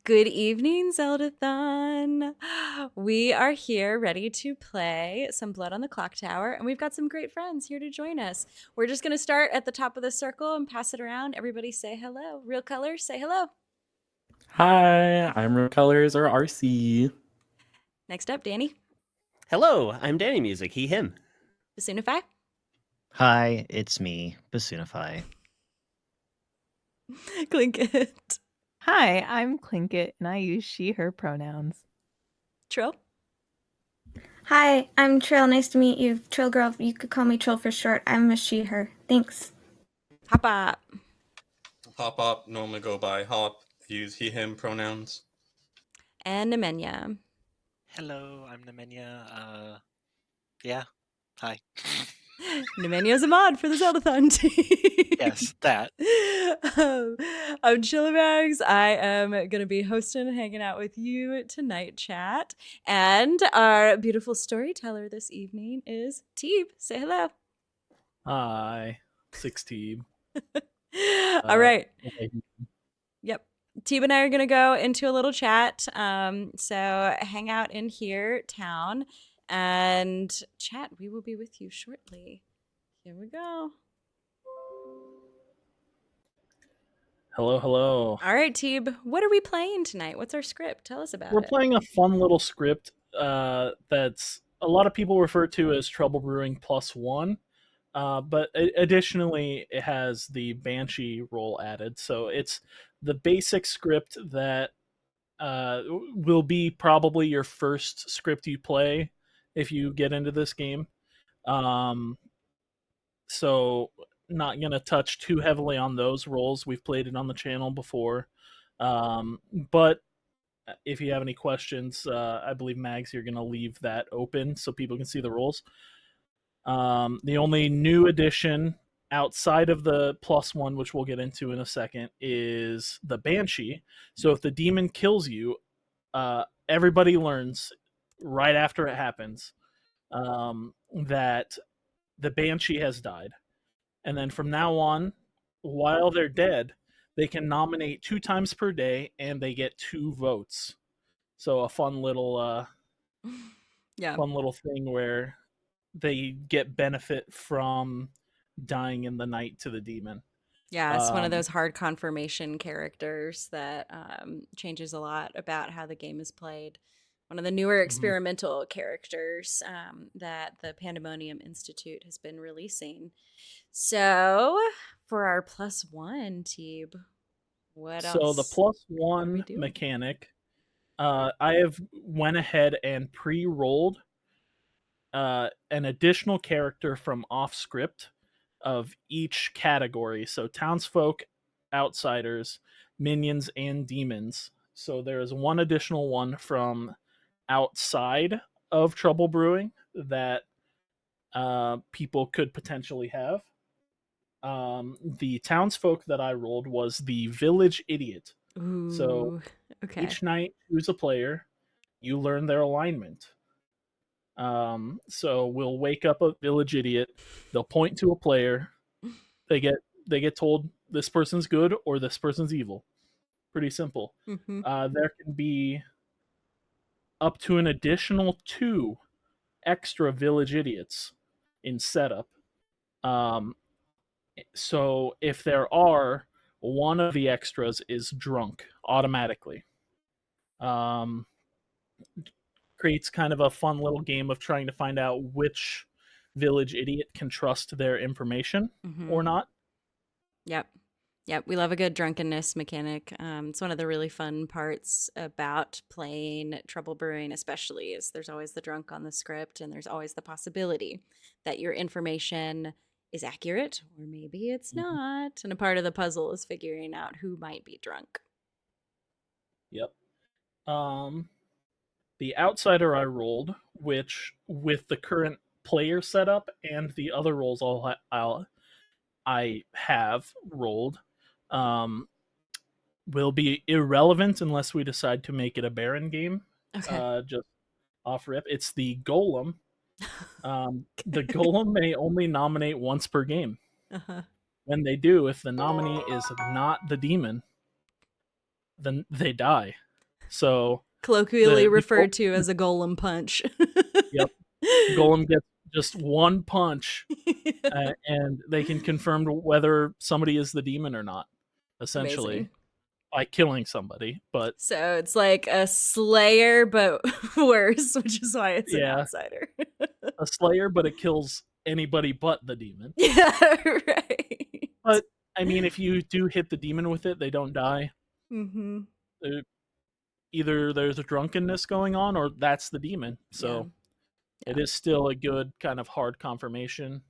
Good evening, Zeldathon. We are here ready to play some Blood on the Clocktower, and we've got some great friends here to join us. We're just going to start at the top of the circle and pass it around. Everybody say hello. Real Colors, say hello. Hi, I'm Real Colors or RC. Next up, Danny. Hello, I'm Danny Music, he, him. Basunify. Hi, it's me, Basunify. Clinkit. Hi, I'm Clinket, and I use she, her pronouns. Trill. Hi, I'm Trill. Nice to meet you. Trill Girl. You could call me Trill for short. I'm a she, her. Thanks. Hop up. Hop Hop, normally go by Hop, use he, him pronouns. And Nemenya. Hello, I'm Nemenya. Yeah, hi. Nemenya's a mod for the Zeldathon team. Yes, that. I'm Chillabags. I am going to be hosting and hanging out with you tonight, chat. And our beautiful storyteller this evening is Teeb. Say hello. Hi, 16. All right. Yep. Teeb and I are going to go into a little chat. So hang out in here, town, and chat. We will be with you shortly. Here we go. Hello, hello. All right, Teeb. What are we playing tonight? What's our script? Tell us about We're it. playing a fun little script that's a lot of people refer to as Trouble Brewing +1. But additionally, it has the Banshee role added. So it's the basic script that will be probably your first script you play if you get into this game. So not going to touch too heavily on those roles. We've played it on the channel before. But if you have any questions, I believe, Mags, you're going to leave that open so people can see the roles. The only new addition outside of the +1, which we'll get into in a second, is the Banshee. So if the demon kills you, everybody learns right after it happens that the Banshee has died. And then from now on, while they're dead, they can nominate 2 times per day, and they get 2 votes. So a fun little thing where they get benefit from dying in the night to the demon. Yeah, it's one of those hard confirmation characters that changes a lot about how the game is played. One of the newer experimental characters that the Pandemonium Institute has been releasing. So, for our +1, Teeb, what else? So the +1 mechanic, I have went ahead and pre-rolled an additional character from off script of each category. So townsfolk, outsiders, minions, and demons. So there is one additional one from outside of Trouble Brewing that people could potentially have. The townsfolk that I rolled was the village idiot. Ooh, so okay. Each night, choose a player. You learn their alignment. So we'll wake up a village idiot. They'll point to a player. They get told this person's good or this person's evil. Pretty simple. Mm-hmm. There can be up to an additional 2 extra village idiots in setup. So if there are, one of the extras is drunk automatically. Creates kind of a fun little game of trying to find out which village idiot can trust their information or not. Yep. We love a good drunkenness mechanic. It's one of the really fun parts about playing Trouble Brewing, especially, is there's always the drunk on the script, and there's always the possibility that your information is accurate, or maybe it's not. And a part of the puzzle is figuring out who might be drunk. Yep. The outsider I rolled, which with the current player setup and the other rolls I have rolled, will be irrelevant unless we decide to make it a Baron game. Okay. Just off rip, it's the Golem. The Golem may only nominate once per game. When they do, if the nominee is not the demon, then they die. So Colloquially the referred to as a golem punch. Yep. Golem gets just one punch, and they can confirm whether somebody is the demon or not, essentially, Amazing. by killing somebody. But So it's like a slayer, but worse, which is why it's an yeah, outsider. a slayer, but it kills anybody but the demon. Yeah, right. But I mean, if you do hit the demon with it, they don't die. Mm-hmm. Either there's a drunkenness going on, or that's the demon. So Yeah. it is still a good kind of hard confirmation.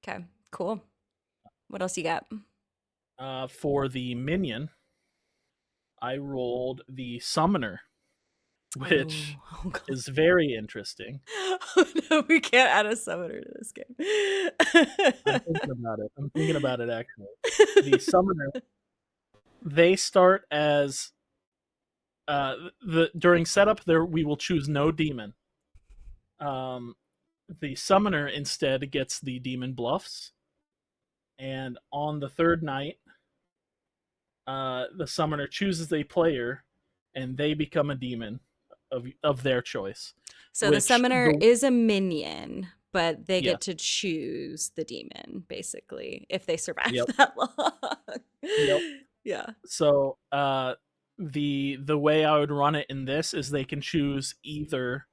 Okay, cool. What else you got? For the minion, I rolled the summoner, which Oh, God. is very interesting. Oh, no, we can't add a summoner to this game. I'm thinking about it actually. The summoner, they start as during setup there we will choose no demon. The summoner instead gets the demon bluffs, and on the third night, the summoner chooses a player, and they become a demon of their choice. So the summoner is a minion, but they get to choose the demon, basically, if they survive that long. Yep. Yeah. So the way I would run it in this is they can choose either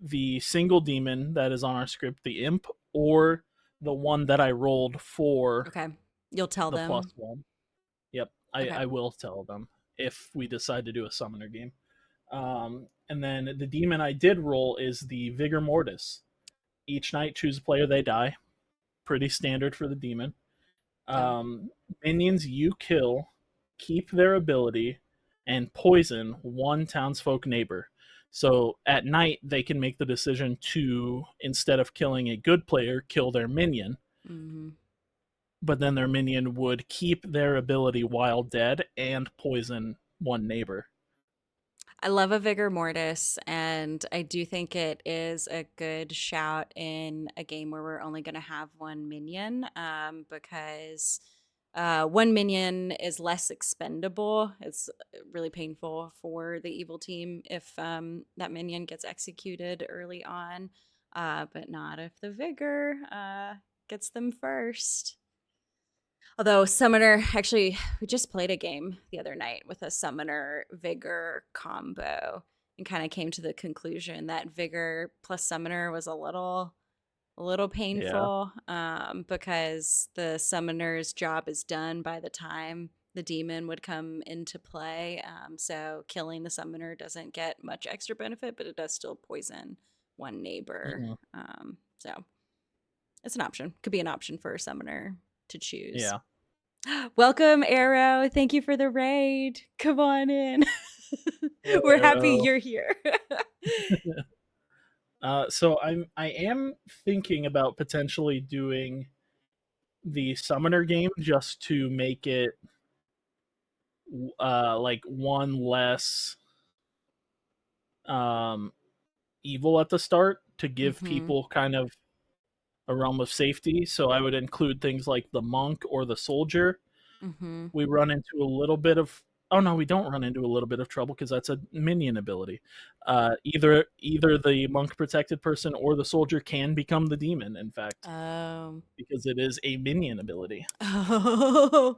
the single demon that is on our script, the imp, or the one that I rolled for. Okay. You'll tell the them. +1. Yep. I will tell them if we decide to do a summoner game. And then the demon I did roll is the Vigor Mortis. Each night, choose a player, they die. Pretty standard for the demon. Minions you kill keep their ability and poison one townsfolk neighbor. So at night, they can make the decision to, instead of killing a good player, kill their minion. Mm-hmm. But then their minion would keep their ability while dead and poison one neighbor. I love a Vigor Mortis, and I do think it is a good shout in a game where we're only going to have one minion, because one minion is less expendable. It's really painful for the evil team if that minion gets executed early on, but not if the Vigor gets them first. Although Summoner, actually, we just played a game the other night with a Summoner Vigor combo and kind of came to the conclusion that Vigor plus Summoner was a little painful, because the Summoner's job is done by the time the demon would come into play. So killing the Summoner doesn't get much extra benefit, but it does still poison one neighbor. So it's an option. Could be an option for a Summoner to choose. Yeah. Welcome, Arrow. Thank you for the raid. Come on in. We're happy you're here. So I am thinking about potentially doing the summoner game just to make it like one less evil at the start, to give people kind of a realm of safety. So I would include things like the monk or the soldier. We run into a little bit of we don't run into a little bit of trouble because that's a minion ability. Either the monk protected person or the soldier can become the demon, in fact, because it is a minion ability. Oh,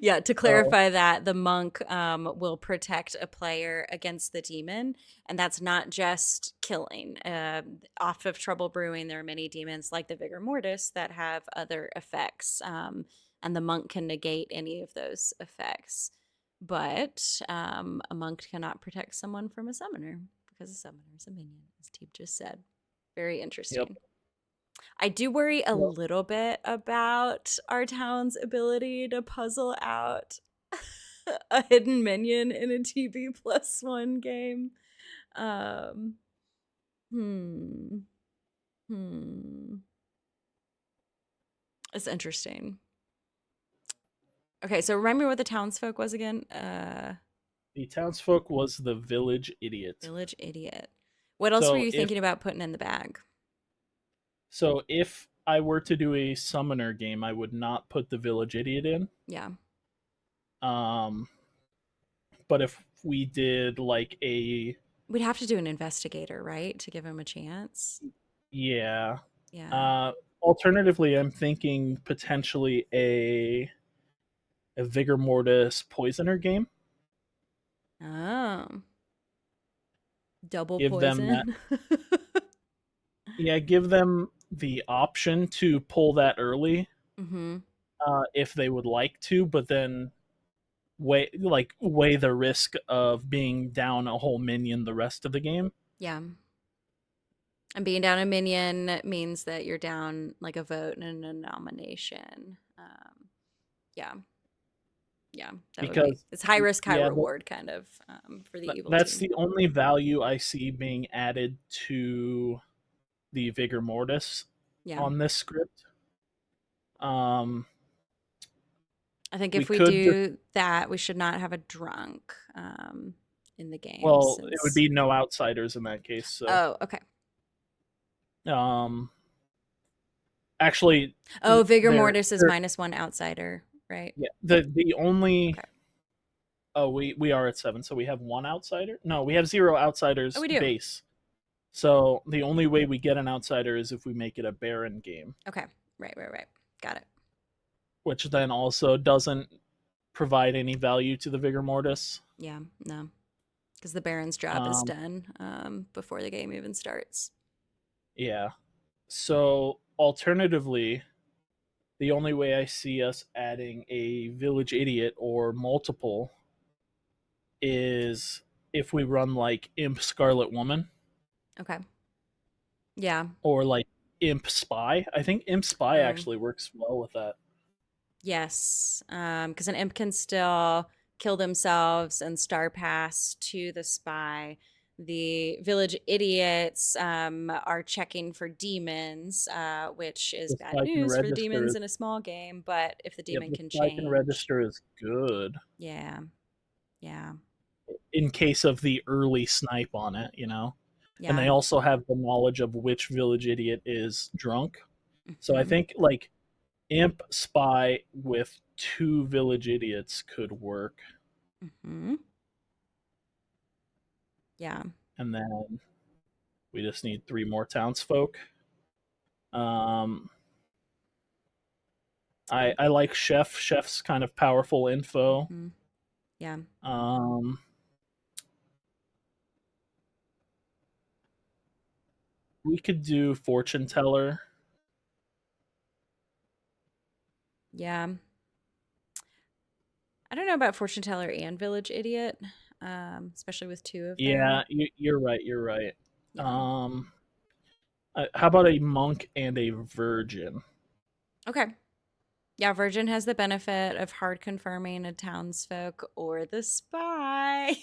yeah. To clarify that, the monk will protect a player against the demon, and that's not just killing. Off of Trouble Brewing, there are many demons like the Vigor Mortis that have other effects, and the monk can negate any of those effects. But a monk cannot protect someone from a summoner because a summoner is a minion, as Teeb just said. Very interesting. Yep. I do worry a little bit about our town's ability to puzzle out a hidden minion in a TB+1 game. It's interesting. Okay, so remind me what the townsfolk was again. The townsfolk was the village idiot. Village idiot. What else were you thinking about putting in the bag? So if I were to do a summoner game, I would not put the village idiot in. Yeah. But if we did like a We'd have to do an investigator, right, to give him a chance. yeah. Yeah. Alternatively, I'm thinking potentially a Vigor Mortis Poisoner game. Oh. Double Give them that. poison. Yeah, give them the option to pull that early Mm-hmm. if they would like to, but then weigh the risk of being down a whole minion the rest of the game. Yeah. And being down a minion means that you're down like a vote and a nomination. Yeah. Yeah. That would be, Because it's high risk, high yeah, reward kind of for the evil that's team. the only value I see being added to the Vigor Mortis Yeah. on this script. I think we if we could just, do that, we should not have a drunk in the game. well, it would Since... be no outsiders in that case. So, Oh, okay. Actually, Oh, Vigor there, Mortis is -1 outsider, right? yeah. The only Okay. oh we are at 7, so we have 1 outsider. No, we have 0 outsiders Oh, we do. base. So the only way we get an outsider is if we make it a Baron game. Okay. Right. Got it. Which then also doesn't provide any value to the Vigor Mortis. Yeah, no. Because the Baron's job is done before the game even starts. Yeah. So alternatively, the only way I see us adding a Village Idiot or multiple is if we run like Imp Scarlet Woman. Okay. Yeah. Or like Imp Spy. I think Imp Spy actually works well with that. Yes. Because an imp can still kill themselves and star pass to the spy. The village idiots are checking for demons, which is The bad spy can news for the register demons is- in a small game. But if the Yeah, demon the can spy change, can register is good yeah, in case of the early snipe on it, you know. yeah. And they also have the knowledge of which village idiot is drunk. So I think like Imp Spy with 2 village idiots could work. Mm-hmm. Yeah. And then we just need 3 more townsfolk. I like Chef. Chef's kind of powerful info. Mm-hmm. Yeah. We could do Fortune Teller. Yeah. I don't know about Fortune Teller and Village Idiot, especially with 2 of them. Yeah, you're right. Yeah. How about a monk and a virgin? Okay. Yeah, Virgin has the benefit of hard confirming a townsfolk or the spy.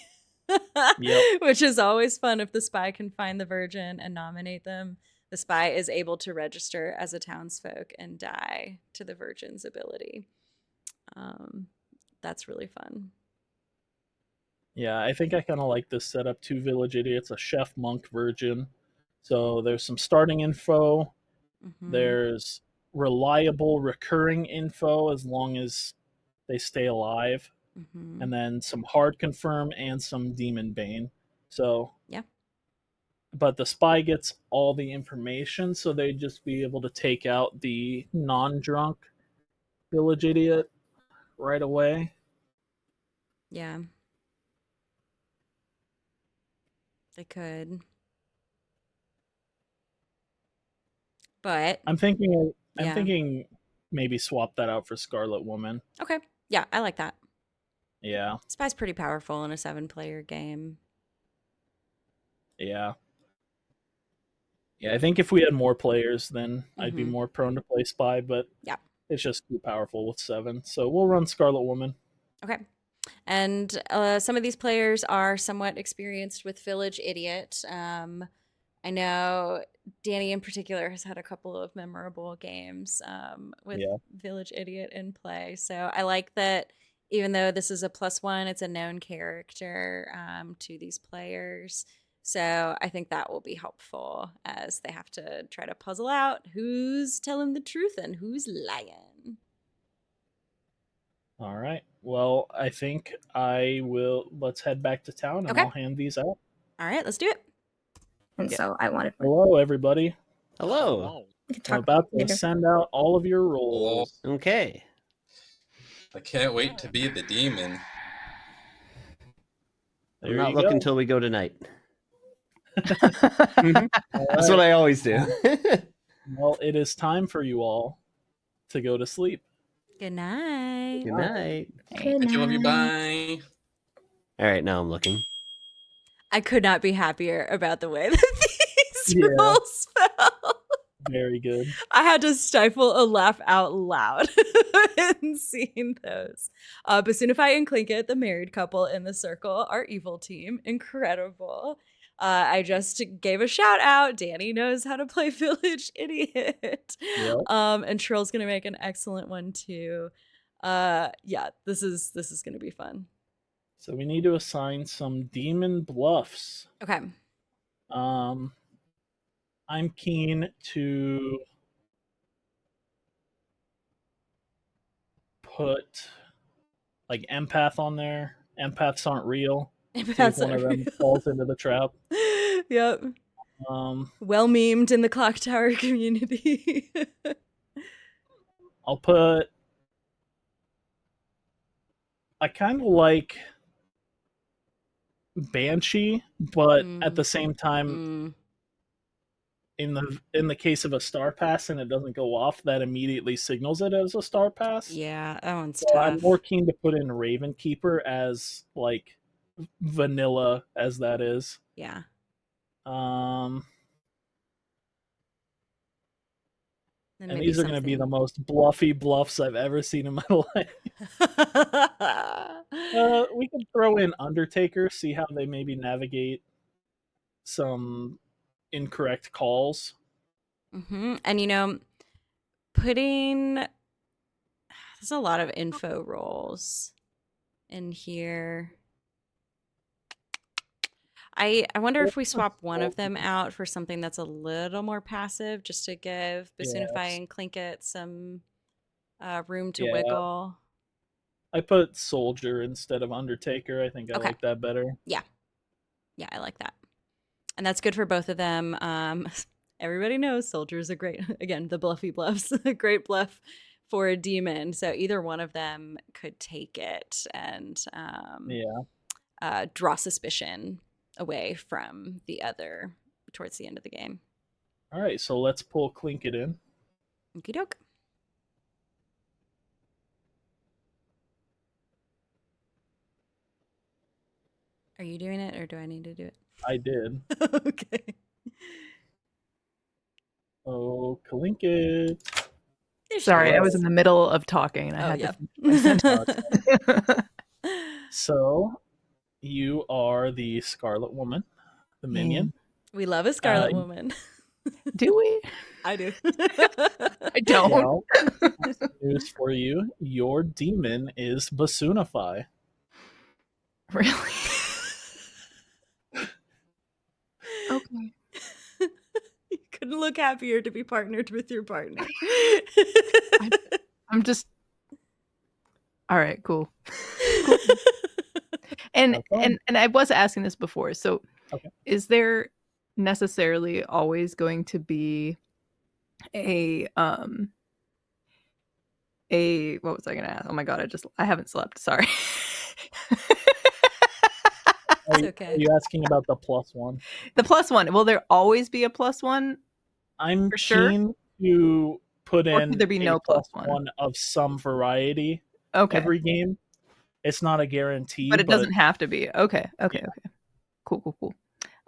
Yep. Which is always fun if the spy can find the Virgin and nominate them. The spy is able to register as a townsfolk and die to the Virgin's ability. That's really fun. Yeah, I think I kind of like this setup. 2 village idiots, a chef, monk, virgin. So there's some starting info. Mm-hmm. There's reliable recurring info as long as they stay alive. Mm-hmm. And then some hard confirm and some demon bane. So yeah. But the spy gets all the information, so they'd just be able to take out the non-drunk village idiot right away. Yeah. They could. But I'm thinking maybe swap that out for Scarlet Woman. Okay. Yeah, I like that. Yeah. Spy's pretty powerful in a 7-player game. Yeah. Yeah, I think if we had more players, then I'd be more prone to play Spy, but yeah, it's just too powerful with 7. So we'll run Scarlet Woman. Okay. And some of these players are somewhat experienced with Village Idiot. I know Danny in particular has had a couple of memorable games with Village Idiot in play. So I like that even though this is a +1, it's a known character to these players. So I think that will be helpful as they have to try to puzzle out who's telling the truth and who's lying. All right. Well, I think I will. Let's head back to town, and Okay. I'll hand these out. All right, let's do it. And Yeah. so I wanted one. Hello, everybody. Hello. Whoa. We can I'm talk about to later. send out all of your rolls. Okay. I can't wait to be the demon. There I'm not you looking go. until we go to night. All That's what right. I always do. Well, it is time for you all to go to sleep. Good night. Good night. Good Thank you, love you, night. bye. All right, now I'm looking. I could not be happier about the way that these Yeah. rolls fell. Very good. I had to stifle a laugh out loud in seeing those. Basunify and Clinket, the married couple in the circle, our evil team. Incredible. I just gave a shout out. Danny knows how to play Village Idiot. Yep. And Trill's gonna make an excellent one too. Yeah, this is gonna be fun. So we need to assign some demon bluffs. Okay. I'm keen to put like empath on there. Empaths aren't real. See if Empaths one of aren't them real. falls into the trap. Yep. Well memed in the Clocktower community. I'll put. I kind of like Banshee, but at the same time, in the case of a star pass and it doesn't go off, that immediately signals it as a star pass. Yeah, that one's So tough. I'm more keen to put in Raven Keeper as like vanilla as that is. Yeah. And these are going to be the most bluffy bluffs I've ever seen in my life. We can throw in Undertaker, see how they maybe navigate some incorrect calls. And putting there's a lot of info rolls in here. I wonder if we swap one of them out for something that's a little more passive, just to give Basunify and Clinket some room to wiggle. I put Soldier instead of Undertaker. I think I like that better. Yeah, I like that, and that's good for both of them. Everybody knows Soldier's a great, again, the bluffy bluffs, a great bluff for a demon. So either one of them could take it and draw suspicion away from the other towards the end of the game. All right, so let's pull Clinket in. Okie doke. Are you doing it or do I need to do it? I did. Okay. Oh, Clinket. Sorry, I was in the middle of talking and I had to finish my sentence. So, you are the Scarlet Woman, the minion. We love a Scarlet Woman. Do we? I do. I don't. Well, news for you. Your demon is Basunify. Really? Okay. You couldn't look happier to be partnered with your partner. I'm just. All right, cool. And I was asking this before. So, is there necessarily always going to be a what was I going to ask? Oh my god, I haven't slept. Sorry. Are you asking about the +1? The +1. Will there always be a +1? I'm for sure to put in could there be no +1 of some variety. Okay. Every game. It's not a guarantee, but it doesn't have to be. Okay. Cool. All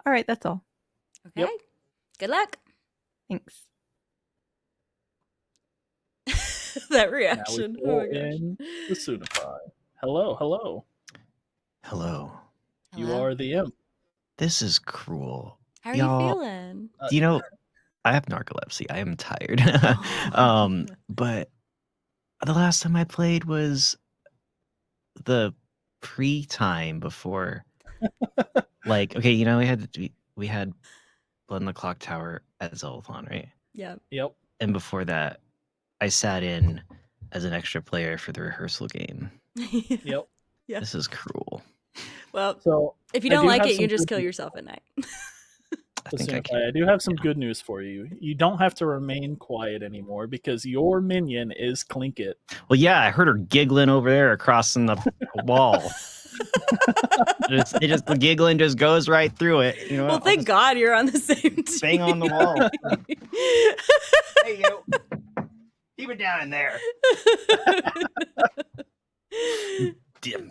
right, that's all. Okay. Yep. Good luck. Thanks. That reaction. Now we pull in Basunify. Hello. You are the imp. This is cruel. How are you feeling? I have narcolepsy. I am tired. But the last time I played was the pre-time before. Like, okay, we had Blood in the Clocktower at Zeldathon, right? Yep. And before that, I sat in as an extra player for the rehearsal game. Yep. Yeah. This is cruel. Well, So if you I don't do like have it, you some just good kill news. yourself at night. I think I can. I do have some yeah. good news for you. You don't have to remain quiet anymore because your minion is Clinket. Well, yeah, I heard her giggling over there across in the wall. The giggling just goes right through it. You know, Well, I'll thank just God you're on the same team. bang on the wall. Hey, you. Keep it down in there.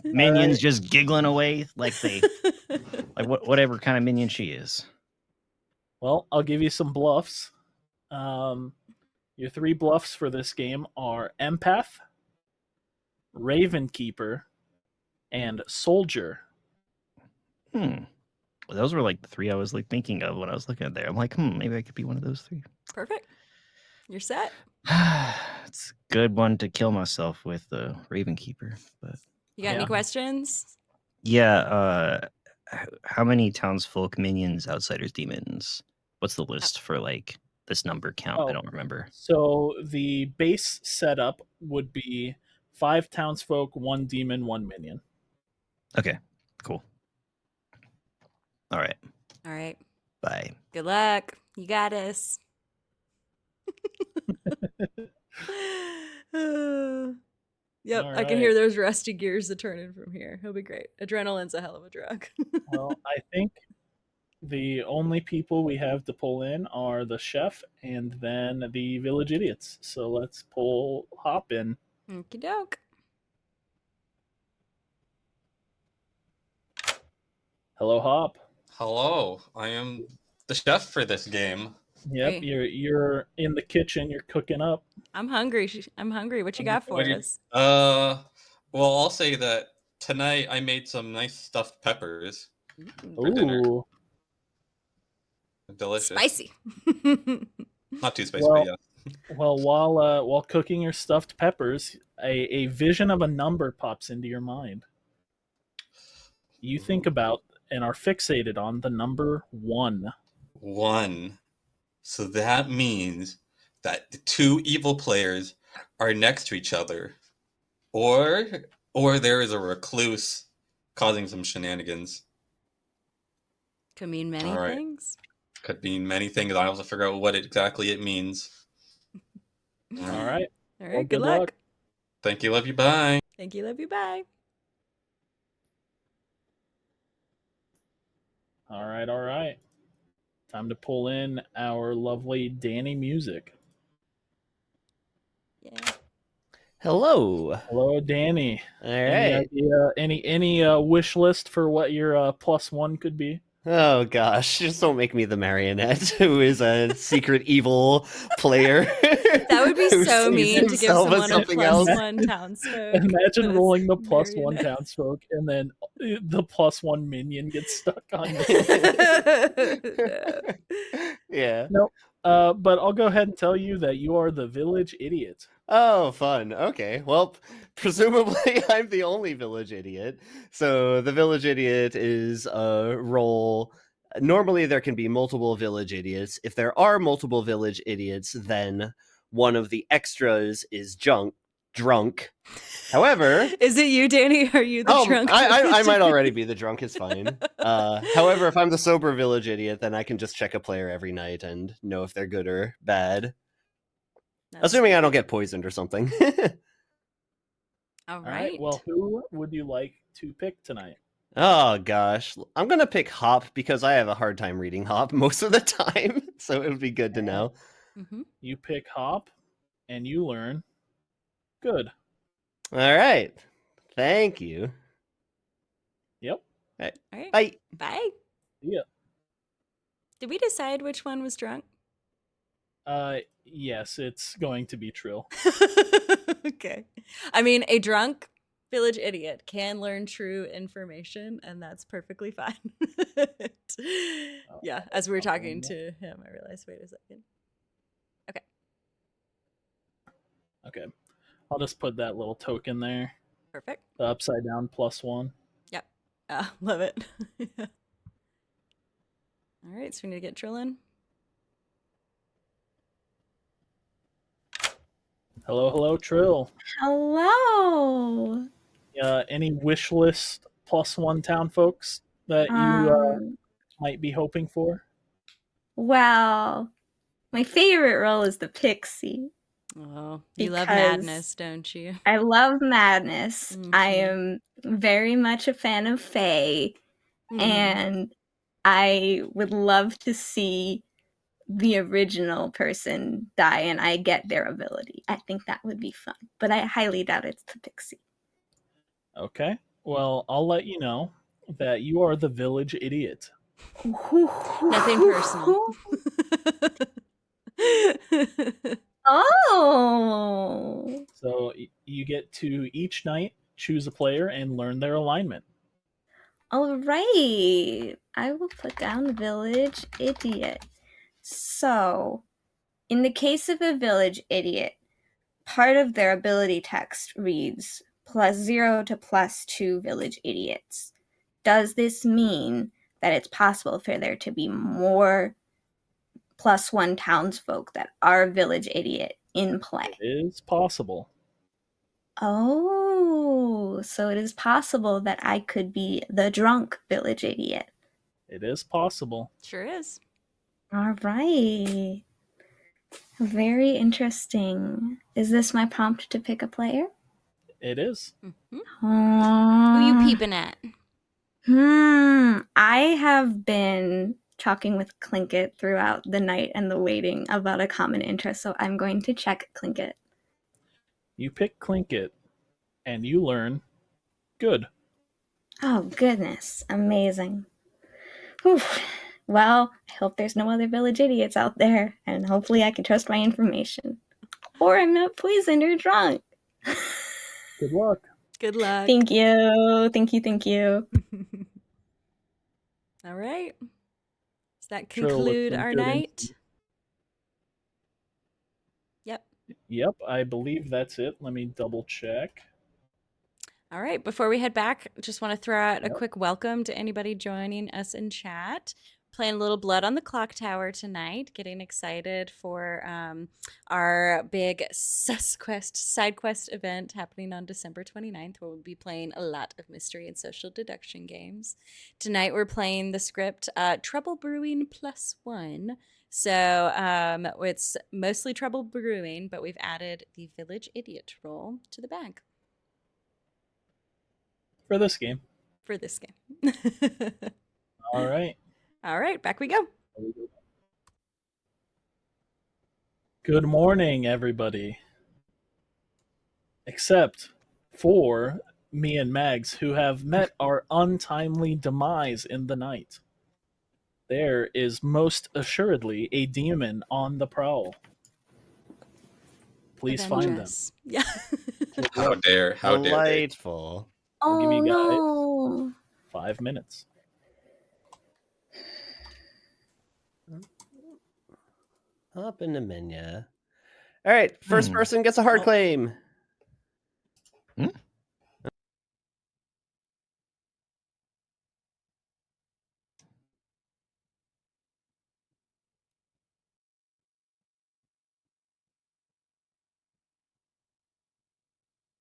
Minions just giggling away like whatever kind of minion she is. Well, I'll give you some bluffs. Your 3 bluffs for this game are Empath, Raven Keeper, and Soldier. Well, those were like the 3 I was like thinking of when I was looking at there. I'm like, maybe I could be one of those 3. Perfect. You're set. It's a good one to kill myself with the Raven Keeper. But You got any questions? yeah, how many townsfolk, minions, outsiders, demons? What's the list for like this number count? I don't remember. So the base setup would be 5 townsfolk, 1 demon, 1 minion. Okay, cool. All right. All right. Bye. Good luck. You got us. Yep, All I can hear right. those rusty gears a turning from here. He'll be great. Adrenaline's a hell of a drug. Well, I think the only people we have to pull in are the chef and then the village idiots. So let's pull Hop in. Okie doke. Hello, Hop. Hello, I am the chef for this game. Yep, Hey. you're in the kitchen. You're cooking up. I'm hungry. I'm hungry. What you got for us? Well, I'll say that tonight I made some nice stuffed peppers for dinner. Ooh. Delicious. Spicy. Not too spicy, Well, but yeah. Well, while cooking your stuffed peppers, a vision of a number pops into your mind. You think about and are fixated on the number 1. 1. So that means that the 2 evil players are next to each other, or there is a recluse causing some shenanigans. Could mean many All right. things. Could mean many things. I also figure out what exactly it means. All right. All right. Well, good luck. Thank you. Love you. Bye. Thank you. Love you. Bye. All right. Time to pull in our lovely Danny music. Yeah. Hello. Hello, Danny. All Any right. idea, any wish list for what your +1 could be? Oh gosh, just don't make me the marionette who is a secret evil player. That would be who so sees mean to give himself as someone a something else. +1 townsfolk. Imagine as rolling the +1 marionette. townsfolk and then the +1 minion gets stuck on you. Yeah. Nope. But I'll go ahead and tell you that you are the village idiot. Oh, fun. Okay. Well, presumably I'm the only village idiot. So the village idiot is a role. Normally there can be multiple village idiots. If there are multiple village idiots, then one of the extras is drunk. However, is it you, Danny? Are you the drunk? I might already be the drunk. It's fine. However, if I'm the sober village idiot, then I can just check a player every night and know if they're good or bad. Assuming I don't get poisoned or something. All right. Well, who would you like to pick tonight? Oh gosh, I'm gonna pick Hop because I have a hard time reading Hop most of the time, so it would be good to know. Mm-hmm. You pick Hop, and you learn good. All right, thank you. Yep. All right. Bye. Bye. Yeah. Did we decide which one was drunk? Yes, it's going to be Trill. Okay. I mean, a drunk village idiot can learn true information, and that's perfectly fine. Yeah, as we were talking to him, I realized, wait a second. Okay. I'll just put that little token there. Perfect. The upside down +1. Yep. Love it. All right, so we need to get Trill in. Hello, Trill. Hello. any wish list +1 town folks that you might be hoping for? Well, my favorite role is the pixie. Oh, you love Because madness, don't you? I love madness. I Mhm. am very much a fan of Fae, Mhm. and I would love to see the original person die and I get their ability. I think that would be fun, but I highly doubt it's the pixie. Okay. Well, I'll let you know that you are the village idiot. Nothing personal. Oh. So you get to each night choose a player and learn their alignment. All right. I will put down village idiot. So, in the case of a village idiot, part of their ability text reads +0 to +2 village idiots. Does this mean that it's possible for there to be more +1 townsfolk that are village idiot in play? It is possible. Oh, so it is possible that I could be the drunk village idiot. It is possible. Sure is. All right. Very interesting. Is this my prompt to pick a player? It is. Mhm. Who you peeping at? I have been talking with Clinket throughout the night and the waiting about a common interest, so I'm going to check Clinket. You pick Clinket, and you learn good. Oh, goodness. Amazing. Whew. Well, I hope there's no other village idiots out there, and hopefully I can trust my information. Or I'm not poisoned or drunk. Good luck. Good luck. Thank you. Thank you. Thank you. All right. Does that Trill with conclude some our good night? insight. Yep. Yep, I believe that's it. Let me double check. All right. Before we head back, just want to throw out a Yep. quick welcome to anybody joining us in chat. Playing a little Blood on the Clocktower tonight. Getting excited for our big side quest event happening on December 29th, where we'll be playing a lot of mystery and social deduction games. Tonight we're playing the script Trouble Brewing +1. So it's mostly Trouble Brewing, but we've added the Village Idiot role to the bag For this game. for this game. All right. All right, back we go. Good morning, everybody. Except for me and Mags, who have met our untimely demise in the night. There is most assuredly a demon on the prowl. Please Avenge find them. us. Yeah. How dare they? Delightful. I'll give Oh, you guys no. 5 minutes. Up in the menu. All right, first person gets a hard claim.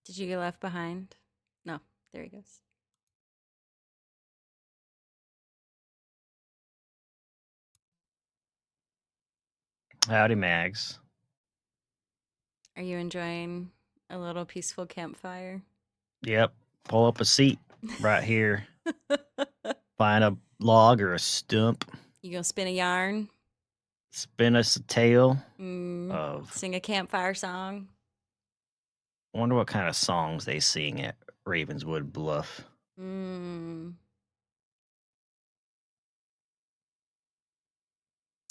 Did you get left behind? No, there he goes. Howdy, Mags. Are you enjoying a little peaceful campfire? Yep. Pull up a seat right here. Find a log or a stump. You gonna spin a yarn? Spin us a tale Mm, of. sing a campfire song? Wonder what kind of songs they sing at Ravenswood Bluff. Mm.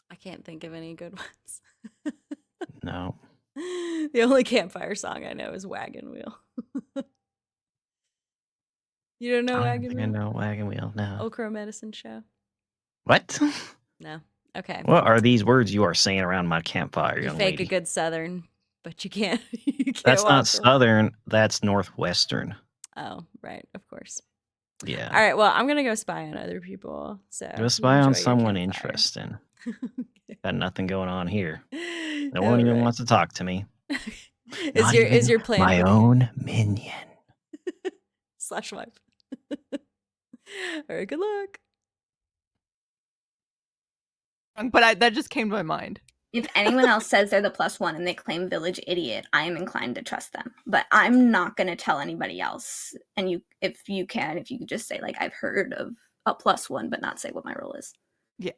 I can't think of any good ones. No. The only campfire song I know is Wagon Wheel. You don't know I don't Wagon think I Wheel? know Wagon Wheel. No. Old Crow Medicine Show? What? No. Okay. What are these words you are saying around my campfire, You young fake lady? a good Southern, but you can't. You can't That's not walk away. Southern. That's Northwestern. Oh, right. Of course. Yeah. All right. Well, I'm gonna go spy on other people. So Go you spy on enjoy your someone campfire. interesting. Got nothing going on here. No All one even right. wants to talk to me. Is Not your even plan my for own minion. /wife. All right, good luck. But that just came to my mind. If anyone else says they're the +1 and they claim village idiot, I am inclined to trust them. But I'm not going to tell anybody else. And if you could just say, like, I've heard of a +1, but not say what my role is. Yeah,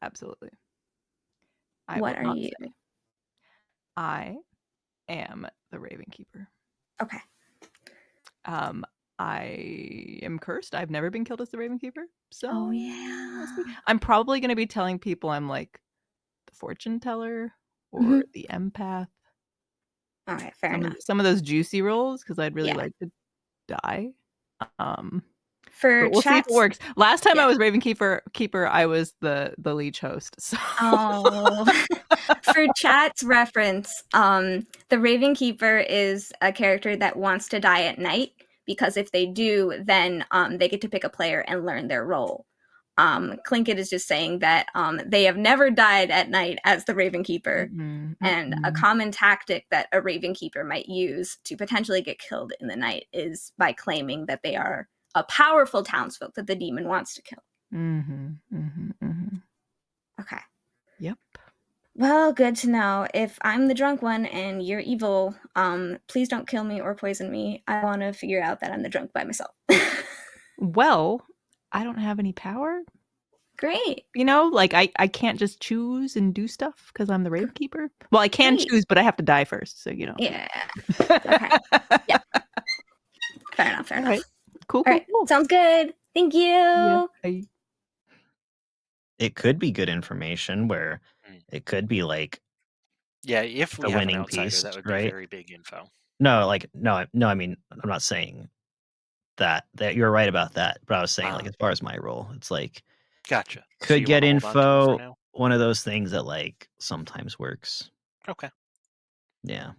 absolutely. What are you? Say. I am the Raven Keeper. Okay. I am cursed. I've never been killed as the Raven Keeper. So Oh, yeah. I'm probably going to be telling people I'm like the fortune teller or the empath. All right, fair enough. Some of those juicy roles, because I'd really like to die. For but we'll see if it works. Last time I was Raven Keeper, I was the leech host. So. Oh. For chat's reference, the Raven Keeper is a character that wants to die at night, because if they do, then they get to pick a player and learn their role. Clinket is just saying that they have never died at night as the Raven Keeper, and a common tactic that a Raven Keeper might use to potentially get killed in the night is by claiming that they are a powerful townsfolk that the demon wants to kill. Okay. Yep. Well, good to know. If I'm the drunk one and you're evil, please don't kill me or poison me. I want to figure out that I'm the drunk by myself. Well, I don't have any power. Great. You know, like I can't just choose and do stuff because I'm the Raven Keeper. Well, I can choose, but I have to die first. So, you know. Yeah. Okay. Yeah. Fair enough. Right. Cool. All right. Sounds good. Thank you. Yeah. It could be good information where it could be like, yeah, if we the have an winning outsider, piece, that would be right? very big info. No, I mean, I'm not saying that you're right about that, but I was saying like as far as my role, it's like gotcha. Could get info. One of those things that like sometimes works. Okay. Yeah,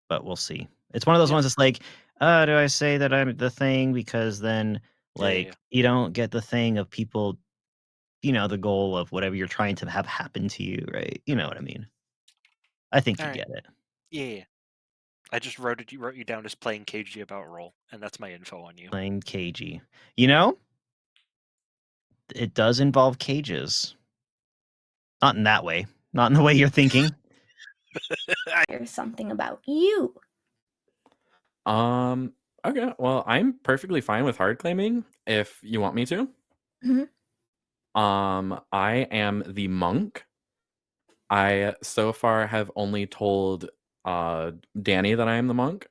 but we'll see. It's one of those ones that's like, do I say that I'm the thing? Because then like you don't get the thing of people, you know, the goal of whatever you're trying to have happen to you, right? You know what I mean? I think you get it. Yeah. I just wrote you down as playing cagey about roll, and that's my info on you. Playing cagey. You know, it does involve cages. Not in that way. Not in the way you're thinking. There's something about you. Okay, well, I'm perfectly fine with hard claiming if you want me to. I am the monk. I so far have only told Danny that I am the monk.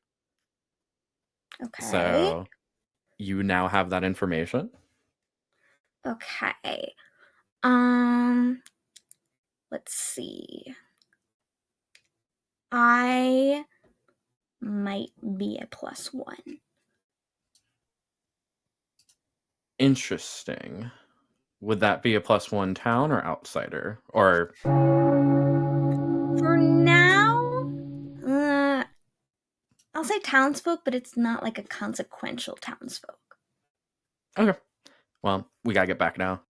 Okay. So you now have that information. Okay. Let's see. I might be a +1. Interesting. Would that be a +1 town or outsider? Or for now, I'll say townsfolk, but it's not like a consequential townsfolk. Okay. Well, we gotta get back now.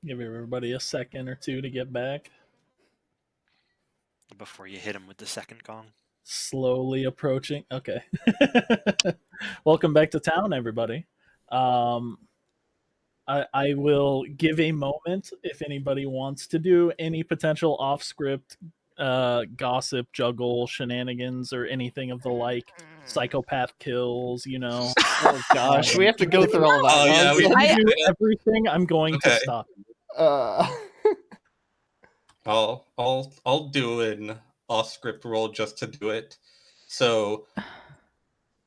Give everybody a second or two to get back. Before you hit him with the second gong. Slowly approaching. Okay. Welcome back to town, everybody. I will give a moment if anybody wants to do any potential off-script gossip, juggle, shenanigans, or anything of the like. Psychopath kills, you know. Oh gosh, we have to go through all that. Oh yeah, we do everything. I'm going to stop. I'll do an off-script roll just to do it. So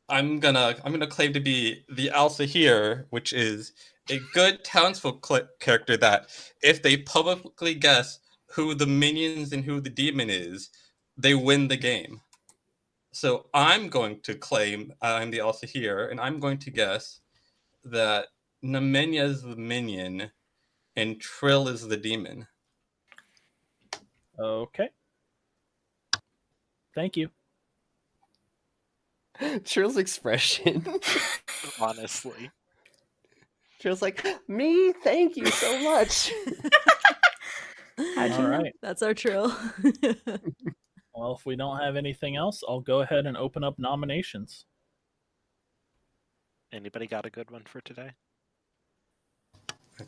I'm gonna claim to be the Alsa here, which is a good townsfolk character that if they publicly guess who the minions and who the demon is, they win the game. So I'm going to claim I'm the Alsa here, and I'm going to guess that Nemenya is the minion and Trill is the demon. Okay. Thank you. Trill's expression. Honestly. Trill's like, me? Thank you so much. How'd you All know? right. That's our trill. Well, if we don't have anything else, I'll go ahead and open up nominations. Anybody got a good one for today?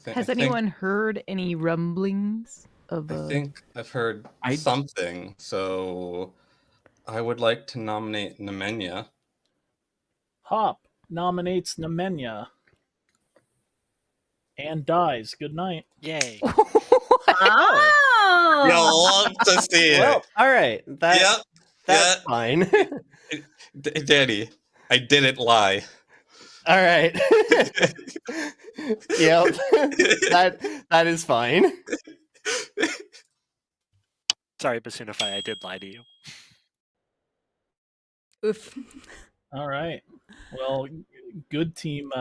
Has anyone heard any rumblings of I think I've heard something, so I would like to nominate Nemenya. Hop nominates Nemenya and dies. Good night. Yay. Oh! You'll love to see Well, it. all right. That's fine. Danny, I didn't lie. All right. Yep. that is fine. Sorry, Basunify, I did lie to you. Oof. All right. Well, good team.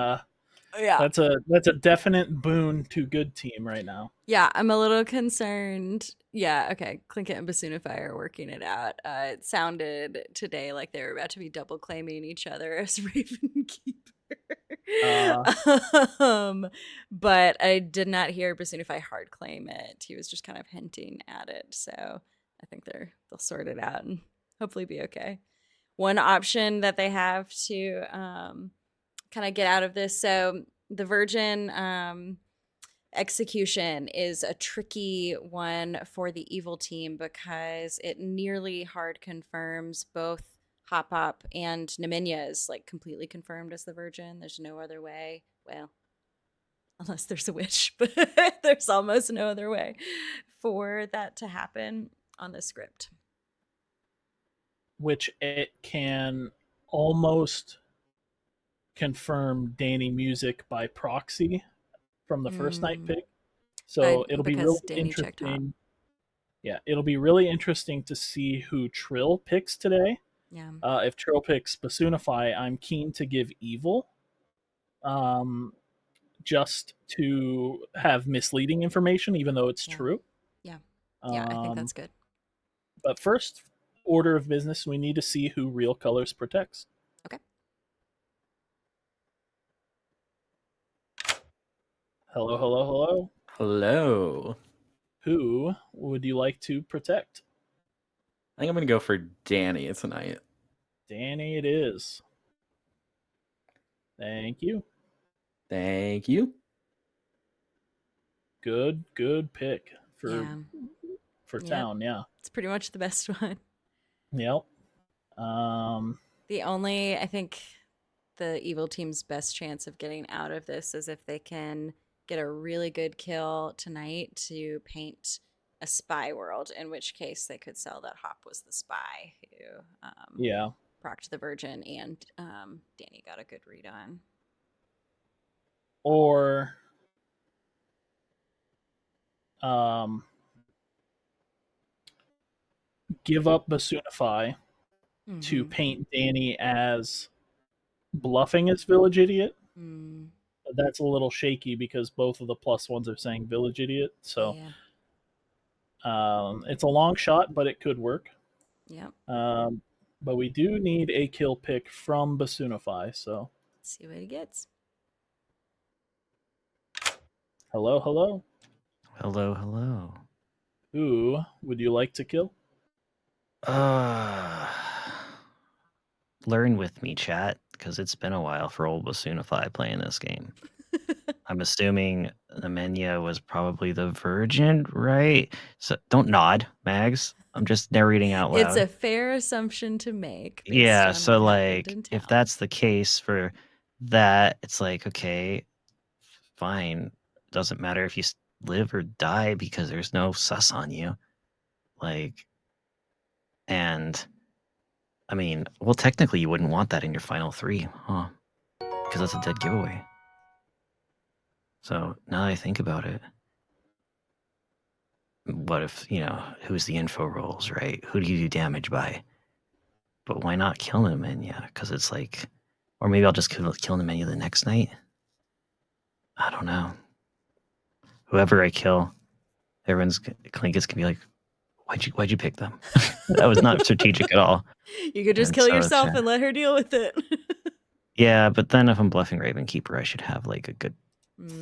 Yeah. That's a definite boon to good team right now. Yeah, I'm a little concerned. Yeah, okay. Clinket and Basunify are working it out. It sounded today like they were about to be double claiming each other as Raven Keeper. But I did not hear Basunify hard claim it. He was just kind of hinting at it. So I think they'll sort it out and hopefully be okay. One option that they have to kind of get out of this. So the Virgin execution is a tricky one for the evil team because it nearly hard confirms both Hop Hop and Nemenya is like completely confirmed as the Virgin. There's no other way. Well, unless there's a witch, but there's almost no other way for that to happen on the script. Which it can almost confirm Danny Music by proxy from the first night pick. So it'll be really interesting. Yeah, it'll be really interesting to see who Trill picks today. Yeah. If Trill picks Basunify, I'm keen to give Evil. Just to have misleading information, even though it's true. Yeah. Yeah, I think that's good. But first order of business, we need to see who Real Colors protects. Okay. Hello, hello, hello. Hello. Who would you like to protect? I think I'm going to go for Danny tonight. Danny it is. Thank you. Thank you. Good pick for town, yeah. It's pretty much the best one. Yep. The only, I think, the evil team's best chance of getting out of this is if they can get a really good kill tonight to paint a spy world, in which case they could sell that Hop was the spy who procced the Virgin and Danny got a good read on. Or give up Basunify to paint Danny as bluffing as Village Idiot. That's a little shaky because both of the plus ones are saying Village Idiot. So it's a long shot, but it could work. Yeah. But we do need a kill pick from Basunify. So let's see what he gets. Hello, hello. Hello, hello. Who would you like to kill? Learn with me, chat, because it's been a while for old Basunify playing this game. I'm assuming Nemenya was probably the Virgin, right? So don't nod, Mags. I'm just narrating out loud. It's a fair assumption to make. Yeah, so like if that's the case for that, it's like, okay, fine. Doesn't matter if you live or die because there's no sus on you. Like, and I mean, well, technically you wouldn't want that in your final three, huh? Because that's a dead giveaway. So now that I think about it, what if, who's the info rolls, right? Who do you do damage by? But why not kill Nemenya? Because it's like, or maybe I'll just kill Nemenya the next night. I don't know. Whoever I kill, Clinkets can be like, why'd you pick them? That was not strategic at all. You could just kill yourself and let her deal with it. Yeah, but then if I'm bluffing Ravenkeeper, I should have like a good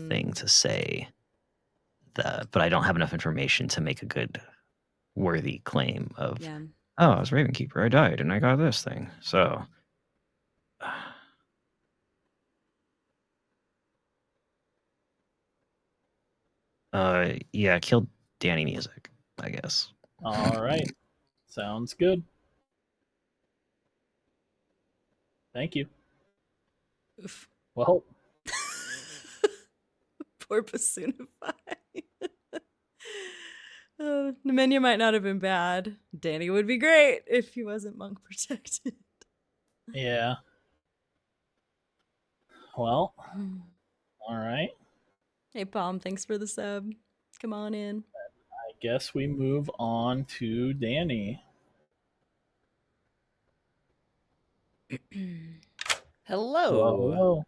thing to say but I don't have enough information to make a good, worthy claim of, Yeah. oh, I was Ravenkeeper, I died, and I got this thing. So, yeah, killed Danny Music, I guess. All right. Sounds good. Thank you. Oof. Well, Poor Basunify. Nemenya might not have been bad. Danny would be great if he wasn't monk protected. yeah. Well, all right. Hey, Palm, thanks for the sub. Come on in. I guess we move on to Danny. Hello. Hello.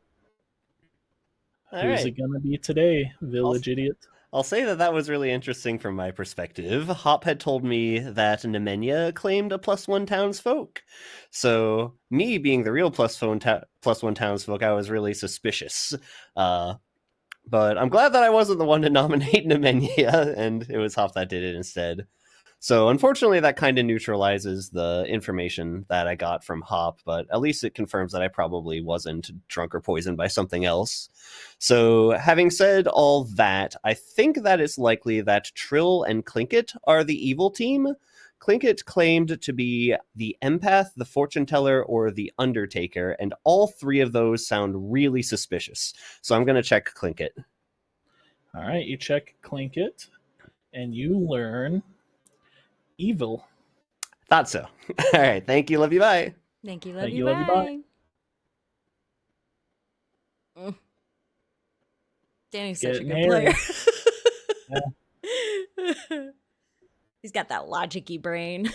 All Who's right. it gonna be today, village idiot? I'll say that was really interesting from my perspective. Hop had told me that Nemenya claimed a +1 townsfolk. So, me being the real +1 townsfolk, I was really suspicious. But I'm glad that I wasn't the one to nominate Nemenya, and it was Hop that did it instead. So, unfortunately, that kind of neutralizes the information that I got from Hop, but at least it confirms that I probably wasn't drunk or poisoned by something else. So, having said all that, I think that it's likely that Trill and Clinket are the evil team. Clinket claimed to be the empath, the fortune teller, or the undertaker, and all three of those sound really suspicious. So I'm going to check Clinket. All right, you check Clinket, and you learn evil. Thought so. All right, thank you, love you, bye. Thank you, Thank you, love you, bye. Danny's such a Getting good hairy. player. He's got that logic-y brain.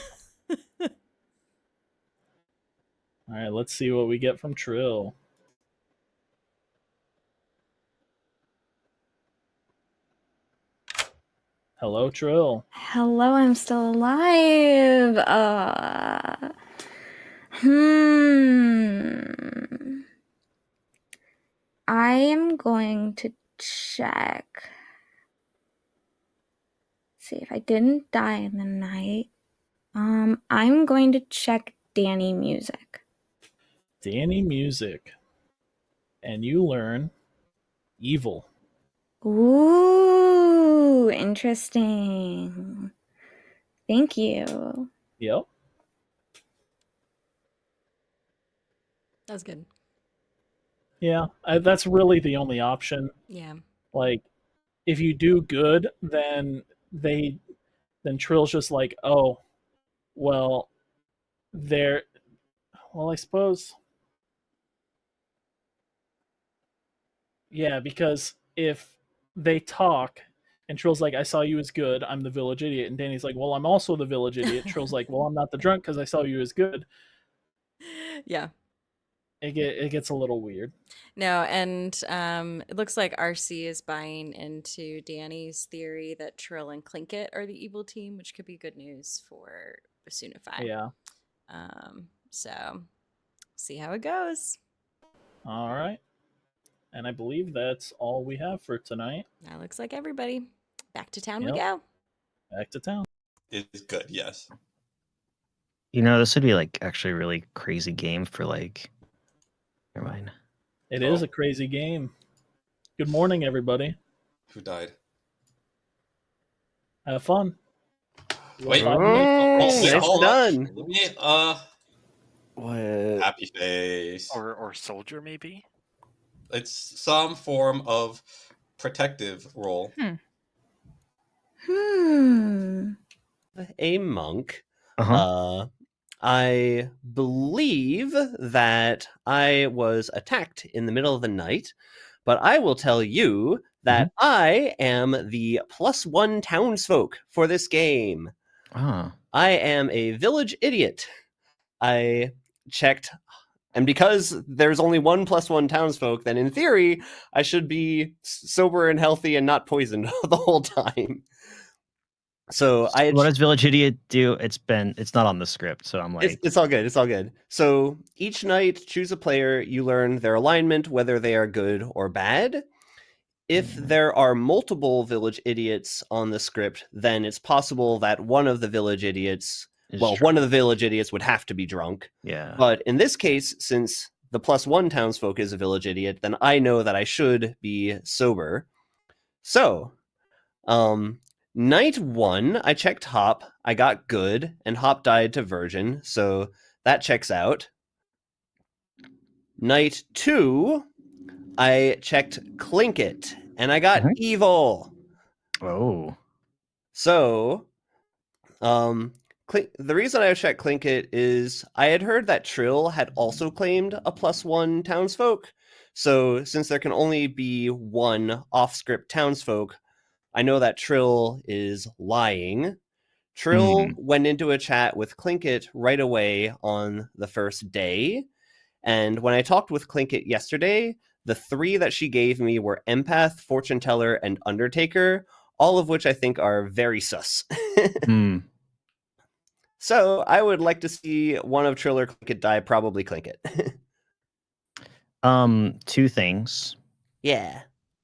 All right, let's see what we get from Trill. Hello, Trill. Hello, I'm still alive. I am going to check. See if I didn't die in the night. I'm going to check Danny Music. Danny Music. And you learn evil. Ooh, interesting. Thank you. Yep. That's good. Yeah, that's really the only option. Yeah. Like, if you do good, then Trill's just like, oh, well, I suppose. Yeah, because if they talk and Trill's like, I saw you as good, I'm the village idiot, and Danny's like, well, I'm also the village idiot. Trill's like, well, I'm not the drunk because I saw you as good. Yeah. It gets a little weird. No, and it looks like RC is buying into Danny's theory that Trill and Clinket are the evil team, which could be good news for Basunify. Yeah. So see how it goes. All right. And I believe that's all we have for tonight. That looks like everybody. Back to town Yep. we go. Back to town. It is good, yes. You know, this would be like actually a really crazy game for like. Never mind. It is a crazy game. Good morning, everybody. Who died? Have fun. Wait, Nicely done. Let me, What? Happy face. Or soldier, maybe? It's some form of protective role. A monk. Uh-huh. I believe that I was attacked in the middle of the night, but I will tell you that I am the +1 townsfolk for this game. Ah. I am a village idiot. I checked, and because there's only one +1 townsfolk, then in theory, I should be sober and healthy and not poisoned the whole time. So what does Village Idiot do? It's not on the script, so I'm like, it's all good. It's all good. So each night, choose a player. You learn their alignment, whether they are good or bad. if there are multiple village idiots on the script, then it's possible that one of the village idiots, one of the village idiots would have to be drunk. Yeah. But in this case, since the +1 townsfolk is a village idiot, then I know that I should be sober. So, night 1, I checked Hop, I got good, and Hop died to Virgin, so that checks out. Night 2, I checked Clinket, and I got evil. Oh. So, the reason I checked Clinket is I had heard that Trill had also claimed a +1 townsfolk. So, since there can only be one off-script townsfolk, I know that Trill is lying. Trill went into a chat with Clinket right away on the first day. And when I talked with Clinket yesterday, the 3 that she gave me were Empath, Fortune Teller, and Undertaker, all of which I think are very sus. So I would like to see one of Trill or Clinket die, probably Clinket. 2 things. Yeah.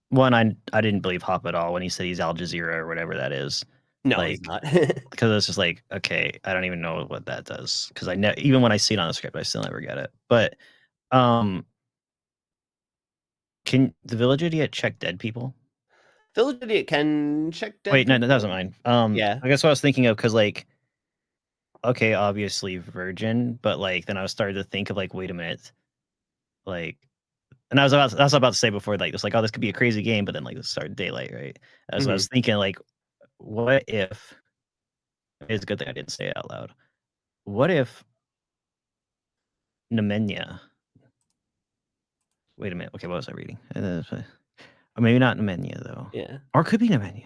One, I didn't believe Hop at all when he said he's Al Jazeera or whatever that is. No, he's not. Because it's just like, okay, I don't even know what that does. Because even when I see it on the script, I still never get it. But can the village idiot check dead people? Village idiot can check dead Wait, no, people. that doesn't mind. Yeah. I guess what I was thinking of, because like, okay, obviously Virgin, but like then I was starting to think of like, wait a minute, like, and that's what I was about to say before, like it's like, oh, this could be a crazy game, but then like it started daylight, right? That's what I was thinking, like, what if? It's a good thing I didn't say it out loud. What if Nemenia? Wait a minute. Okay, what was I reading? Or maybe not Nemenia though. Yeah. Or it could be Nemenia.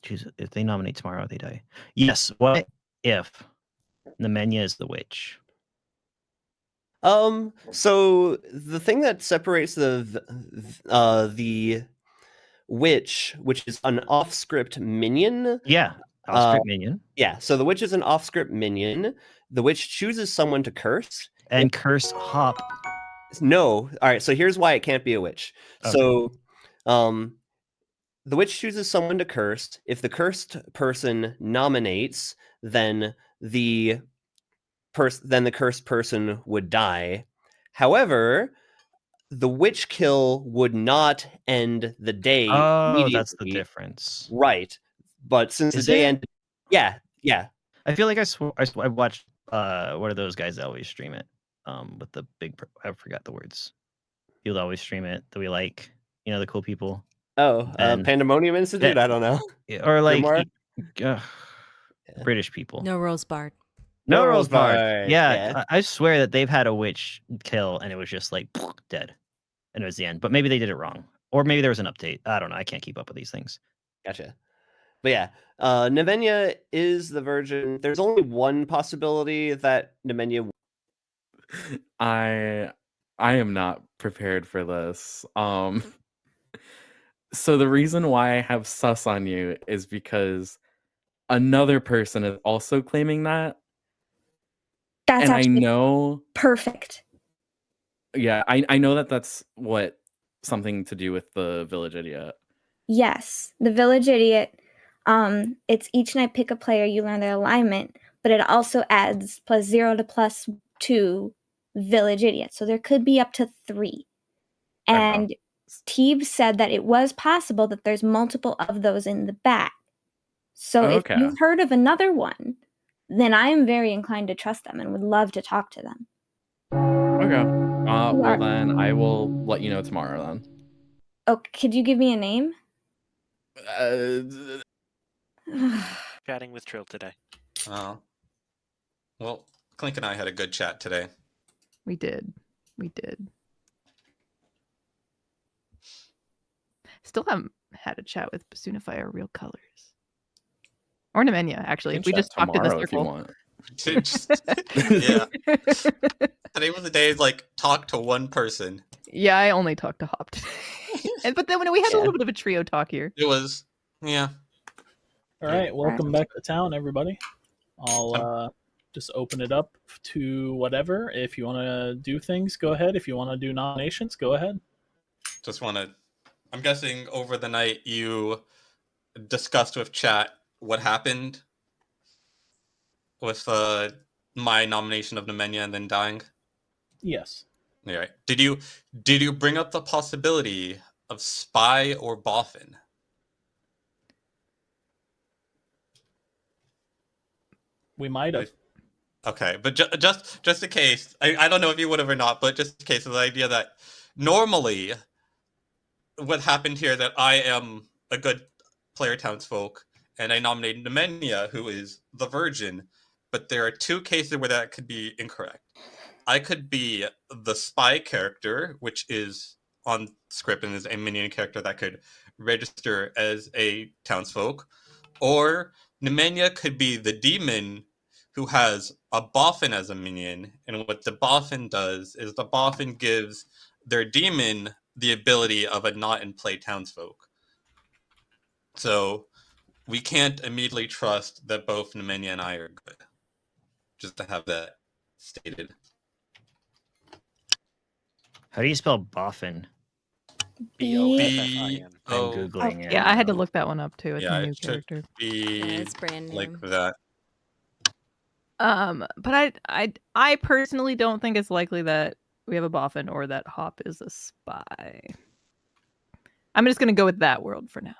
Choose if they nominate tomorrow, they die. Yes. What if Nemenia is the witch? So the thing that separates the witch, which is an off-script minion. Yeah, off-script minion. Yeah, so the witch is an off-script minion. The witch chooses someone to curse. And curse Hop. No. All right, so here's why it can't be a witch. Okay. So, the witch chooses someone to curse. If the cursed person nominates, then the cursed person would die. However, the witch kill would not end the day. Oh, that's the difference. Right. But since the day ended, yeah. I feel like I watched what are those guys that always stream it? With the big I forgot the words. You'll always stream it that we like, the cool people. Oh, Pandemonium Institute? I don't know. Or like British people. No Rose Bard. No Rose Bard. Yeah. I swear that they've had a witch kill and it was just like dead. And it was the end. But maybe they did it wrong. Or maybe there was an update. I don't know. I can't keep up with these things. Gotcha. But yeah, Nemenia is the virgin. There's only one possibility that Nemenia... I am not prepared for this. So the reason why I have sus on you is because another person is also claiming that. That's and I know perfect. Yeah, I know that that's something to do with the village idiot. Yes, the village idiot. It's each night pick a player, you learn their alignment, but it also adds +0 to +2 village idiot. So there could be up to 3. And Teeb said that it was possible that there's multiple of those in the back. So if you've heard of another one, then I am very inclined to trust them and would love to talk to them. Okay. Well, then I will let you know tomorrow then. Oh, could you give me a name? Chatting with Trill today. Oh. Well, Clink and I had a good chat today. We did. Still haven't had a chat with Basunify Real Colors. Or Nemenia, actually. We just talked in the circle. Yeah. The name of the day is talk to one person. Yeah, I only talked to Hop today. But then when we had a little bit of a trio talk here. It was, yeah. All right, welcome back to town, everybody. I'll just open it up to whatever. If you want to do things, go ahead. If you want to do nominations, go ahead. I'm guessing over the night you discussed with chat what happened with my nomination of Nemenia and then dying. Yes. All right. Did you bring up the possibility of spy or boffin? We might have. Okay, but just in case, I don't know if you would have or not, but just in case of the idea that normally what happened here that I am a good player townsfolk and I nominated Nemenia, who is the virgin, but there are two cases where that could be incorrect. I could be the spy character, which is on script and is a minion character that could register as a townsfolk, or Nemenia could be the demon who has a boffin as a minion, and what the boffin does is the boffin gives their demon the ability of a not in play townsfolk. So we can't immediately trust that both Nemenia and I are good. Just to have that stated. How do you spell boffin? BOFFIN. I'm Oh, Googling it. Yeah, I had to look that one up too. It's yeah, a new it should character. be Yeah, it's brand new. like that. But I personally don't think it's likely that we have a boffin or that Hop is a spy. I'm just gonna go with that world for now.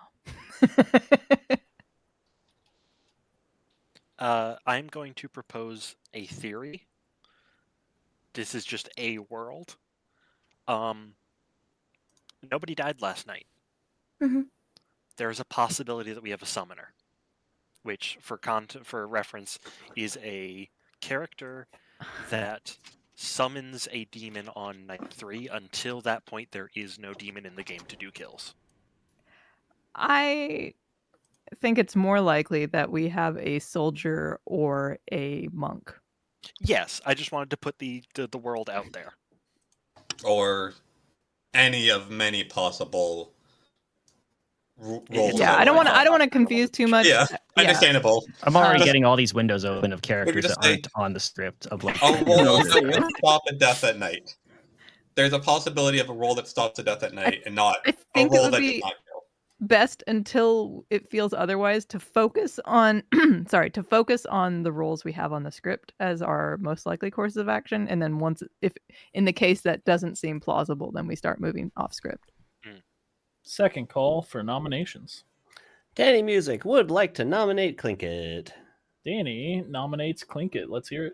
I'm going to propose a theory. This is just a world. Nobody died last night. Mhm. There's a possibility that we have a summoner, which, for reference, is a character that summons a demon on night 3. Until that point, there is no demon in the game to do kills. I think it's more likely that we have a soldier or a monk. Yes, I just wanted to put the world out there. Or any of many possible roles. Yeah, I don't want to confuse too much. Yeah, understandable. I'm already getting all these windows open of characters that aren't on the script of like. A role that stop a death at night. There's a possibility of a role that stops a death at night, and not I a think role it would that be does not kill. best until it feels otherwise to focus on to focus on the roles we have on the script as our most likely courses of action, and then once, if in the case that doesn't seem plausible, then we start moving off script. Second call for nominations. Danny Music would like to nominate Clinket. Danny nominates Clinket. Let's hear it.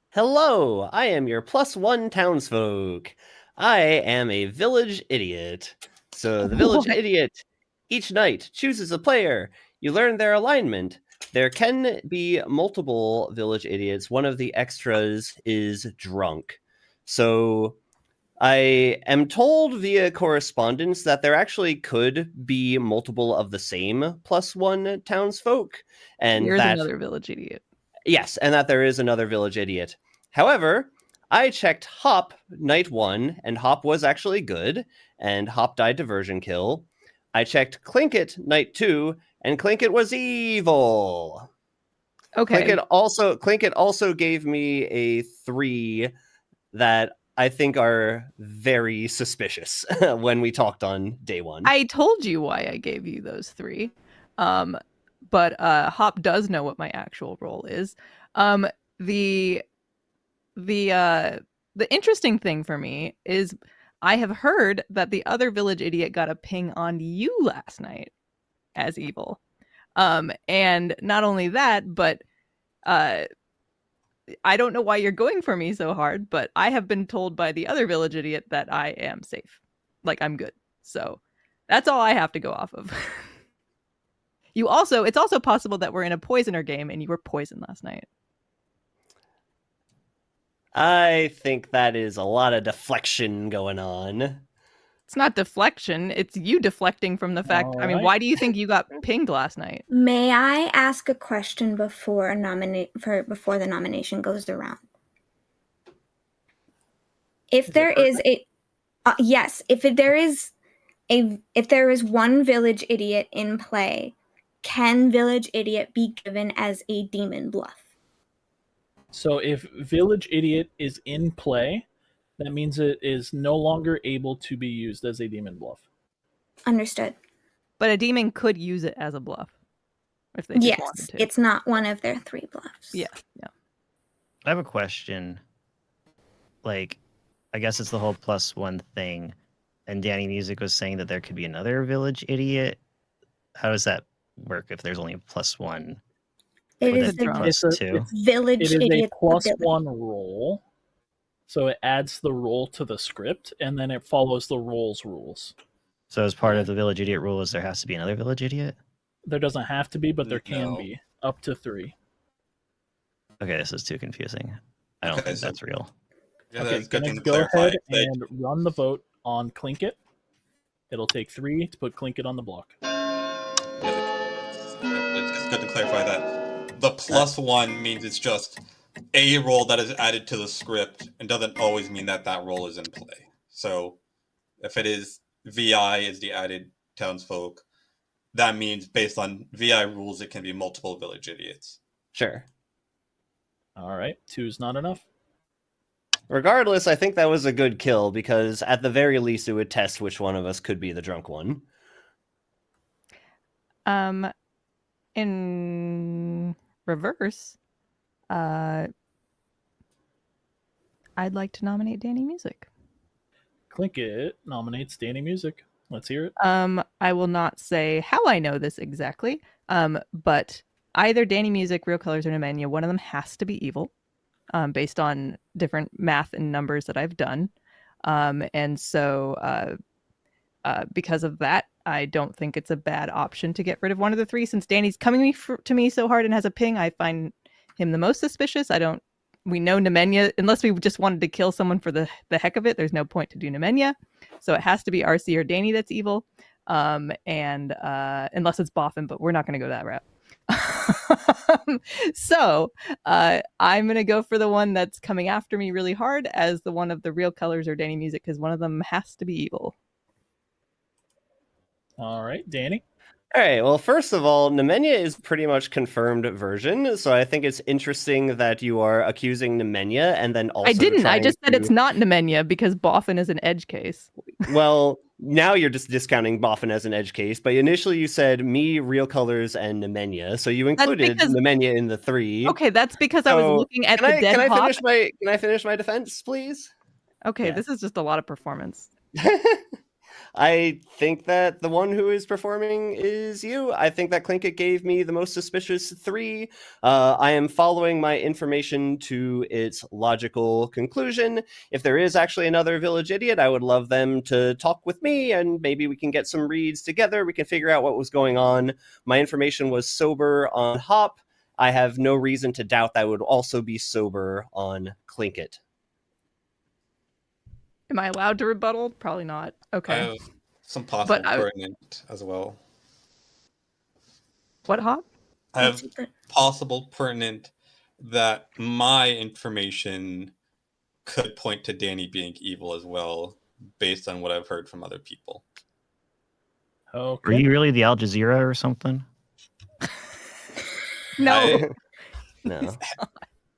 Hello, I am your +1 townsfolk. I am a village idiot. So the village idiot each night chooses a player. You learn their alignment. There can be multiple village idiots. One of the extras is drunk. So I am told via correspondence that there actually could be multiple of the same +1 townsfolk. And Here's that another village idiot. Yes, and that there is another village idiot. However, I checked Hop night 1, and Hop was actually good, and Hop died diversion kill. I checked Clinket night 2, and Clinket was evil. Okay. Clinket also gave me a 3 that I think are very suspicious when we talked on day 1. I told you why I gave you those 3. But Hop does know what my actual role is. The interesting thing for me is I have heard that the other village idiot got a ping on you last night as evil. And not only that, but I don't know why you're going for me so hard, but I have been told by the other village idiot that I am safe. Like, I'm good. So that's all I have to go off of. It's also possible that we're in a poisoner game and you were poisoned last night. I think that is a lot of deflection going on. It's not deflection. It's you deflecting from the fact. All I mean, right. why do you think you got pinged last night? May I ask a question before the nomination goes around? If there is a yes, if there is one village idiot in play, can village idiot be given as a demon bluff? So if Village Idiot is in play, that means it is no longer able to be used as a demon bluff. Understood. But a demon could use it as a bluff if they just wanted Yes, to. it's not one of their 3 bluffs. Yeah. I have a question. Like, I guess it's the whole +1 thing. And Danny Music was saying that there could be another village idiot. How does that work if there's only a +1? It Would is it be the +2? village It is a idiot ability. +1 roll, so it adds the roll to the script, and then it follows the roll's rules. So as part of the village idiot rules, there has to be another village idiot? There doesn't have to be, but there can No. be up to 3. Okay, this is too confusing. I don't Okay, think so- that's real. Yeah, Okay, that's a good gonna thing to go clarify. ahead Like, and run the vote on Clinkit. It'll take 3 to put Clinkit on the block. it's good to clarify that the +1 means it's just a roll that is added to the script and doesn't always mean that that roll is in play. So if it is VI is the added townsfolk, that means based on VI rules, it can be multiple village idiots. Sure. All right, 2's not enough. Regardless, I think that was a good kill because at the very least it would test which one of us could be the drunk one. In reverse, I'd like to nominate Danny Music. Clinkit nominates Danny Music. Let's hear it. I will not say how I know this exactly, but either Danny Music, Real Colors, or Nemanja, one of them has to be evil, based on different math and numbers that I've done. And so because of that, I don't think it's a bad option to get rid of one of the 3. Since Danny's coming to me so hard and has a ping, I find him the most suspicious. We know Nemanja, unless we just wanted to kill someone for the heck of it, there's no point to do Nemanja. So it has to be RC or Danny that's evil. And unless it's Boffin, but we're not going to go that route. So I'm going to go for the one that's coming after me really hard as the one of the Real Colors or Danny Music, because one of them has to be evil. All right, Danny. All right, well, first of all, Nemanja is pretty much confirmed version, so I think it's interesting that you are accusing Nemanja and then also I didn't. I trying just said to- it's not Nemanja because Boffin is an edge case. Well, now you're just discounting Boffin as an edge case, but initially you said me, Real Colors, and Nemanja, so you included because- Nemanja in the 3. Okay, that's because I was So, looking at the dead can I hop. finish my defense, please? Okay, Yeah. this is just a lot of performance. I think that the one who is performing is you. I think that Clinkit gave me the most suspicious 3. I am following my information to its logical conclusion. If there is actually another village idiot, I would love them to talk with me and maybe we can get some reads together. We can figure out what was going on. My information was sober on Hop. I have no reason to doubt that would also be sober on Clinkit. Am I allowed to rebuttal? Probably not. I Okay. have some possible But I- pertinent as well. What hop? I have possible pertinent that my information could point to Danny being evil as well, based on what I've heard from other people. Were Okay. you really the Al Jazeera or something? No. No.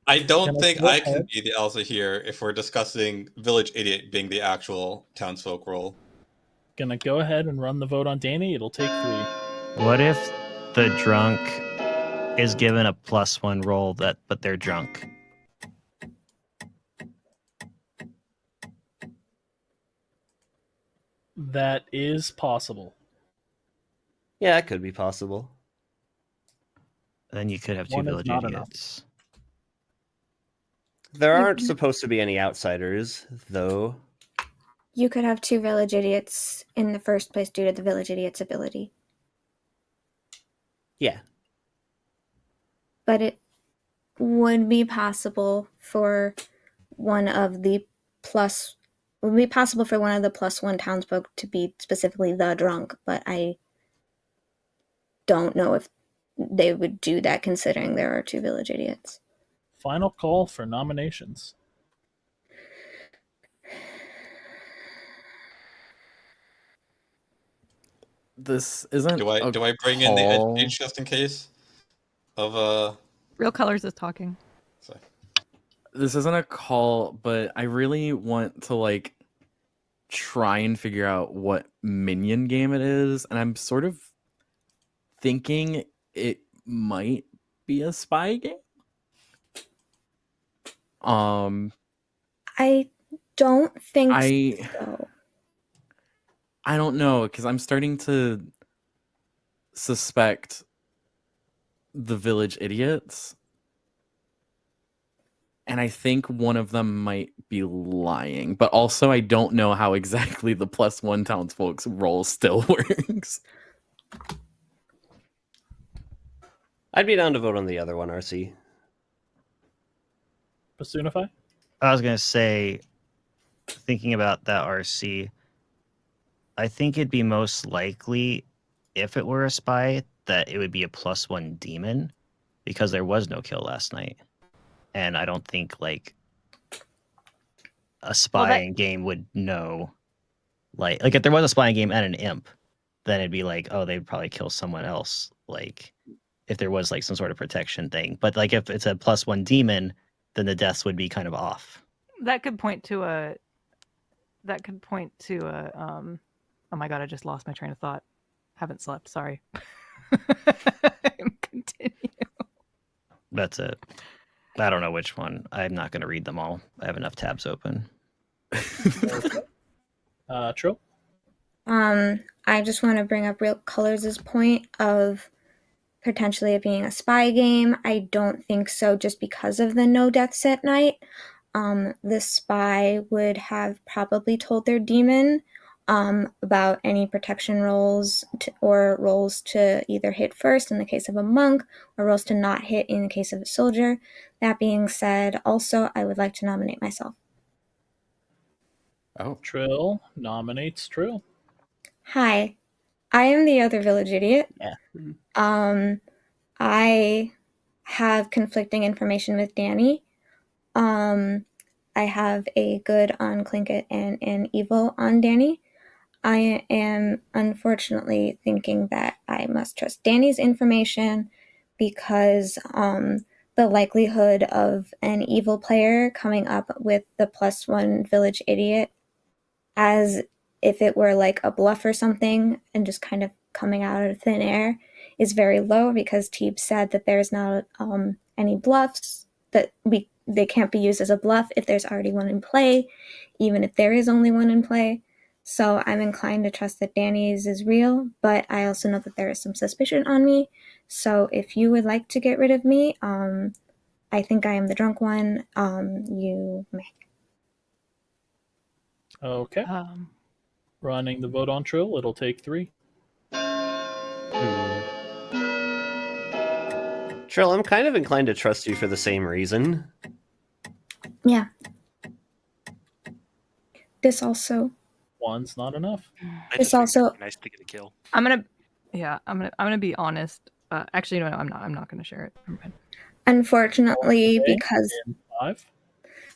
I don't Can I think go I can ahead? be the Elsa here if we're discussing Village Idiot being the actual townsfolk role. Gonna go ahead and run the vote on Danny. It'll take 3. What if the drunk is given a +1 roll but they're drunk? That is possible. Yeah, it could be possible. Then you could have 2 One is village not enough. idiots. There aren't supposed to be any outsiders, though. You could have 2 village idiots in the first place due to the village idiot's ability. Yeah. But it would be possible for one of the +1 townsfolk to be specifically the drunk, but I don't know if they would do that considering there are 2 village idiots. Final call for nominations. This isn't. Do I bring in the edge just in case? Real Colors is talking. Sorry. This isn't a call, but I really want to try and figure out what minion game it is, and I'm sort of thinking it might be a spy game. I don't think I so. don't know, because I'm starting to suspect the village idiots, and I think one of them might be lying, but also I don't know how exactly the +1 townsfolk's role still works. I'd be down to vote on the other one, RC. Basunify? I was gonna say, thinking about that RC, I think it'd be most likely, if it were a spy, that it would be a +1 demon, because there was no kill last night, and I don't think like a spying game would know. Like if there was a spying game and an imp, then it'd be like, oh, they'd probably kill someone else. Like if there was like some sort of protection thing. But like if it's a +1 demon, then the deaths would be kind of off. That could point to a. Oh my god! I just lost my train of thought. Haven't slept. Sorry. Continue. That's it. I don't know which one. I'm not going to read them all. I have enough tabs open. Trill? I just want to bring up Real Colors' point of potentially it being a spy game. I don't think so, just because of the no deaths at night. The spy would have probably told their demon about any protection rolls or rolls to either hit first in the case of a monk, or rolls to not hit in the case of a soldier. That being said, also, I would like to nominate myself. Oh. Trill nominates Trill. Hi, I am the other village idiot. Yeah. I have conflicting information with Danny. I have a good on Clinket and an evil on Danny. I am unfortunately thinking that I must trust Danny's information because the likelihood of an evil player coming up with the +1 village idiot as if it were like a bluff or something and just kind of coming out of thin air is very low, because Teeb said that there's not any bluffs, that they can't be used as a bluff if there's already one in play, even if there is only one in play. So I'm inclined to trust that Danny's is real, but I also know that there is some suspicion on me. So if you would like to get rid of me, I think I am the drunk one. You may. Okay. Running the vote on Trill, it'll take 3. Trill, I'm kind of inclined to trust you for the same reason. Yeah. This also. One's not enough. This also. Nice to get a kill. I'm gonna be honest. Actually, no, I'm not. I'm not gonna share it. Unfortunately, Okay. because And 5.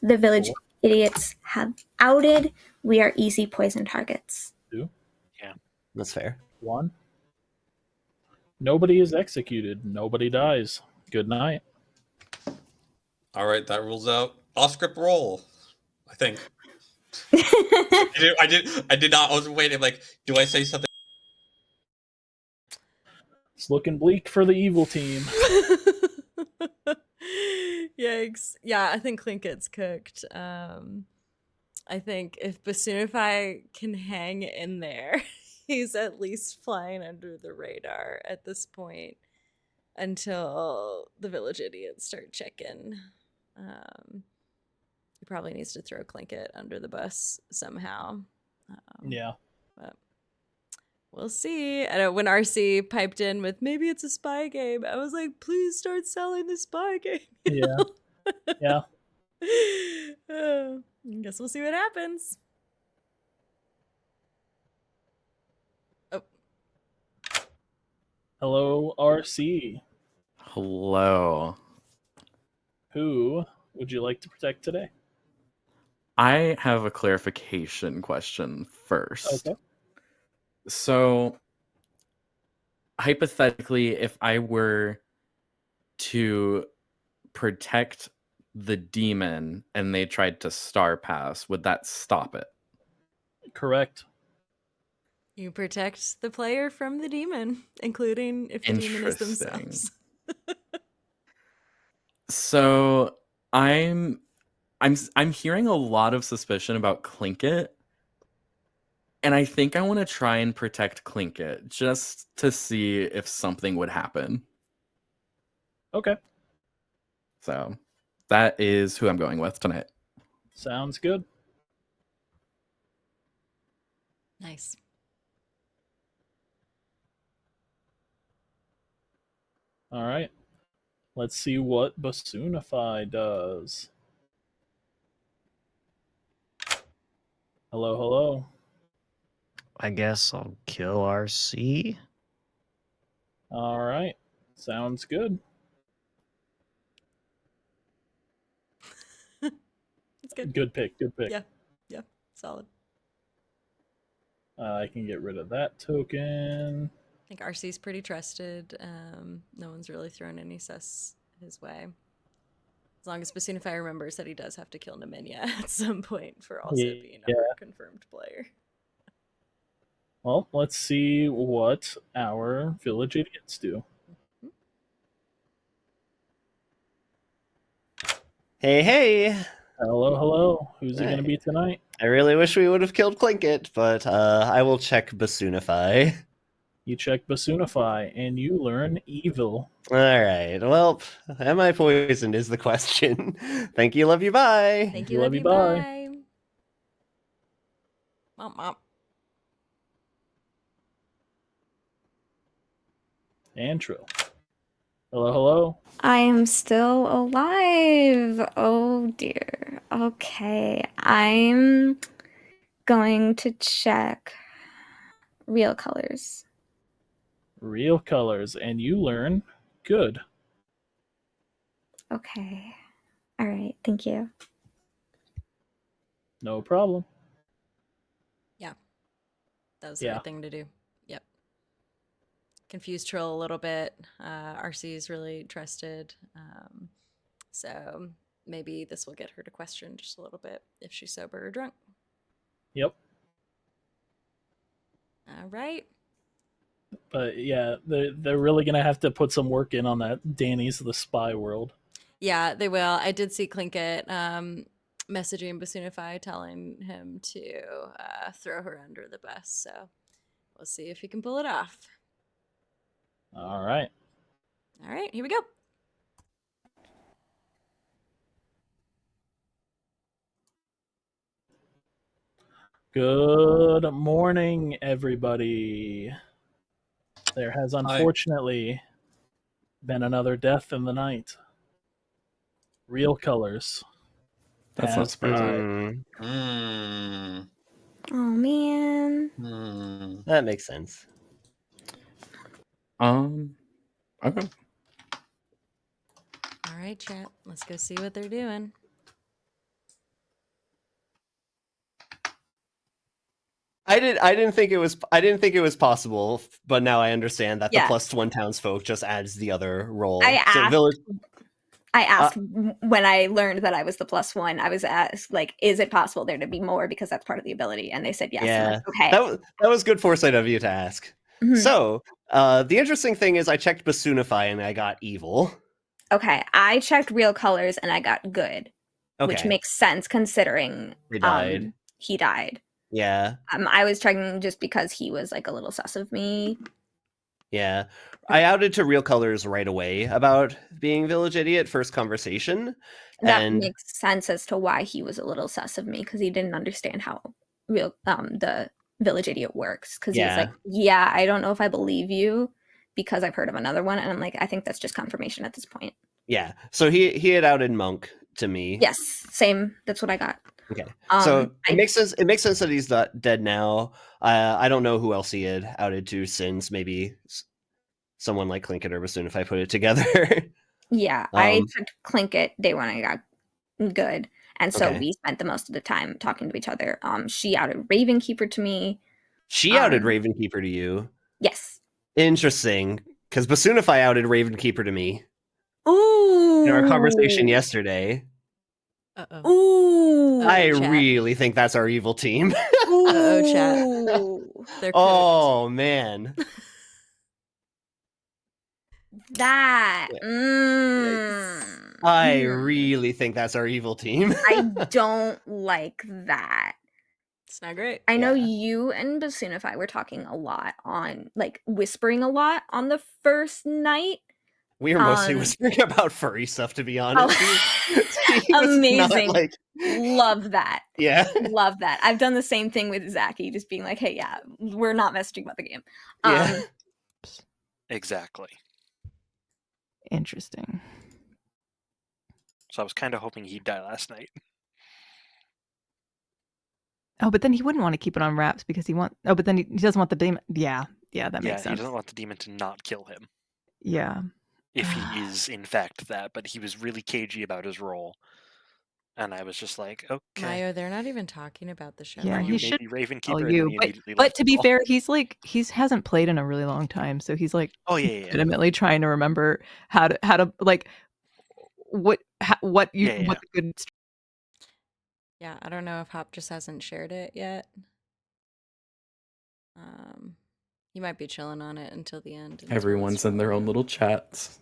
the village idiots have outed, we are easy poison targets. 2. Yeah. That's fair. 1. Nobody is executed. Nobody dies. Good night. All right, that rules out off-script roll, I think. I did not. I was waiting. Like, do I say something? It's looking bleak for the evil team. Yikes. Yeah, I think Clinket's cooked. I think if Basunify can hang in there, he's at least flying under the radar at this point until the village idiots start checking. He probably needs to throw Clinket under the bus somehow. Yeah. But we'll see. I know when RC piped in with maybe it's a spy game, I was like, please start selling the spy game. Yeah. Yeah. I guess we'll see what happens. Oh. Hello, RC. Hello. Who would you like to protect today? I have a clarification question first. Okay. So, hypothetically, if I were to protect the demon and they tried to star pass, would that stop it? Correct. You protect the player from the demon, including if the demon is Interesting. themselves. So I'm hearing a lot of suspicion about Clinket, and I think I want to try and protect Clinket just to see if something would happen. Okay. So that is who I'm going with tonight. Sounds good. Nice. All right. Let's see what Basunify does. Hello, hello. I guess I'll kill RC. All right. Sounds good. It's good. Good pick. Good pick. Yeah. Yeah. Solid. I can get rid of that token. I think RC's pretty trusted. No one's really thrown any sus his way. As long as Basunify remembers that he does have to kill Naminia at some point for also being Yeah. our confirmed player. Well, let's see what our village idiots do. Hey, hey! Hello, hello. Who's it going to be tonight? I really wish we would have killed Clinket, but I will check Basunify. You check Basunify, and you learn evil. All right. Well, am I poisoned is the question. Thank you, love you, bye. Thank you, love you, bye. Mom. And Trill. Hello, hello. I am still alive. Oh dear. Okay. I'm going to check real colors. Real colors, and you learn good. Okay. All right. Thank you. No problem. Yeah. That was the right thing to do. Yep. Confused Trill a little bit. RC is really trusted. So maybe this will get her to question just a little bit if she's sober or drunk. Yep. All right. But yeah, they're really going to have to put some work in on that Danny's the Spy world. Yeah, they will. I did see Clinket messaging Basunify telling him to throw her under the bus. So we'll see if he can pull it off. All right. All right, here we go. Good morning, everybody. There has unfortunately been another death in the night. Real colors. That's not surprising. Oh man. That makes sense. Okay. All right, chat. Let's go see what they're doing. I didn't think it was possible, but now I understand that Yeah. the +1 townsfolk just adds the other role. I asked Uh, when I learned that I was the +1. I was asked, like, is it possible there to be more because that's part of the ability? And they said yes. Yeah, Like, okay. that was good foresight of you to ask. Mhm. So the interesting thing is, I checked Basunify and I got evil. Okay, I checked real colors and I got good, which Okay. makes sense considering He died. He died. Yeah. I was checking just because he was like a little sus of me. Yeah. I outed to real colors right away about being village idiot first conversation. That And makes sense as to why he was a little sus of me, because he didn't understand how real the village idiot works. Because he was like, yeah, I don't know if I believe you because I've heard of another one. And I'm like, I think that's just confirmation at this point. yeah. So he had outed Monk to me. Yes, same. That's what I got. Okay. So it makes sense. It makes sense that he's not dead now. I don't know who else he had outed to since. Maybe someone like Clinket or Basun, if I put it together. Yeah, I took Clinket day one. I got good, and so Okay. we spent the most of the time talking to each other. She outed Ravenkeeper to me. She outed Ravenkeeper to you. Yes. Interesting, because Basunify outed Ravenkeeper to me. Ooh. In our conversation yesterday. Uh-oh. Ooh. I chat. really think that's our evil team. Ooh. Uh-oh, chat. Ooh, They're cooked. Oh man. that. I really think that's our evil team. I don't like that. It's not great. I know Yeah. you and Basunify were talking a lot on, like, whispering a lot on the first night. We were mostly whispering about furry stuff, to be honest. He was Amazing. Not like... Love that. Yeah. Love that. I've done the same thing with Zachy, just being like, hey, yeah, we're not messaging about the game. Yeah. Exactly. Interesting. So I was kind of hoping he'd die last night. Oh, but then he wouldn't want to keep it on wraps because he want. Oh, but then he doesn't want the demon. Yeah, that makes He sense. doesn't want the demon to not kill him. Yeah. If he is in fact that, but he was really cagey about his role, and I was just like, okay. Mayo, they're not even talking about the show. Yeah, Are he you should maybe Raven tell Keeper? And then you. he But, immediately but left to the be call. fair, he hasn't played in a really long time, so he's like Oh yeah. legitimately trying to remember how to like what the good. Yeah, I don't know if Hop just hasn't shared it yet. He might be chilling on it until the end. Everyone's in their own little chats.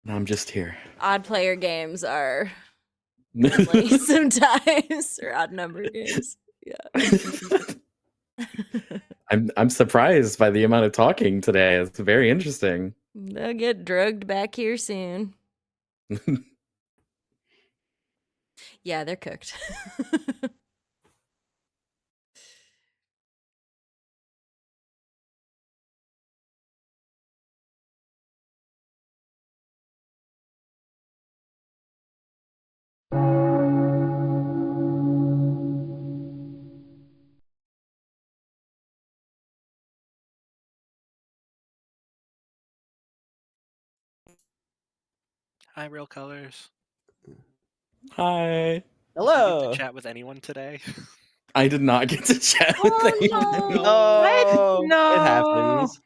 And I'm just here. Odd player games are friendly sometimes, or odd number games. Yeah. I'm surprised by the amount of talking today. It's very interesting. They'll get drugged back here soon. Yeah, they're cooked. Hi, Real Colors. Hi. Hello. Did you get to chat with anyone today? I did not get to chat with anyone. No. No. It happens.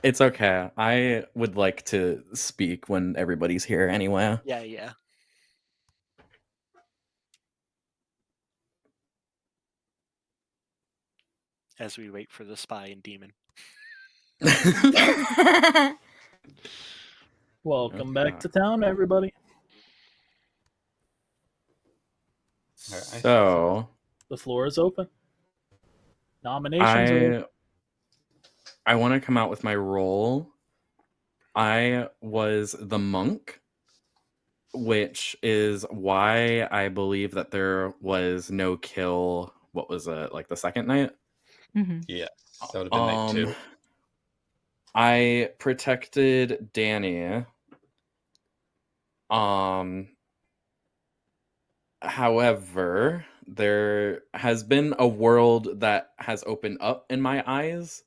It's okay. I would like to speak when everybody's here anyway. Yeah. As we wait for the spy and demon. Welcome back to town, everybody. So the floor is open. Nominations are open. I want to come out with my role. I was the monk, which is why I believe that there was no kill. What was it, like the second night? Mm-hmm. Yeah, that would have been night 2. I protected Danny. However, there has been a world that has opened up in my eyes.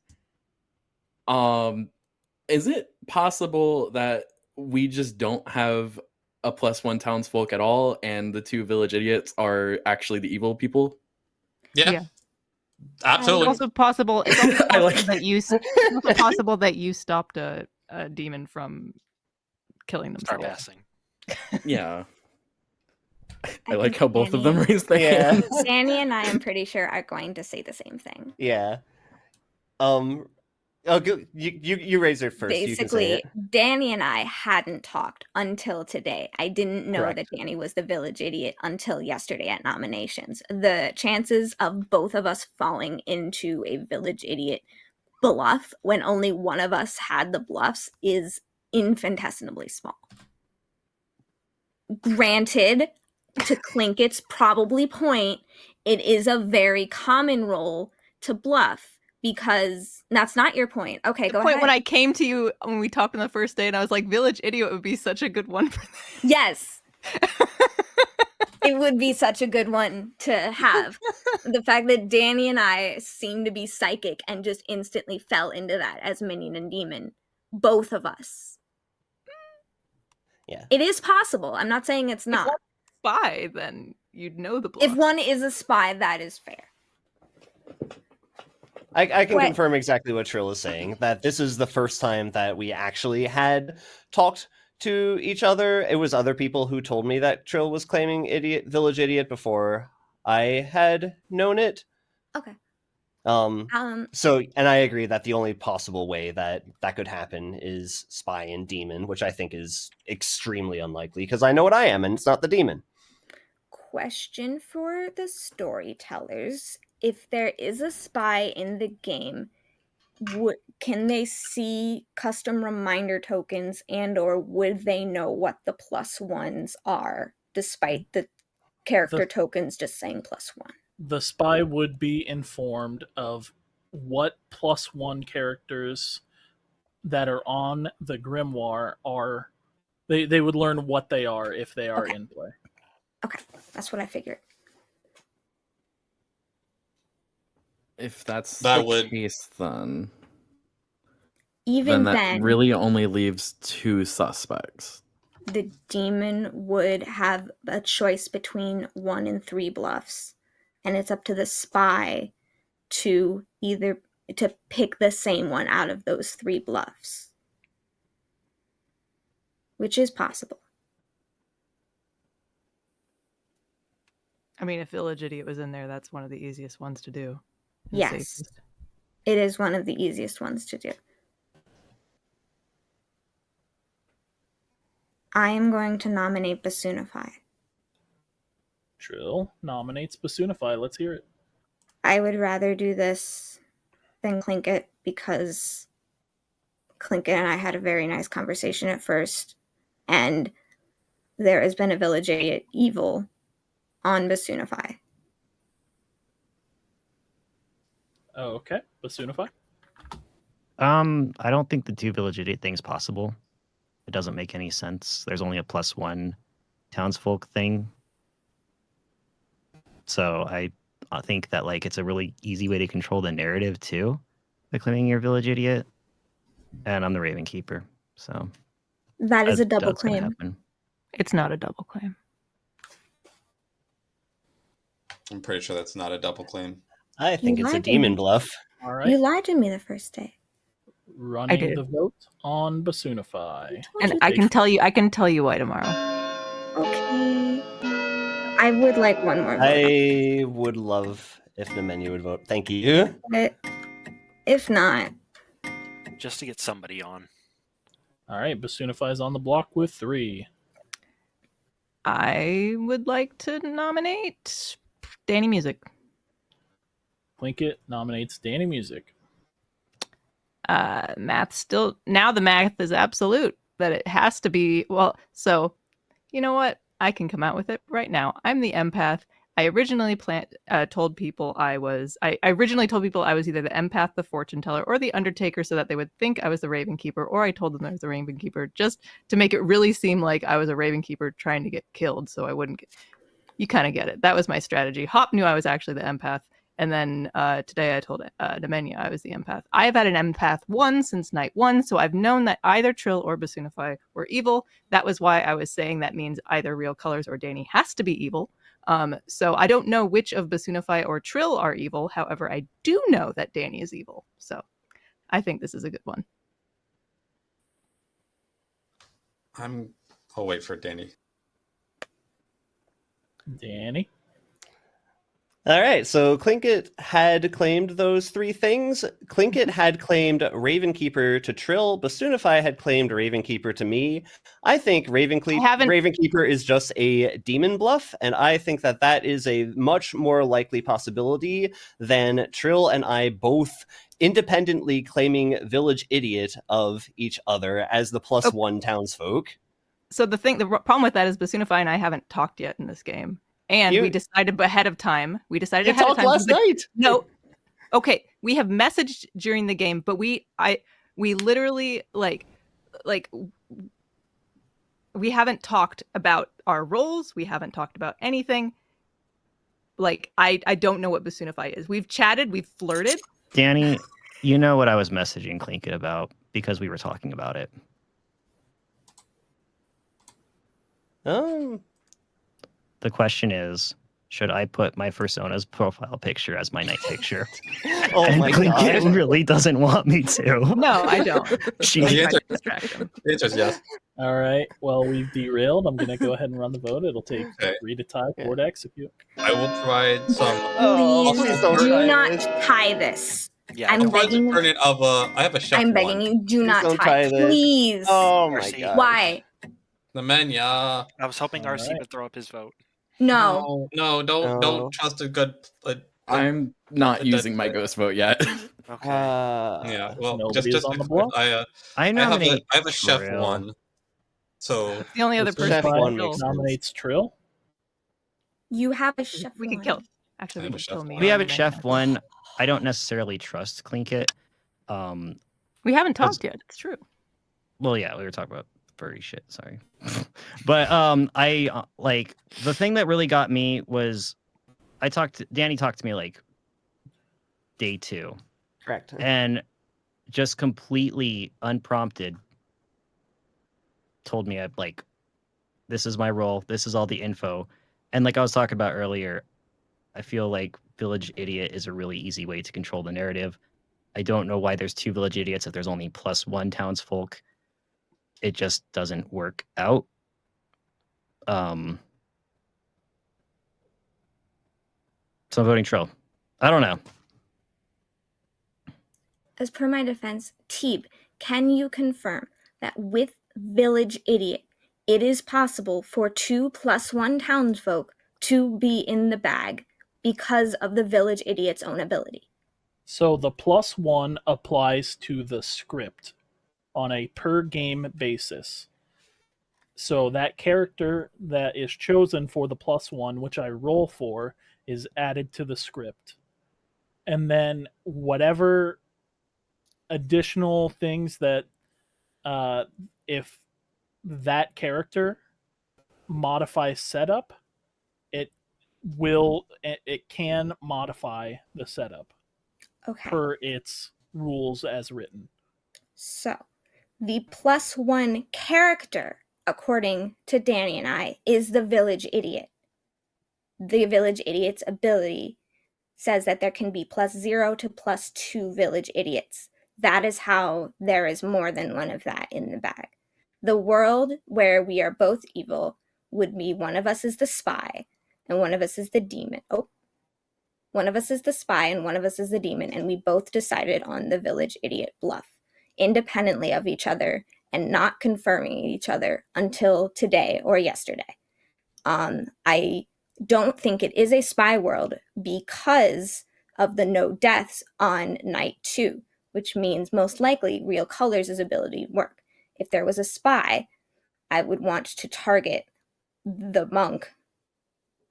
Is it possible that we just don't have a +1 townsfolk at all, and the 2 village idiots are actually the evil people? Yeah. It's Absolutely. also possible. It's also I possible like that you. It's also possible that you stopped a demon from killing Start themselves. passing. Yeah. I like how both of them raised their Yeah. hands. Danny and I am pretty sure are going to say the same thing. Yeah. You raise it first. You can say Basically, it. Danny and I hadn't talked until today. I didn't know Correct. that Danny was the village idiot until yesterday at nominations. The chances of both of us falling into a village idiot bluff when only one of us had the bluffs is infinitesimally small. Granted, to Clinket's probably point, it is a very common role to bluff because that's not your point. Okay, go ahead. When I came to you when we talked on the first day, and I was like, "Village idiot would be such a good one for this." Yes. It would be such a good one to have. The fact that Danny and I seem to be psychic and just instantly fell into that as minion and demon. Both of us. Yeah. It is possible. I'm not saying it's not. If one spy, then you'd know the bluff. If one is a spy, that is fair. I can confirm exactly what Trill is saying, that this is the first time that we actually had talked to each other. It was other people who told me that Trill was claiming village idiot before I had known it. Okay. So, and I agree that the only possible way that could happen is spy and demon, which I think is extremely unlikely because I know what I am and it's not the demon. Question for the storytellers. If there is a spy in the game, can they see custom reminder tokens and or would they know what the +1s are despite the character tokens just saying +1? The spy would be informed of what +1 characters that are on the grimoire are. They would learn what they are if they are in play. Okay, that's what I figured. If that's That the would- case, then Even that then, really only leaves 2 suspects. the demon would have a choice between 1 and 3 bluffs, and it's up to the spy to either to pick the same one out of those 3 bluffs, which is possible. I mean, if Village Idiot was in there, that's one of the easiest ones to do. and Yes, safest. it is one of the easiest ones to do. I am going to nominate Basunify. Trill nominates Basunify. Let's hear it. I would rather do this than Clinket because Clinket and I had a very nice conversation at first, and there has been a Village Idiot evil on Basunify. Okay, Basunify. I don't think the 2 Village Idiot thing's possible. It doesn't make any sense. There's only a +1 townsfolk thing. So I think that like it's a really easy way to control the narrative too, by claiming you're Village Idiot. And I'm the Raven Keeper, so That is a double that's gonna claim. happen. It's not a double claim. I'm pretty sure that's not a double claim. I think You it's a lied to demon me. bluff. All right. You lied to me the first day. Running did. the vote on Basunify. And I can tell you why tomorrow. Okay. I would like one more vote. I would love if Nemenya would vote. Thank you. But if not, Just to get somebody on. All right, Basunify's on the block with 3. I would like to nominate Danny Music. Plinkett nominates Danny Music. Math still now the math is absolute that it has to be so you know what, I can come out with it right now. I'm the empath. I originally told people I was either the empath, the fortune teller, or the undertaker so that they would think I was the Raven Keeper, or I told them I was the Raven Keeper just to make it really seem like I was a Raven Keeper trying to get killed so I wouldn't get... You kind of get it. That was my strategy. Hop knew I was actually the empath. And then today I told Nemenya I was the empath. I have had an empath 1 since night 1, so I've known that either Trill or Basunify were evil. That was why I was saying that means either Real Colors or Danny has to be evil. So I don't know which of Basunify or Trill are evil. However, I do know that Danny is evil. So I think this is a good one. I'll wait for Danny. Danny. All right, so Plinkett had claimed those 3 things. Plinkett had claimed Raven Keeper to Trill. Basunify had claimed Raven Keeper to me. I think Raven Keeper is just a demon bluff, and I think that is a much more likely possibility than Trill and I both independently claiming Village Idiot of each other as the +1 townsfolk. So the problem with that is Basunify and I haven't talked yet in this game. And we decided ahead of time. We talked last night. No, okay. We have messaged during the game, but we literally like we haven't talked about our roles. We haven't talked about anything. Like I don't know what Basunify is. We've chatted. We've flirted. Danny, you know what I was messaging Clinket about because we were talking about it. The question is, should I put my Persona's profile picture as my night picture? Oh my god. It really doesn't want me to. No, I don't. She The answer is yes. All right. Well, we've derailed. I'm gonna go ahead and run the vote. It'll take Okay. 3 to tie, Yeah. 4 to execute. I will provide some. Oh, Please please don't do tie not this. tie this. Yeah, I'm don't begging. Turn it of I have a chef I'm one. begging you, do Please not don't tie. tie this. Please. Oh my RC. god. Why? The menu. I was hoping All RC right. would throw up his vote. No. No, No. don't trust a good. I'm not That- using my ghost vote yet. Okay. Yeah. Well, Nobody just is on the to- block. I I have nominate a chef Trill. one. So It's the only other Persona person Chef we one can makes kill. sense. nominates Trill. You have a chef We can one. kill. I Actually, we have a can chef kill me. one. We have on a chef mechanical. one. I don't necessarily trust Clinkit. We haven't 'Cause- talked yet. It's true. Well, yeah, we were talking about furry shit. Sorry, but I like the thing that really got me was Danny talked to me like day 2, Correct. and just completely unprompted told me this is my role, this is all the info, and like I was talking about earlier, I feel like Village Idiot is a really easy way to control the narrative. I don't know why there's 2 Village Idiots if there's only +1 townsfolk. It just doesn't work out. So I'm voting Trill. I don't know. As per my defense, Teeb, can you confirm that with Village Idiot, it is possible for 2 + 1 townsfolk to be in the bag because of the Village Idiot's own ability? So the +1 applies to the script on a per game basis. So that character that is chosen for the +1, which I roll for, is added to the script. And then whatever additional things that if that character modifies setup, it can modify the setup Okay. per its rules as written. So, the +1 character, according to Danny and I, is the Village Idiot. The Village Idiot's ability says that there can be +0 to +2 Village Idiots. That is how there is more than one of that in the bag. The world where we are both evil would be one of us is the spy and one of us is the demon. One of us is the spy and one of us is the demon, and we both decided on the Village Idiot bluff, independently of each other and not confirming each other until today or yesterday. I don't think it is a spy world because of the no deaths on night 2, which means most likely Real Colors' ability work. If there was a spy, I would want to target the monk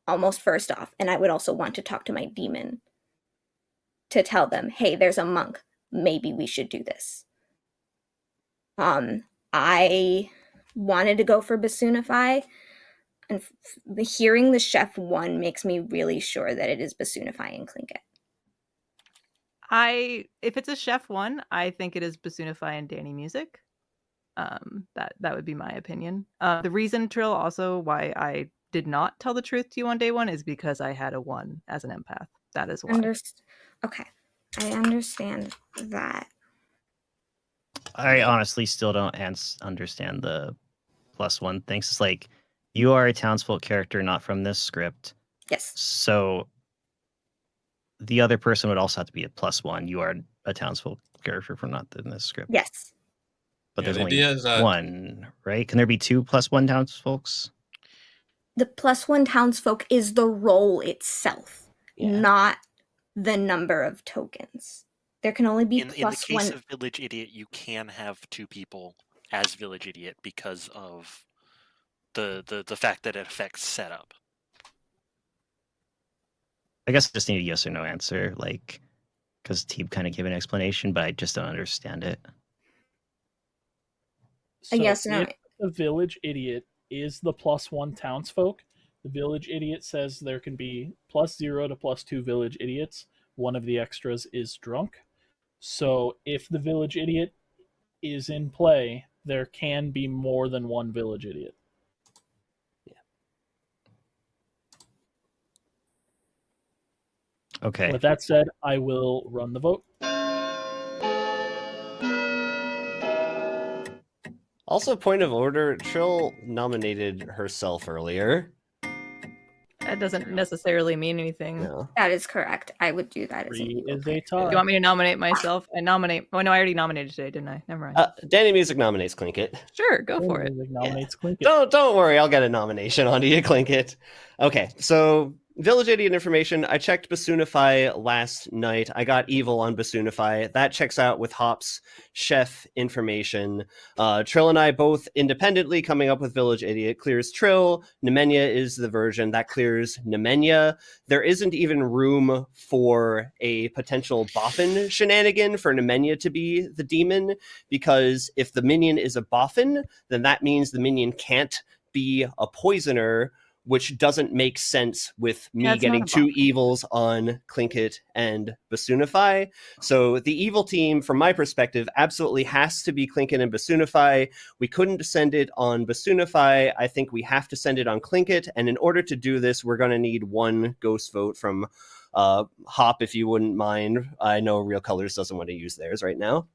almost first off, and I would also want to talk to my demon to tell them, hey, there's a monk, maybe we should do this. I wanted to go for Bassoonify, and hearing the chef one makes me really sure that it is Bassoonify and Clinket. If it's a chef one, I think it is Bassoonify and Danny Music. That would be my opinion. The reason, Trill, also why I did not tell the truth to you on day 1 is because I had a 1 as an empath. That is why. Okay, I understand that. I honestly still don't understand the +1 things. It's like you are a townsfolk character, not from this script. Yes. So the other person would also have to be a +1. You are a townsfolk character from not in this script. Yes. But Yeah, there's the only idea is that- 1, right? Can there be 2 +1 townsfolks? The +1 townsfolk is the role itself, Yeah. not the number of tokens. There can only be In the case +1. of Village Idiot, you can have 2 people as Village Idiot because of the fact that it affects setup. I guess I just need a yes or no answer, like, because Teeb kind of gave an explanation, but I just don't understand it. So yes, no. if the Village Idiot is the +1 townsfolk, the Village Idiot says there can be +0 to +2 Village Idiots. One of the extras is drunk. So if the Village Idiot is in play, there can be more than one Village Idiot. Okay. With that said, I will run the vote. Also, point of order, Trill nominated herself earlier. That doesn't necessarily mean anything. No. That is correct. I would do that as an Three evil is player. a tie. Do you want me to nominate myself? I nominate. Oh no, I already nominated today, didn't I? Never mind. Danny Music nominates Clinkit. Sure, go for it. Music nominates Clinkit. Don't worry, I'll get a nomination onto you, Clinkit. Okay, so Village Idiot information. I checked Basoonify last night. I got evil on Basoonify. That checks out with Hop's chef information. Trill and I both independently coming up with Village Idiot. Clears Trill. Nemenya is the version that clears Nemenya. There isn't even room for a potential boffin shenanigan for Nemenya to be the demon, because if the minion is a boffin, then that means the minion can't be a poisoner, which doesn't make sense with me That's getting not a two boffin. evils on Clinkit and Basoonify. So the evil team, from my perspective, absolutely has to be Clinkit and Basoonify. We couldn't send it on Basoonify. I think we have to send it on Clinkit. And in order to do this, we're going to need one ghost vote from Hop, if you wouldn't mind. I know Real Colors doesn't want to use theirs right now.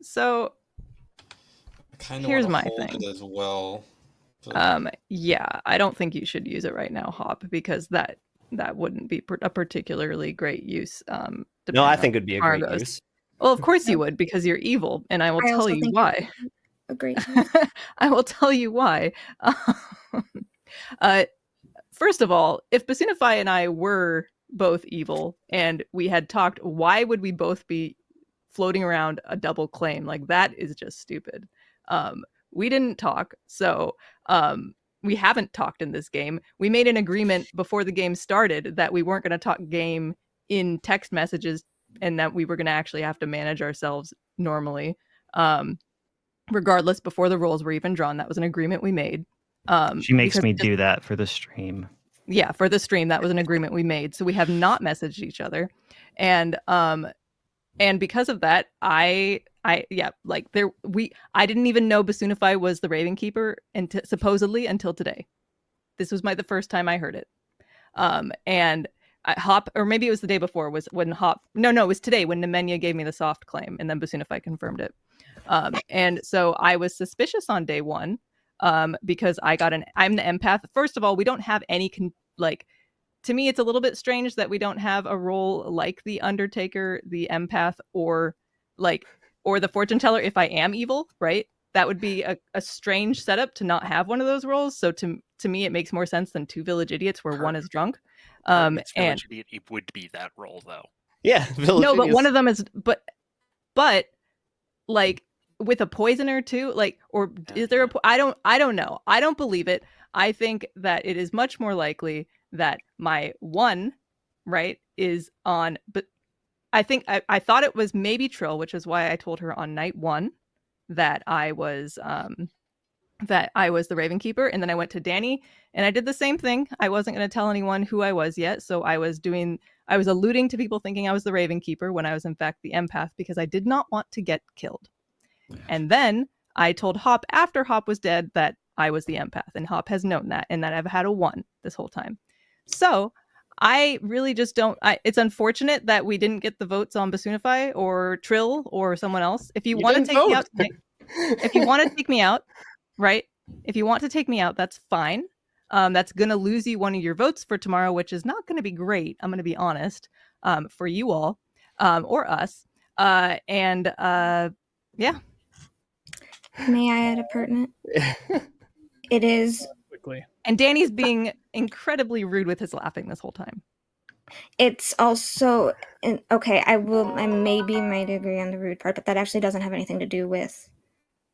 So I kind of Here's want my to hold thing. it as well. But yeah, I don't think you should use it right now, Hop, because that wouldn't be a particularly great use. No, I depending think on it'd be a how great it goes. use. Well, of course you would, because you're evil, and I will I tell also you think why. a great use. I will tell you why. First of all, if Basoonify and I were both evil and we had talked, why would we both be floating around a double claim? Like, that is just stupid. We didn't talk, so we haven't talked in this game. We made an agreement before the game started that we weren't going to talk game in text messages, and that we were going to actually have to manage ourselves normally. Regardless, before the roles were even drawn, that was an agreement we made. She makes because me just- do that for the stream. Yeah, for the stream, that was an agreement we made. So we have not messaged each other, and because of that, I didn't even know Basoonify was the Raven Keeper supposedly until today. This was the first time I heard it. And Hop, or maybe it was the day before, was when Hop. No, it was today when Nemenya gave me the soft claim, and then Basoonify confirmed it. And so I was suspicious on day one, because I'm the empath. First of all, we don't have any to me, it's a little bit strange that we don't have a role like the Undertaker, the empath, or the fortune teller. If I am evil, right? That would be a strange setup to not have one of those roles. So to me, it makes more sense than two village idiots where one is drunk. It's And Village Idiot, it would be that role though. Yeah, Village no, but Idiot's- one of them is but like with a poisoner too, or is there a I don't know. I don't believe it. I think that it is much more likely that my one, right, is on, but I think I thought it was maybe Trill, which is why I told her on night one that I was the Raven Keeper, and then I went to Danny and I did the same thing. I wasn't going to tell anyone who I was yet, so I was alluding to people thinking I was the Raven Keeper when I was in fact the empath, because I did not want to get killed. And then I told Hop after Hop was dead that I was the empath, and Hop has known that, and that I've had a 1 this whole time. So I really just don't. It's unfortunate that we didn't get the votes on Basoonify or Trill or someone else. If you want to didn't take me vote. out, if you want to take me out, right? If you want to take me out, that's fine. That's gonna lose you one of your votes for tomorrow, which is not gonna be great. I'm gonna be honest, for you all, or us, yeah. May I add a pertinent? It is. Quickly. And Danny's being incredibly rude with his laughing this whole time. It's also okay. I maybe might agree on the rude part, but that actually doesn't have anything to do with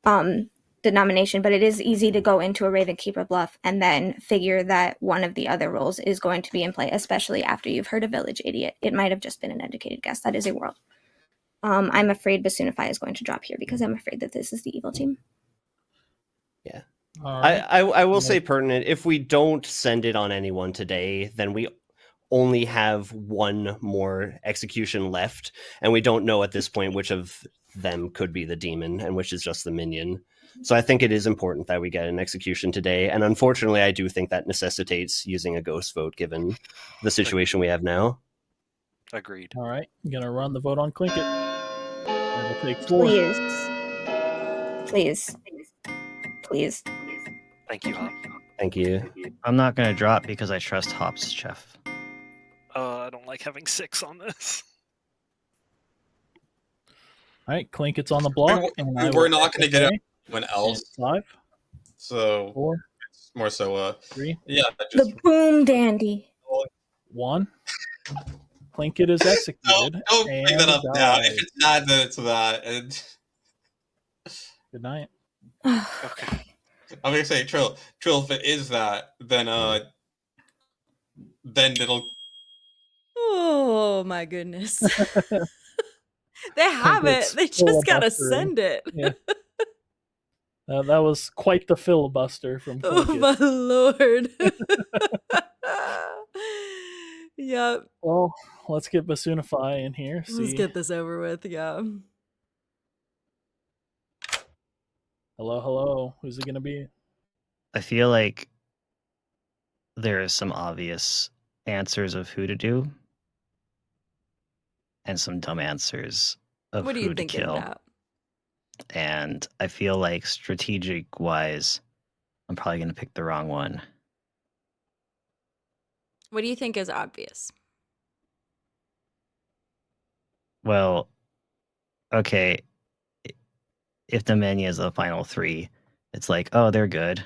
the nomination. But it is easy to go into a Raven Keeper bluff and then figure that one of the other roles is going to be in play, especially after you've heard a Village Idiot. It might have just been an educated guess. That is a world. I'm afraid Basoonify is going to drop here because I'm afraid that this is the evil team. Yeah. All right. I will say pertinent. If we don't send it on anyone today, then we only have one more execution left, and we don't know at this point which of them could be the demon and which is just the minion. So I think it is important that we get an execution today, and unfortunately I do think that necessitates using a ghost vote given the situation we have now. Agreed. All right, I'm gonna run the vote on Clinkit. That'll take 4. Please. please. Thank you, Hop. Thank you. I'm not gonna drop because I trust Hop's chef. I don't like having 6 on this. All right, Clink, it's on the block, and I We're will not going to get away anyone in else. 5, So 4, it's more so 3, yeah, The just boom dandy. 1. Plinkett is executed. don't bring that and up now. dies. If it's that, then it's that. And Good night. Okay. I'm gonna say Trill, if it is that, then it'll Oh my goodness. They have it. Plinkett's They just gotta filibustering. send it. Yeah. That was quite the filibuster from Oh Plinkett. my lord. Yep. Well, let's get Basunify in here. Let's See. get this over with. Yeah. Hello, hello. Who's it gonna be? I feel like there are some obvious answers of who to do, and some dumb answers of What are you who to thinking kill. about? And I feel like strategic wise, I'm probably gonna pick the wrong one. What do you think is obvious? Well, okay, if Nemenia is the final 3, it's like, oh, they're good.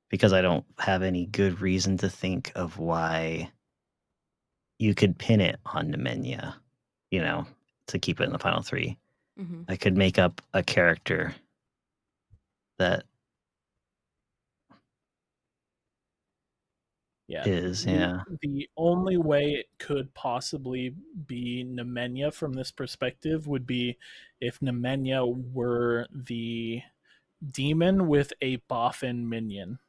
Because I don't have any good reason to think of why you could pin it on Nemenia, to keep it in the final 3. Mm-hmm. I could make up a character that Yeah. is, yeah. The only way it could possibly be Nemenia from this perspective would be if Nemenia were the demon with a boffin minion.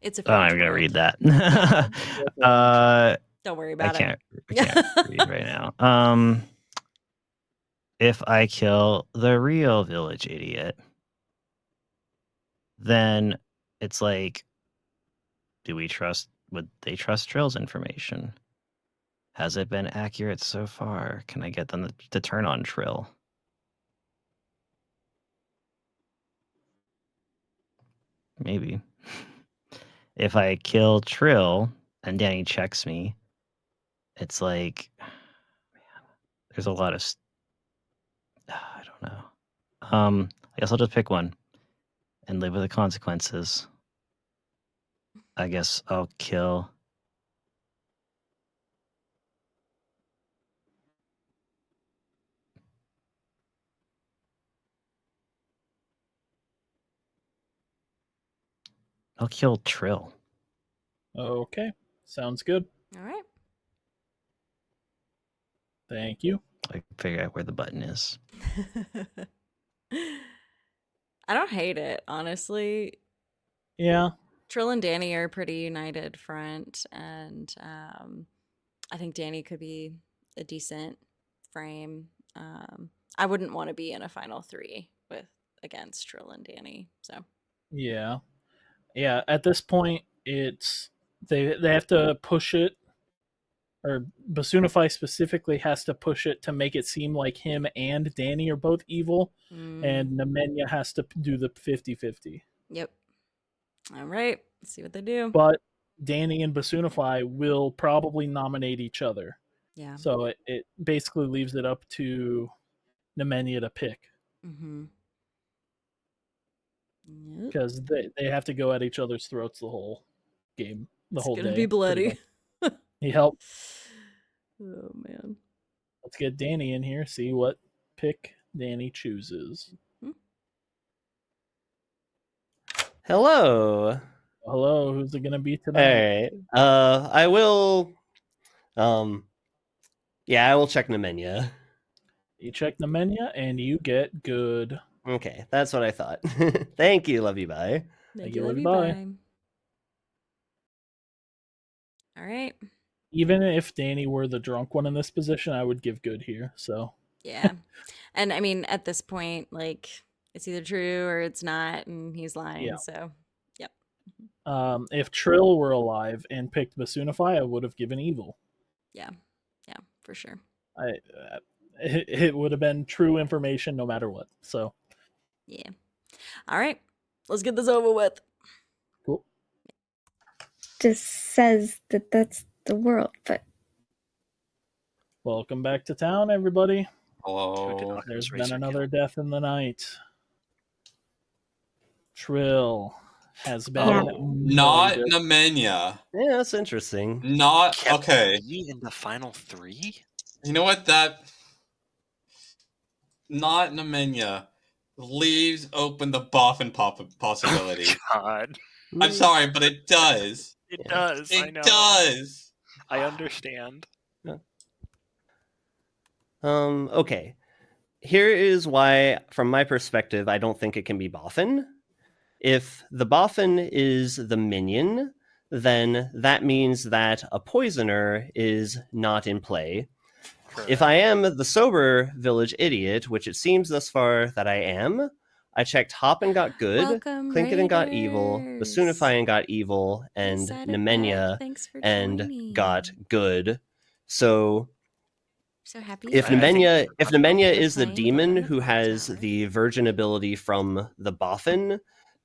It's a Oh, I'm French gonna word. read that. Don't worry I about it. can't read right now. If I kill the real village idiot, then it's like, would they trust Trill's information? Has it been accurate so far? Can I get them to turn on Trill? Maybe. If I kill Trill and Danny checks me, it's like, man, there's a lot of I don't know. I guess I'll just pick one and live with the consequences. I guess I'll kill Trill. Okay. Sounds good. All right. Thank you. I can figure out where the button is. I don't hate it, honestly. Yeah. Trill and Danny are a pretty united front, and I think Danny could be a decent frame. I wouldn't want to be in a final 3 against Trill and Danny. So Yeah. Yeah. At this point, it's they have to push it, or Basunify specifically has to push it to make it seem like him and Danny are both evil, and Nemenia has to do the 50-50. Yep. All right. Let's see what they do. But Danny and Basunify will probably nominate each other. Yeah. So it basically leaves it up to Nemenia to pick. Mm-hmm. Because they have to go at each other's throats the whole game, the whole day. It's gonna be bloody. He helped. Oh man. Let's get Danny in here, see what pick Danny chooses. Hello. Hello, who's it gonna be tonight? All right. I will. Yeah, I will check Nemenia. You check Nemenia, and you get good. Okay, that's what I thought. Thank you. Love you. Bye. Thank you, you. Love you. bye. Bye. All right. Even if Danny were the drunk one in this position, I would give good here. So yeah, and I mean, at this point, like, it's either true or it's not, and he's lying. Yeah. So, yep. If Trill were alive and picked Basunify, I would have given evil. Yeah, for sure. it would have been true information no matter what. So Yeah. All right. Let's get this over with. cool. Just says that that's the world, but Welcome back to town, everybody. Hello. There's been another death in the night. Trill has been Not murdered. Nemanja. Yeah, that's interesting. Not Kept okay. me in the final 3? You know what? Not Nemanja leaves open the boffin possibility. God. I'm sorry, but it does. It Yeah. does. I It know. does. I understand. Okay. Here is why, from my perspective, I don't think it can be boffin. If the boffin is the minion, then that means that a poisoner is not in play. If I am the sober village idiot, which it seems thus far that I am, I checked Hop and got good, Welcome, Clinket and got evil, Raiders. Basunify and got evil, We and said it Nemanja back. Thanks for and joining. got good. So So happy. if I think Nemanja You're is the playing demon Golden who has Clocktower. the virgin ability from the boffin,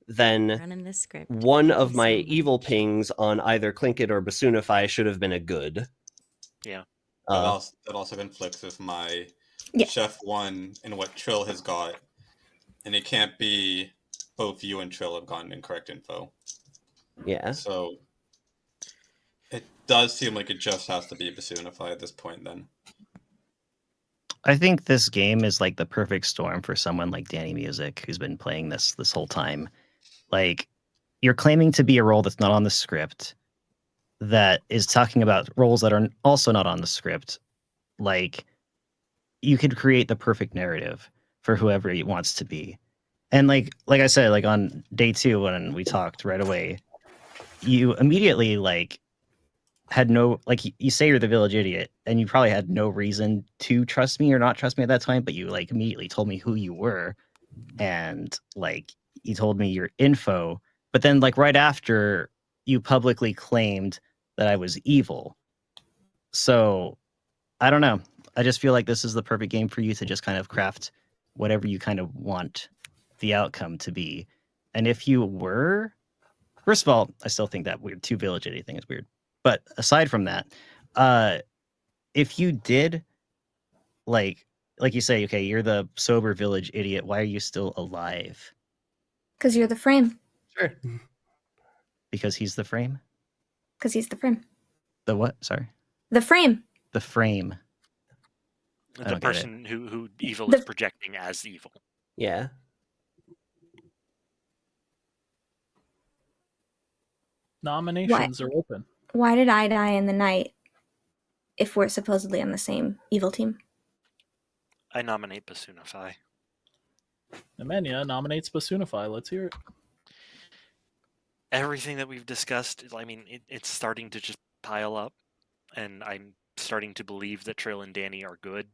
then Running this script. one Thank of you my so evil much. pings on either Clinket or Basunify should have been a good. Yeah. That also conflicts with my Yeah. Chef 1 and what Trill has got. And it can't be both you and Trill have gotten incorrect info. Yeah. So it does seem like it just has to be Basunify at this point then. I think this game is like the perfect storm for someone like Danny Music, who's been playing this whole time. Like, you're claiming to be a role that's not on the script, that is talking about roles that are also not on the script. Like, you could create the perfect narrative for whoever it wants to be. And like I said, like on day 2 when we talked right away, you immediately like had no, like, you say you're the village idiot and you probably had no reason to trust me or not trust me at that time, but you like immediately told me who you were and like you told me your info, but then like right after you publicly claimed that I was evil. So I don't know. I just feel like this is the perfect game for you to just kind of craft whatever you kind of want the outcome to be. And if you were, first of all, I still think that weird 2 village idiot thing is weird. But aside from that, if you did like you say, okay, you're the sober village idiot, why are you still alive? Because you're the frame. Sure. Because he's the frame? Because he's the frame. The what? Sorry. The frame. The frame. I The don't get it. person who evil is projecting as evil. Yeah. Nominations are open. Why did I die in the night if we're supposedly on the same evil team? I nominate Basunify. Nemanja nominates Basunify. Let's hear it. Everything that we've discussed, I mean, it's starting to just pile up, and I'm starting to believe that Trill and Danny are good.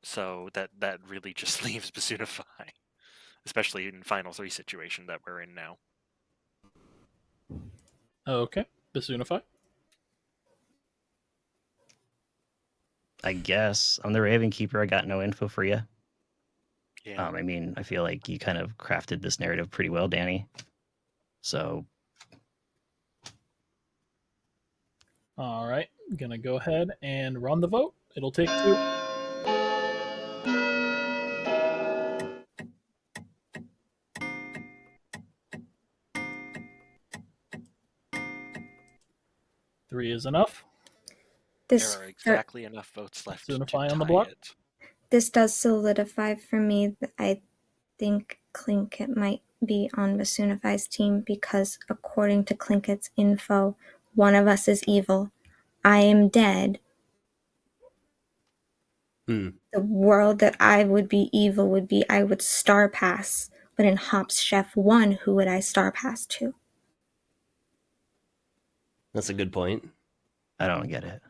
So that really just leaves Basunify, especially in Final 3 situation that we're in now. Okay, Basunify. I guess I'm the Raven Keeper. I got no info for you. Yeah. I mean, I feel like you kind of crafted this narrative pretty well, Danny. So, All right, gonna go ahead and run the vote. It'll take 2. Three is enough. This There are exactly enough votes left to Basunify on the tie block. it. this does solidify for me that I think Clinket might be on Basunify's team because according to Clinket's info, one of us is evil. I am dead. The world that I would be evil would be I would star pass. But in Hop's Chef 1, who would I star pass to? That's a good point. I don't get it.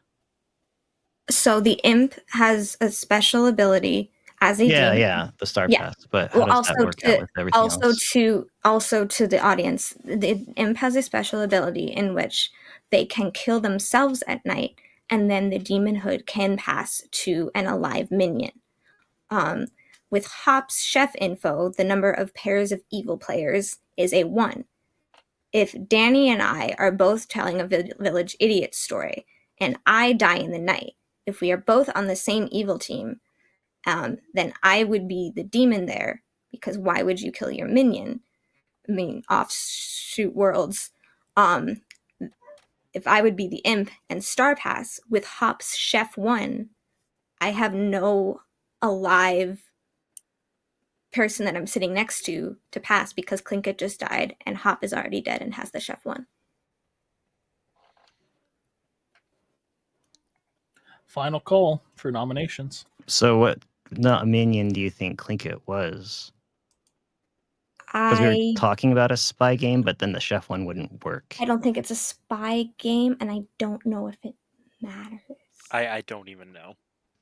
So the imp has a special ability as a demon. Yeah, the Star Yeah. Pass. But how does that work out with everything else? Also to the audience, the imp has a special ability in which they can kill themselves at night and then the demonhood can pass to an alive minion. With Hop's chef info, the number of pairs of evil players is a 1. If Danny and I are both telling a village idiot story, and I die in the night, if we are both on the same evil team, then I would be the demon there, because why would you kill your minion? I mean, offshoot worlds. If I would be the imp and Star Pass with Hop's Chef 1, I have no alive person that I'm sitting next to pass because Clinket just died and Hop is already dead and has the Chef 1. Final call for nominations. So what minion do you think Clinket was? Because we were talking about a spy game, but then the chef one wouldn't work. I don't think it's a spy game, and I don't know if it matters. I don't even know.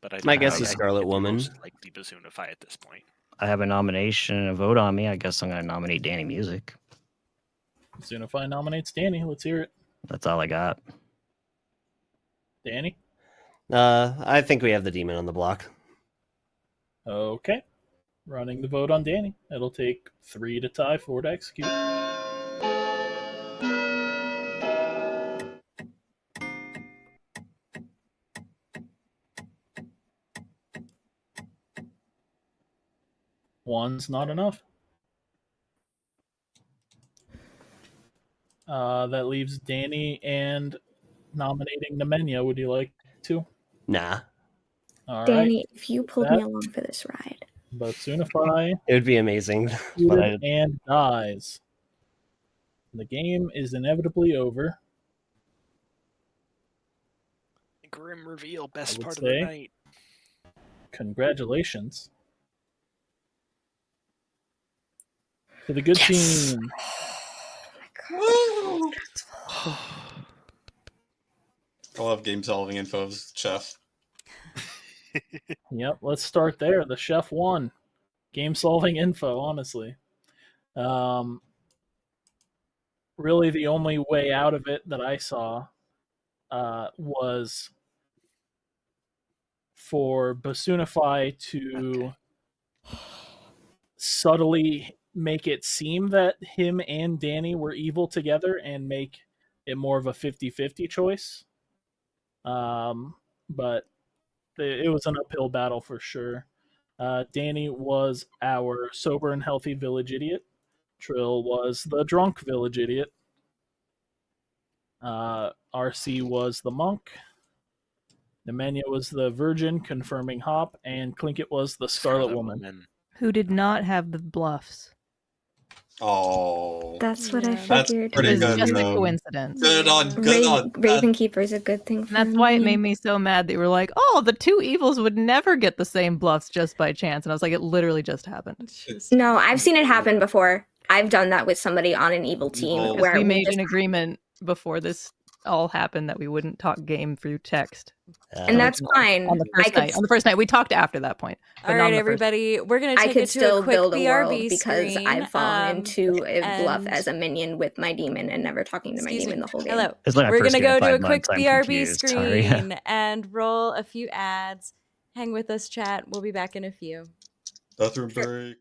But My guess think is Scarlet it'd be Woman. most likely Bazunify at this point. I have a nomination and a vote on me. I guess I'm going to nominate Danny Music. Zunify nominates Danny. Let's hear it. That's all I got. Danny? I think we have the demon on the block. Okay. Running the vote on Danny. It'll take 3 to tie, 4 to execute. One's not enough. That leaves Danny and nominating Nemenya. Would you like to? Nah. All Danny, right. if you pulled me along for this ride. But Zunify It would be amazing. But and dies. The game is inevitably over. Grim reveal, best would part of the say. night. Congratulations to the good Yes. team. Oh my I love game solving info's chef. Yep, let's start there. The chef won. Game solving info, honestly. Really, the only way out of it that I saw was for Basunify to subtly make it seem that him and Danny were evil together and make it more of a 50-50 choice. But it was an uphill battle for sure. Danny was our sober and healthy village idiot. Trill was the drunk village idiot. RC was the monk. Nemenya was the virgin, confirming Hop, and Clinket was the Scarlet Woman. Who did not have the bluffs. Oh, That's what I that's figured. pretty It was good. just a though. coincidence. Good on, good on. Ravenkeeper is a good thing for And that's why it made me so mad that you were like, oh, the two evils would never get the same bluffs just by chance. And I was like, it literally just happened. No, I've seen it happen before. I've done that with somebody on an evil team Oh. where We made just, an agreement before this all happened that we wouldn't talk game through text. and that's fine. On the first night. On the first night, we talked after that point. But All not on right, the first. everybody, we're gonna I take could it to still a quick build a world BRB because screen. I've fallen into a bluff and- as a minion with my demon and never talking to my Excuse demon me. the whole game. Hello. It's like my We're first gonna game in go to a 5 quick months. I'm BRB confused. Sorry. screen and roll a few ads. Hang with us, chat. We'll be back in a few. Bathroom break.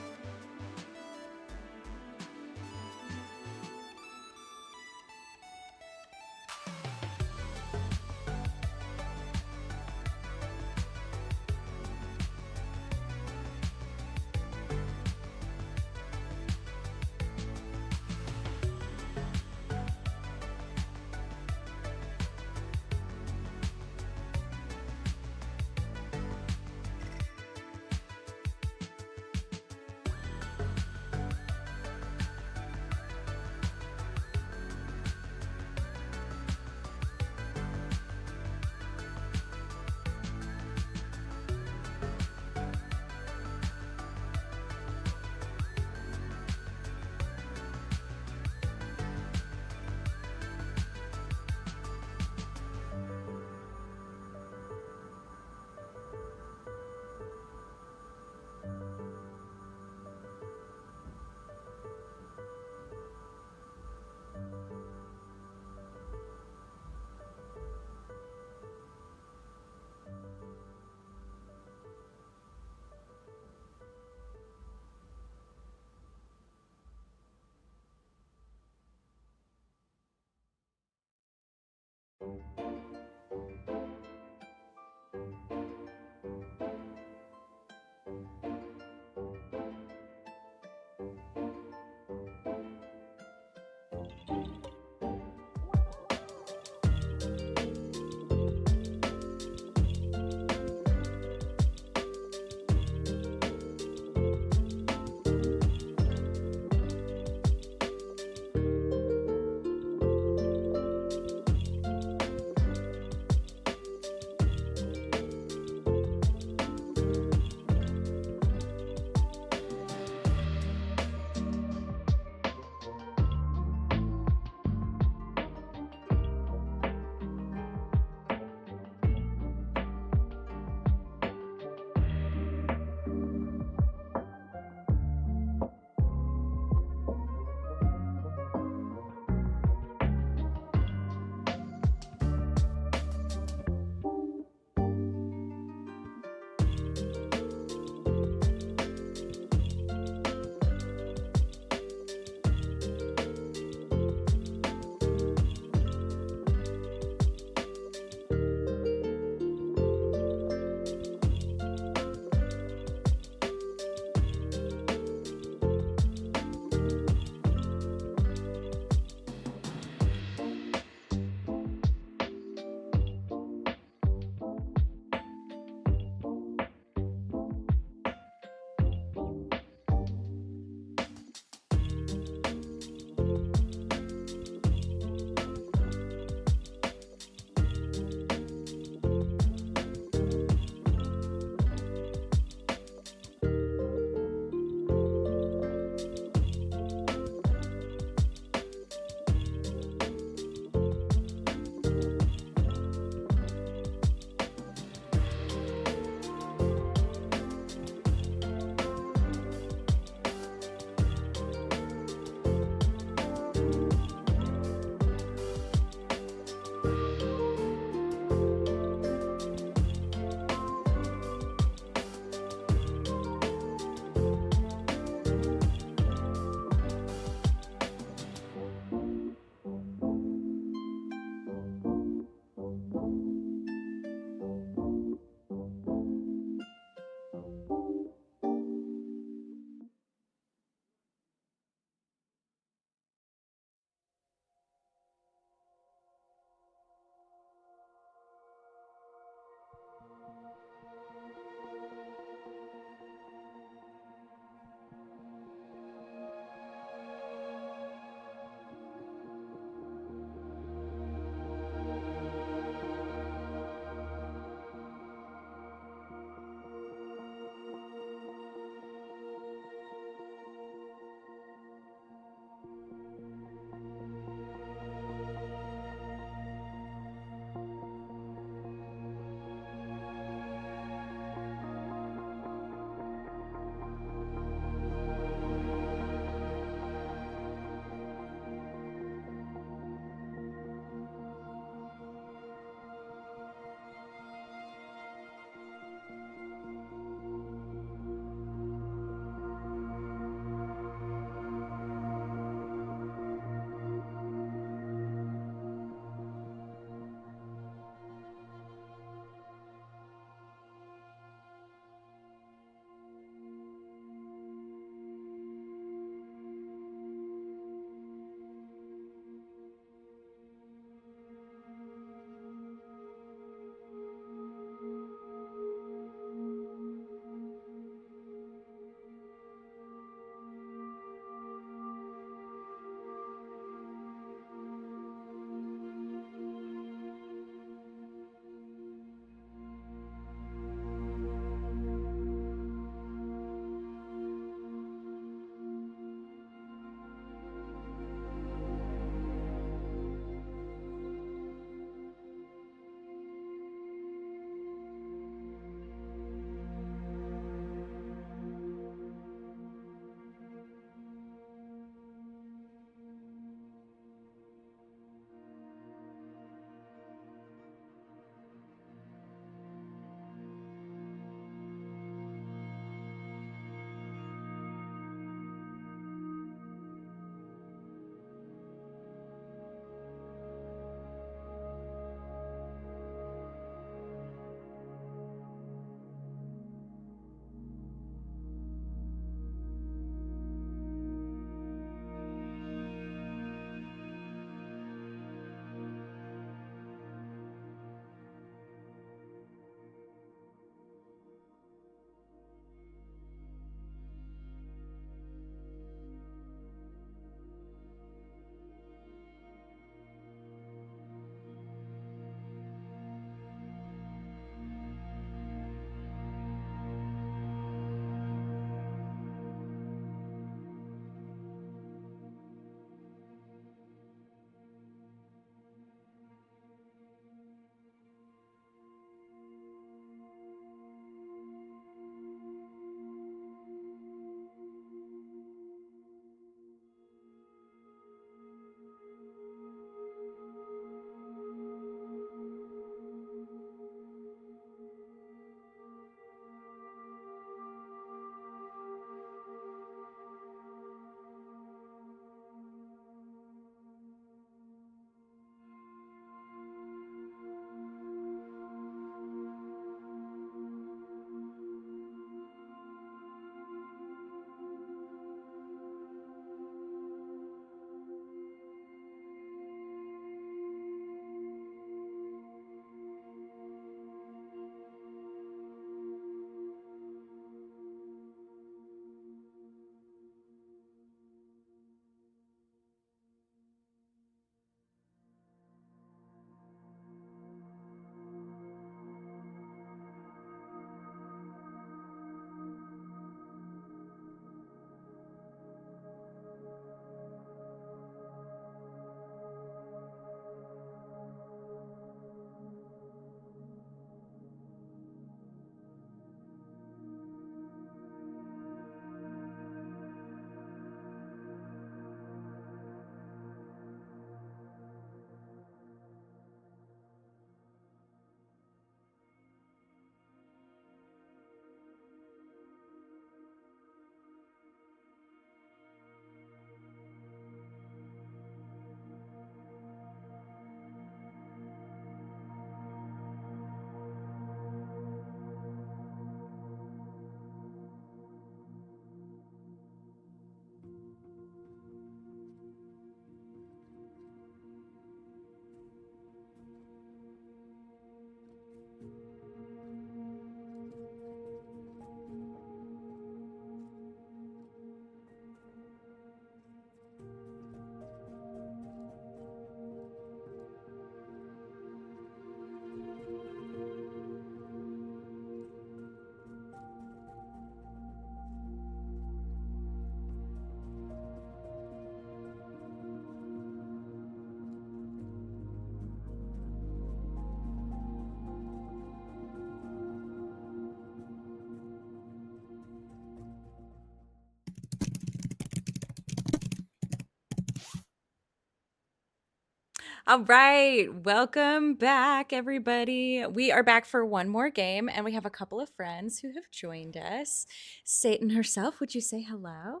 All right, welcome back, everybody. We are back for one more game, and we have a couple of friends who have joined us. Satan herself, would you say hello?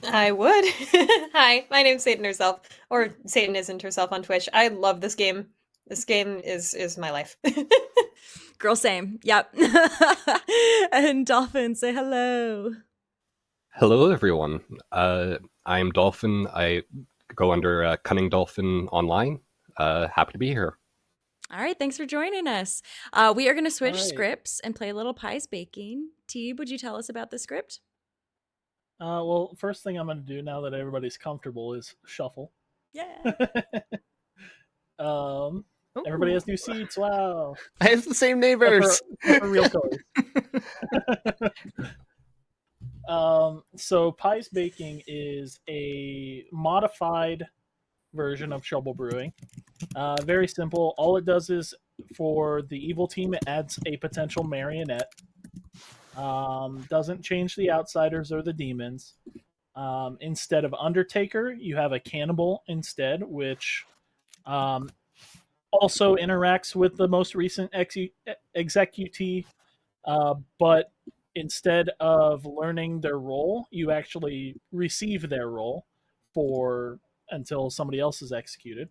I would. Hi, my name's Satan herself, or Satan isn't herself on Twitch. I love this game. This game is my life. Girl, same. Yep. And Dolphin, say hello. Hello, everyone. I'm Dolphin. I go under Cunning Dolphin online. Happy to be here. All right, thanks for joining us. We are going to switch All right. scripts and play a little pies baking. Teeb, would you tell us about the script? Well, first thing I'm going to do now that everybody's comfortable is shuffle. Yeah. Everybody has new seats. Wow. I have the same neighbors. For real colors. So Pies Baking is a modified version of Trouble Brewing. Very simple. All it does is for the evil team, it adds a potential marionette. Doesn't change the outsiders or the demons. Instead of Undertaker, you have a cannibal instead, which also interacts with the most recent executee, but instead of learning their role, you actually receive their role for until somebody else is executed.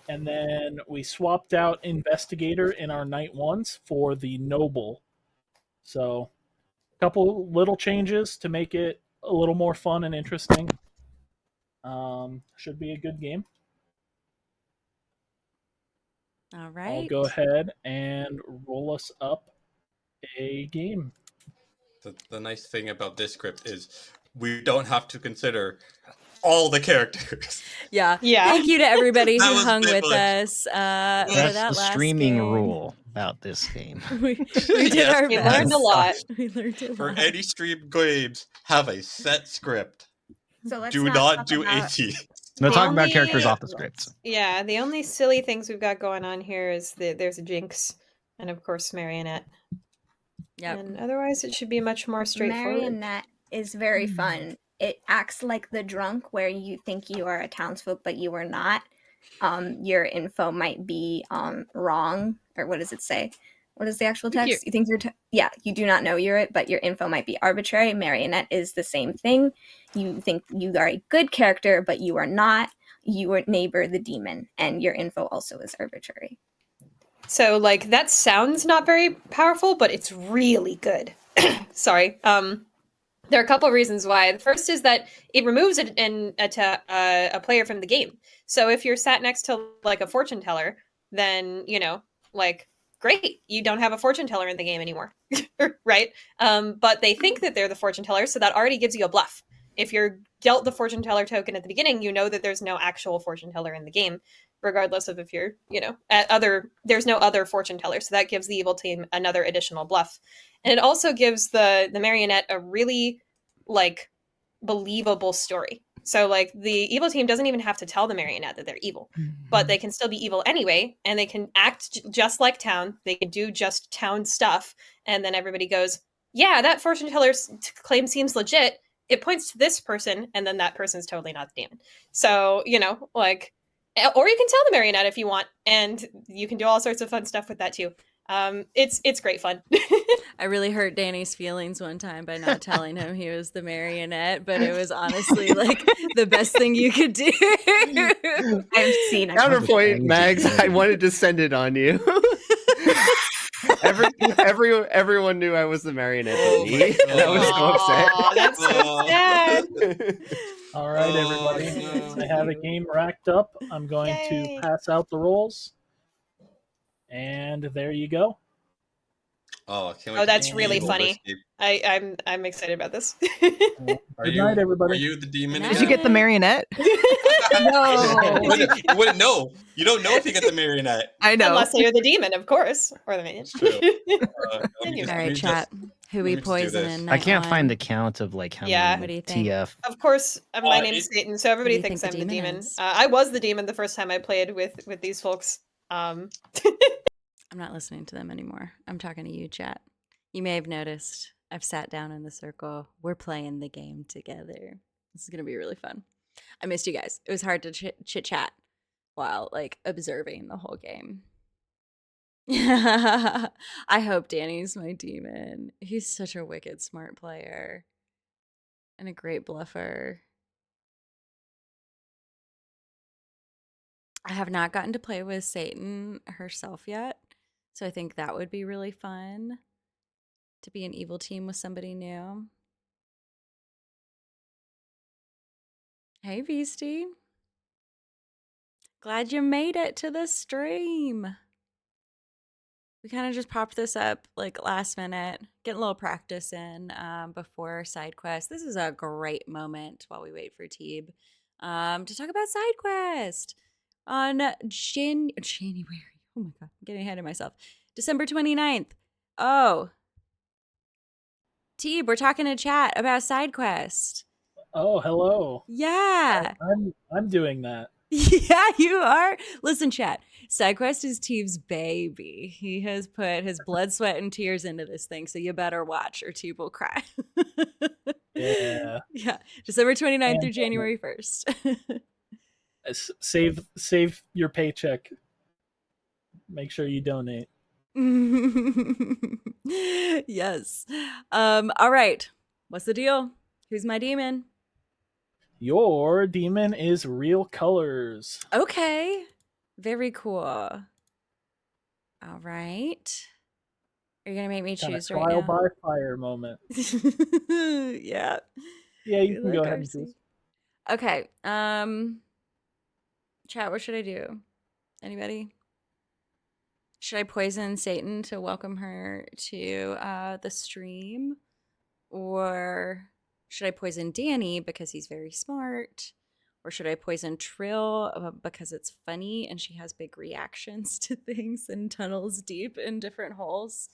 And then we swapped out Investigator in our night ones for the Noble. So a couple little changes to make it a little more fun and interesting. Should be a good game. All right. I'll go ahead and roll us up a game. The nice thing about this script is we don't have to consider all the characters. Yeah. Yeah. Thank you to everybody That who was hung with privilege. us for That's that the last streaming game. rule about this game. We did Yes, our we best. learned a lot. We learned a For lot. any stream games, have a set script. So let's Do not not talk do about- 80. No, The talk about only- characters off the script. Yeah, the only silly things we've got going on here is there's a Jinx, and of course Marionette. Yep. And otherwise, it should be much more straightforward. Marionette is very fun. It acts like the drunk, where you think you are a townsfolk, but you are not. Your info might be wrong, or what does it say? What is the actual text? You think you're you do not know you're it, but your info might be arbitrary. Marionette is the same thing. You think you are a good character, but you are not. You are neighbor the demon, and your info also is arbitrary. So, like, that sounds not very powerful, but it's really good. Sorry. There are a couple of reasons why. The first is that it removes a player from the game. So if you're sat next to, like, a fortune teller, then, like, great, you don't have a fortune teller in the game anymore, right? But they think that they're the fortune teller, so that already gives you a bluff. If you're dealt the fortune teller token at the beginning, you know that there's no actual fortune teller in the game, regardless of if you're, there's no other fortune teller. So that gives the evil team another additional bluff. And it also gives the marionette a really, like, believable story. So, like, the evil team doesn't even have to tell the marionette that they're evil, but they can still be evil anyway, and they can act just like town. They can do just town stuff, and then everybody goes, yeah, that fortune teller's claim seems legit. It points to this person, and then that person's totally not the demon. So, like, or you can tell the marionette if you want, and you can do all sorts of fun stuff with that too. It's great fun. I really hurt Danny's feelings one time by not telling him he was the marionette, but it was honestly like the best thing you could do. I've seen it. Counterpoint, Mags. I wanted to send it on you. Everyone knew I was the marionette but me, and I was so upset. Aw, that's so sad. All right, everybody. I have a game racked up. I'm going Yay. to pass out the rolls. And there you go. Oh, I can't wait Oh, to that's be really evil funny. this game. I'm excited about this. Good night, everybody. Are you the demon? Good Did you again? get the marionette? No. You wouldn't know. You don't know if you get the marionette. I know. Unless you're the demon, of course. Or the minion. It's true. Let Then me you're just- All let me right, just- chat. Who let we me just do this. poisoning? I can't find the count of like how Yeah. What do many you think? TF. Of course, my Uh, name's it- Satan, so everybody What do you thinks think I'm the the demon demon. is? I was the demon the first time I played with these folks. I'm not listening to them anymore. I'm talking to you, chat. You may have noticed I've sat down in the circle. We're playing the game together. This is going to be really fun. I missed you guys. It was hard to chit chat while like observing the whole game. I hope Danny's my demon. He's such a wicked smart player and a great bluffer. I have not gotten to play with Satan herself yet, so I think that would be really fun to be an evil team with somebody new. Hey, Beastie. Glad you made it to the stream. We kind of just popped this up like last minute, get a little practice in before side quest. This is a great moment while we wait for Teeb to talk about side quest on January. Oh my god, I'm getting ahead of myself. December 29th. Oh, Teeb, we're talking to chat about side quest. Oh, hello. Yeah. I'm doing that. Yeah, you are. Listen, chat. SideQuest is Teeb's baby. He has put his blood, sweat, and tears into this thing, so you better watch or Teeb will cry. Yeah. Yeah. December 29th And through January 1st. Save your paycheck. Make sure you donate. Yes. All right. What's the deal? Who's my demon? Your demon is Real Colors. Okay. Very cool. All right. Are you gonna make me choose right trial now? by fire moment. Yeah. Yeah, you can go ahead and choose. Okay. Chat, what should I do? Anybody? Should I poison Satan to welcome her to the stream? Or should I poison Danny because he's very smart? Or should I poison Trill because it's funny and she has big reactions to things and tunnels deep in different holes?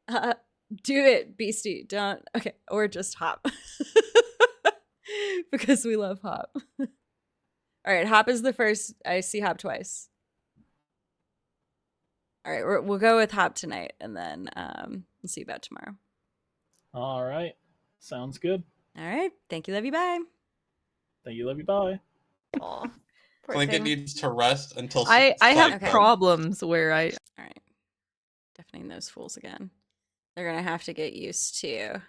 Do it, Beastie. Don't. Okay. Or just Hop. Because we love Hop. All right. Hop is the first. I see Hop twice. All right. We'll go with Hop tonight and then we'll see about tomorrow. All right. Sounds good. All right. Thank you. Love you. Bye. Thank you. Love you. Bye. Aw, Lincoln needs to rest until I have Okay. problems where I. All right. Deafening those fools again. They're going to have to get used to.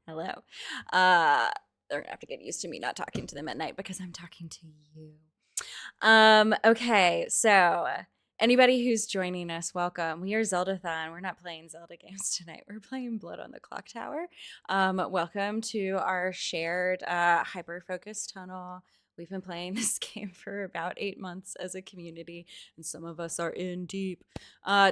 Hello. They're going to have to get used to me not talking to them at night because I'm talking to you. Okay. So, anybody who's joining us, welcome. We are Zeldathon. We're not playing Zelda games tonight. We're playing Blood on the Clocktower. Welcome to our shared hyper-focused tunnel. We've been playing this game for about 8 months as a community, and some of us are in deep.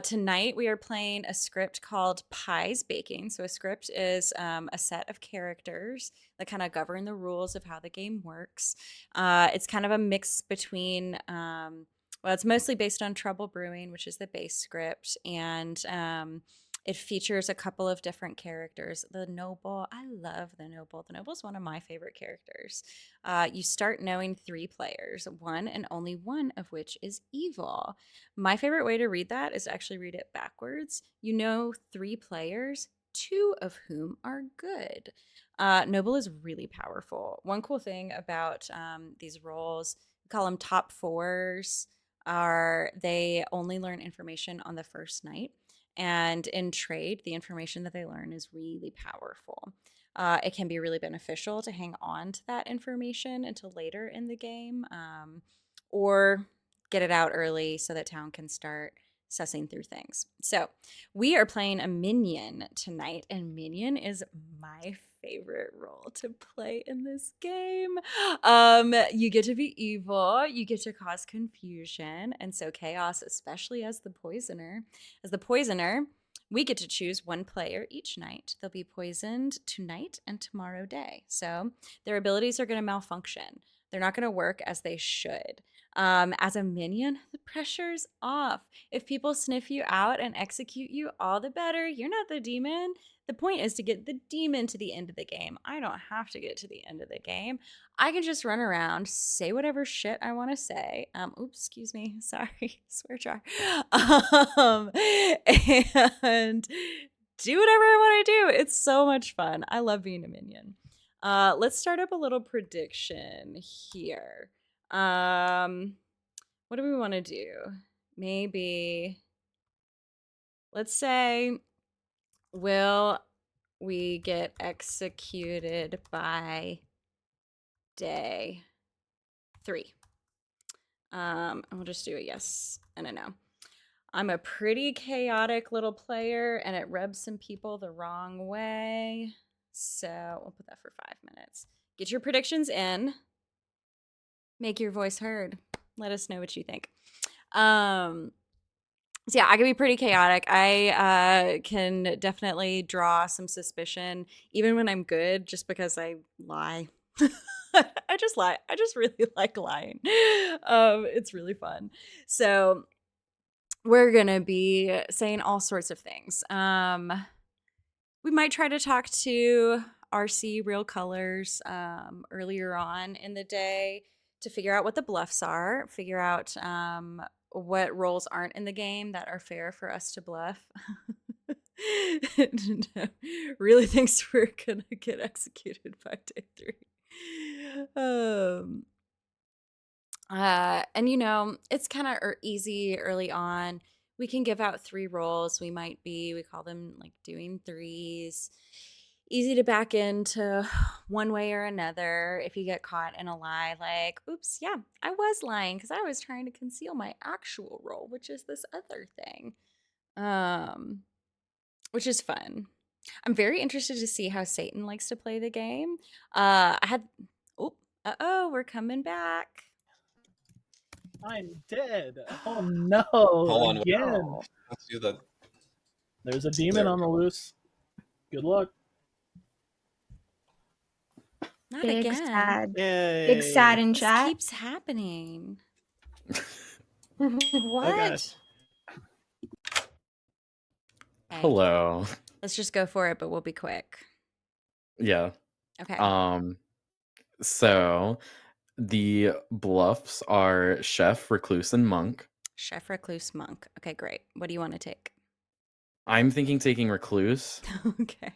Tonight, we are playing a script called Pies Baking. So a script is a set of characters that kind of govern the rules of how the game works. It's kind of a mix between, well, it's mostly based on Trouble Brewing, which is the base script, and it features a couple of different characters. The Noble, I love the Noble. The Noble is one of my favorite characters. You start knowing 3 players, one and only one of which is evil. My favorite way to read that is to actually read it backwards. You know 3 players, 2 of whom are good. Noble is really powerful. One cool thing about these roles, we call them top 4s, are they only learn information on the first night. And in trade, the information that they learn is really powerful. It can be really beneficial to hang on to that information until later in the game, or get it out early so that town can start sussing through things. So we are playing a minion tonight, and minion is my favorite role to play in this game. You get to be evil, you get to cause confusion, and so chaos, especially as the poisoner. As the poisoner, we get to choose 1 player each night. They'll be poisoned tonight and tomorrow day. So their abilities are going to malfunction. They're not going to work as they should. As a minion, the pressure's off. If people sniff you out and execute you, all the better. You're not the demon. The point is to get the demon to the end of the game. I don't have to get to the end of the game. I can just run around, say whatever shit I want to say. Oops, excuse me. Sorry, swear jar. And do whatever I want to do. It's so much fun. I love being a minion. Let's start up a little prediction here. What do we want to do? Maybe let's say, will we get executed by day 3? And we'll just do a yes and a no. I'm a pretty chaotic little player, and it rubs some people the wrong way. So we'll put that for 5 minutes. Get your predictions in. Make your voice heard. Let us know what you think. So yeah, I can be pretty chaotic. I can definitely draw some suspicion, even when I'm good, just because I lie. I just lie. I just really like lying. It's really fun. So we're gonna be saying all sorts of things. We might try to talk to RC Real Colors earlier on in the day to figure out what the bluffs are, figure out what roles aren't in the game that are fair for us to bluff. And, really thinks we're gonna get executed by day 3. And it's kind of easy early on. We can give out 3 roles. We call them like doing 3s. Easy to back into one way or another if you get caught in a lie, like, oops, yeah, I was lying because I was trying to conceal my actual role, which is this other thing. Which is fun. I'm very interested to see how Satan likes to play the game. We're coming back. I'm dead. Oh no! Hold on. Again. Let's do that. There's a demon on the loose. Good luck. Not Big again. sad. Yay. Big sad in This chat. keeps happening. What? Okay, Hello. let's just go for it, but we'll be quick. Yeah. Okay. So the bluffs are chef, recluse, and monk. Chef, recluse, monk. Okay, great. What do you want to take? I'm thinking taking recluse. Okay.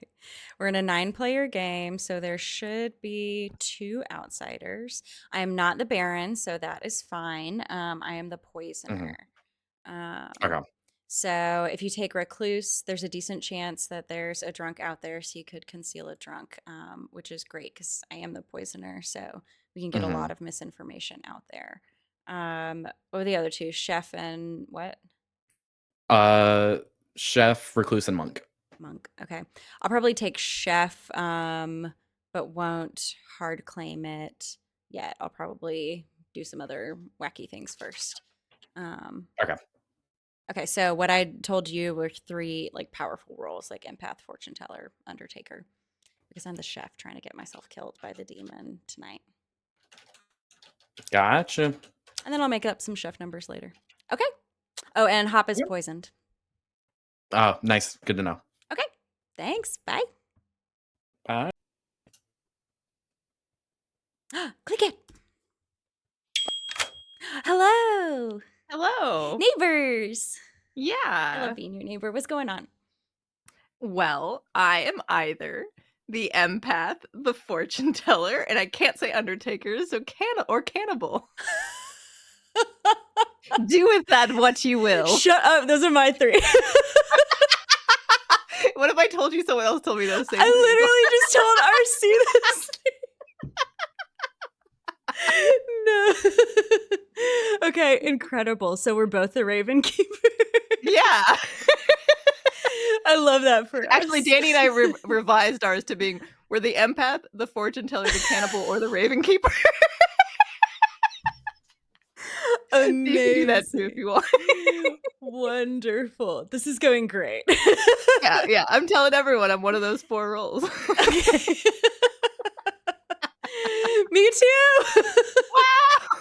We're in a 9-player game, so there should be 2 outsiders. I am not the Baron, so that is fine. I am the poisoner. Okay. So if you take recluse, there's a decent chance that there's a drunk out there, so you could conceal a drunk, which is great because I am the poisoner, so we can get a lot of misinformation out there. What were the other 2? Chef and what? Chef, recluse, and monk. Monk. Okay. I'll probably take chef, but won't hard claim it yet. I'll probably do some other wacky things first. Okay. Okay, so what I told you were 3 like powerful roles, like empath, fortune teller, undertaker, because I'm the chef trying to get myself killed by the demon tonight. Gotcha. And then I'll make up some chef numbers later. Okay. Oh, and Hop is poisoned. Oh, nice. Good to know. Okay. Thanks. Bye. Bye. Click it. Hello. Hello. Neighbors. I Yeah. love being your neighbor. What's going on? Well, I am either the empath, the fortune teller, and I can't say undertaker, so cannibal. Do with that what you will. Shut up. Those are my 3. What if I told you someone else told me those same I things? literally just told RC this. No. Okay, incredible. So we're both the Raven Keeper. Yeah. I love that for Actually, us. Danny and I revised ours to being we're the empath, the fortune teller, the cannibal, or the raven keeper. Amazing. You can do that too if you want. Wonderful. This is going great. Yeah. I'm telling everyone I'm one of those 4 roles. Okay. Me too. Wow.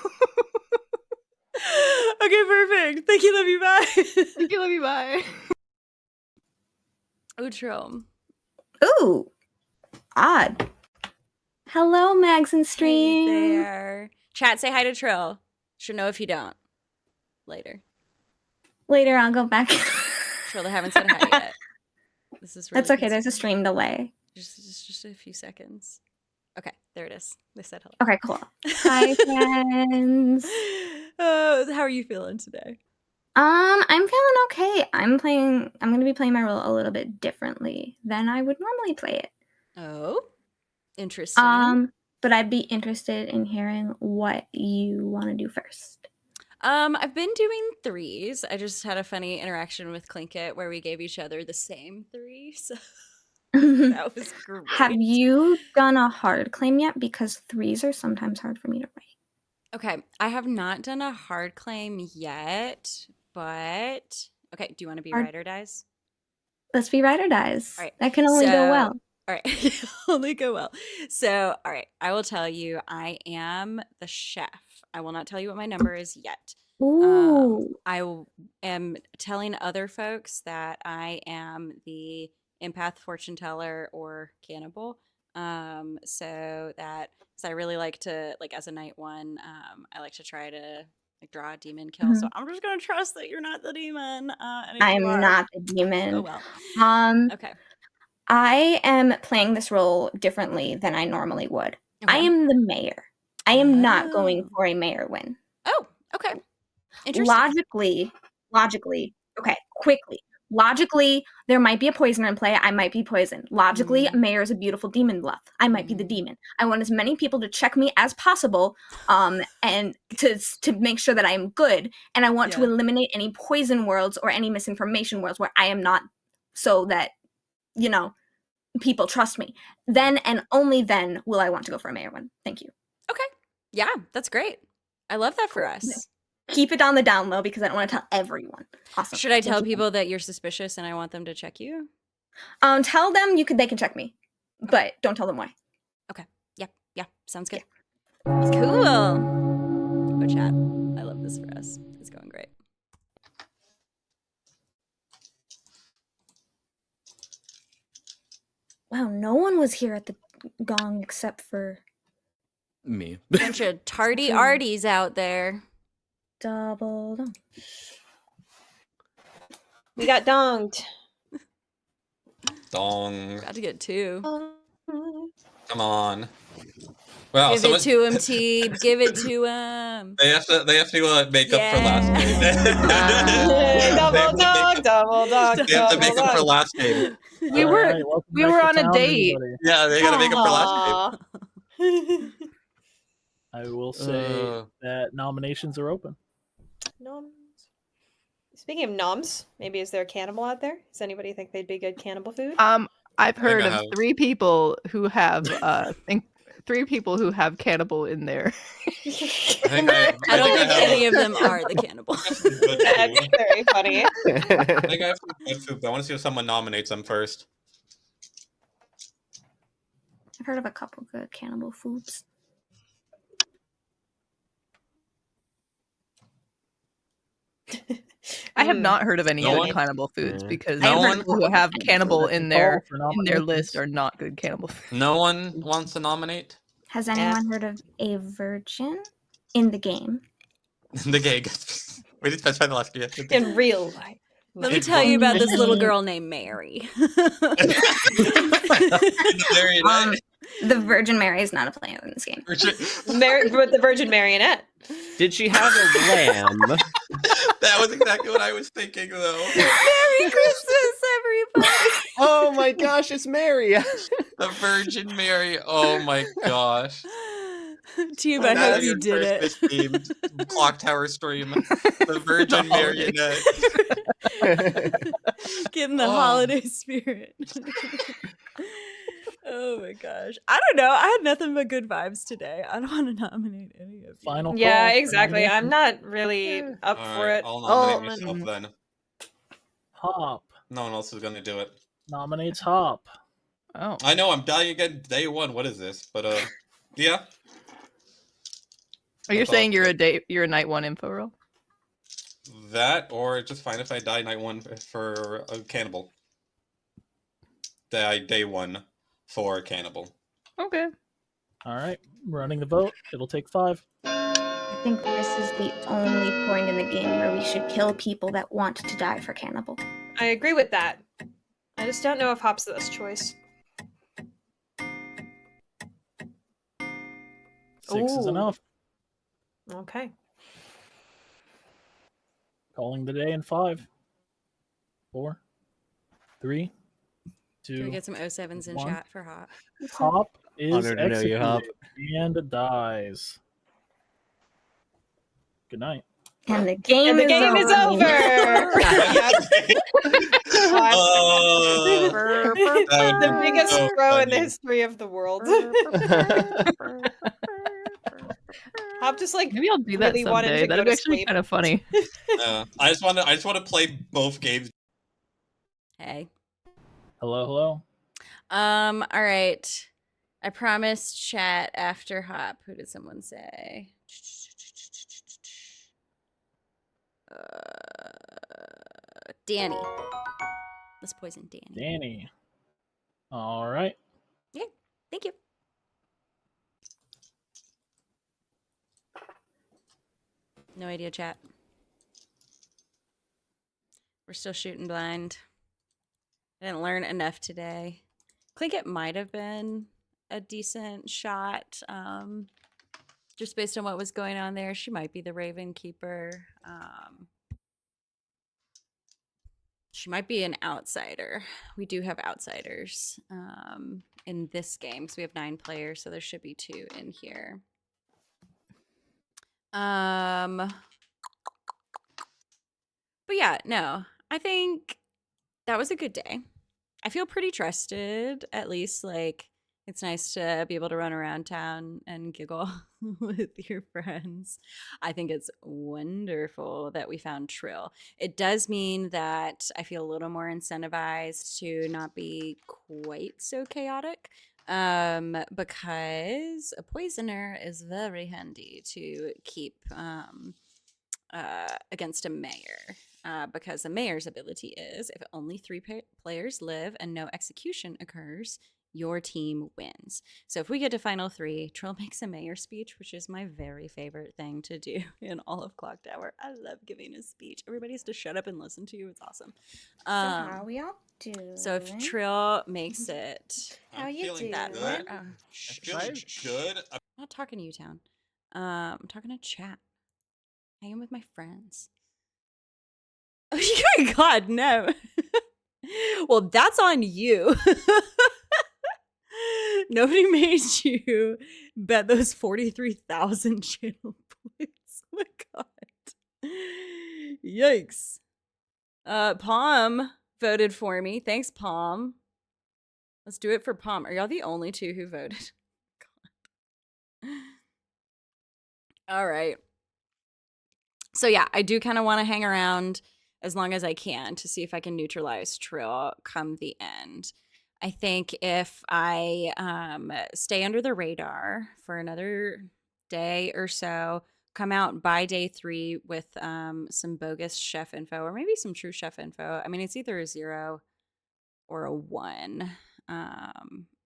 Okay, perfect. Thank you, love you, bye. Thank you, love you, bye. Outro. Ooh, odd. Hello, Mags and Hey Stream. there. Chat, say hi to Trill. Should know if you don't. Later. Later, I'll go back. Trill, I haven't said hi yet. This is really That's okay. There's a concerning. stream delay. Just a few seconds. Okay, there it is. They said hello. Okay, cool. Hi, friends. How are you feeling today? I'm feeling okay. I'm gonna be playing my role a little bit differently than I would normally play it. Oh, interesting. But I'd be interested in hearing what you want to do first. I've been doing 3s. I just had a funny interaction with Clinkit where we gave each other the same 3, so that was great. Have you done a hard claim yet? Because 3s are sometimes hard for me to write. Okay, I have not done a hard claim yet, but okay, do you want to be ride or dies? Let's be ride or dies. All right. That can only go well. All right, only go well. So, all right, I will tell you, I am the chef. I will not tell you what my number is yet. Ooh. Am telling other folks that I am the empath, fortune teller, or cannibal. So I really like to, like, as a night one, I like to try to like draw a demon kill. So I'm just gonna trust that you're not the demon. And if I you am are, not the demon. oh well. Okay. I am playing this role differently than I normally would. Okay. I am the mayor. I am not going for a mayor win. Oh, okay. Interesting. Logically, okay, quickly. Logically, there might be a poisoner in play. I might be poisoned. Logically, a mayor is a beautiful demon bluff. I might be the demon. I want as many people to check me as possible, and to make sure that I am good. And I want to eliminate any poison worlds or any misinformation worlds where I am not, so that, you know, people trust me. Then and only then will I want to go for a mayor one. Thank you. Okay. Yeah, that's great. I love that for us. Keep it on the down low because I don't want to tell everyone. Awesome. Should I tell people that you're suspicious and I want them to check you? Tell them they can check me, but don't tell them why. Okay. Yep. Yeah. Sounds good. Yeah. Cool. Oh, chat. I love this for us. It's going great. Wow, no one was here at the gong except for me. Bunch of tardy arties out there. Double dong. We got donged. Dong. Got to get 2. Come on. Wow, Give it to him, T. Give it to him. They have to make up for last game. Double dog. They have to make up for last game. We were on a date. Yeah, they got to make up for last game. I will say that nominations are open. Noms. Speaking of noms, maybe is there a cannibal out there? Does anybody think they'd be good cannibal food? I've heard of 3 people who have cannibal in there. I don't think any of them are the cannibal. That's very funny. I think I have some good food, but I want to see if someone nominates them first. I've heard of a couple good cannibal foods. I have not heard of any good cannibal foods because people who have cannibal in their list are not good cannibal foods. No one wants to nominate? Has anyone heard of a virgin in the game? The gay. We didn't specify the last game. In real life. Let me tell you about this little girl named Mary. The Virgin Mary is not a player in this game. Mary, but the Virgin Marionette. Did she have a lamb? That was exactly what I was thinking, though. Merry Christmas, everybody! Oh my gosh, it's Mary. The Virgin Mary. Oh my gosh. Tube, I hope you did it. Themed Clocktower stream. The Virgin Marionette. Get in the holiday spirit. Oh my gosh. I don't know. I had nothing but good vibes today. I don't want to nominate any of you. Final Yeah, call. exactly. I'm not really up for it. I'll nominate myself then. Hop. No one else is going to do it. Nominates Hop. Oh. I know, I'm dying again day one. What is this? But, yeah. Are you saying you're a night 1 info roll? That, or it's just fine if I die night 1 for a cannibal. Day 1 for cannibal. Okay. All right. Running the vote. It'll take 5. I think this is the only point in the game where we should kill people that want to die for cannibal. I agree with that. I just don't know if Hop's the best choice. 6 is Ooh. enough. Okay. Calling the day in 5, 4, 3, Can we 2, get some 07s in 1. chat for Hop? Hop is Honor to know you, Hop. executed and dies. Good night. And the game, And the game is over. That would The be biggest so throw in the funny. history of the world. Hop just like Maybe I'll do that really wanted someday. to That'd go be to actually sleep. kind of funny. I just want to play both games. Hey. Hello. All right. I promised chat after Hop. Who did someone say? Danny. Let's poison Danny. Danny. All right. Yeah. Thank you. No idea, chat. We're still shooting blind. I didn't learn enough today. I think it might have been a decent shot. Just based on what was going on there. She might be the Raven Keeper. She might be an outsider. We do have outsiders in this game. So we have 9 players, so there should be 2 in here. But yeah, no. I think that was a good day. I feel pretty trusted, at least. Like, it's nice to be able to run around town and giggle with your friends. I think it's wonderful that we found Trill. It does mean that I feel a little more incentivized to not be quite so chaotic, because a poisoner is very handy to keep against a mayor. Because the mayor's ability is if only 3 players live and no execution occurs, your team wins. So if we get to final 3, Trill makes a mayor speech, which is my very favorite thing to do in all of Clocktower. I love giving a speech. Everybody has to shut up and listen to you. It's awesome. So how we all do? So if Trill makes it, How you feeling that good. part. I'm feeling good. I'm not talking to you, Town. I'm talking to chat. Hanging with my friends. Oh my God, no. Well, that's on you. Nobody made you bet those 43,000 channel points. Oh my God. Yikes. Palm voted for me. Thanks, Palm. Let's do it for Palm. Are y'all the only 2 who voted? God. All right. So yeah, I do kind of want to hang around as long as I can to see if I can neutralize Trill come the end. I think if I stay under the radar for another day or so, come out by day 3 with some bogus chef info or maybe some true chef info. I mean, it's either a 0 or a 1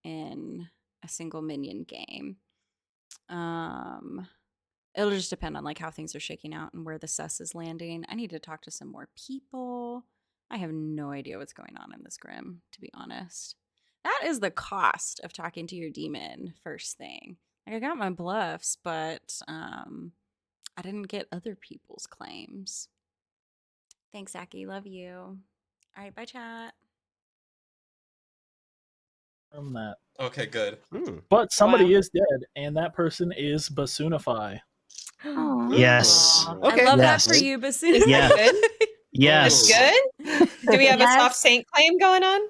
in a single minion game. It'll just depend on like how things are shaking out and where the sus is landing. I need to talk to some more people. I have no idea what's going on in this Grim, to be honest. That is the cost of talking to your demon first thing. Like I got my bluffs, but I didn't get other people's claims. Thanks, Aki. Love you. All right, bye, chat. From that. Okay, good. But somebody is dead, and that person is Basunify. Yes. I love that Yes. for you, Is Basuna. Yeah. that good? Yes. Good? Do we have a Yes. soft saint claim going on?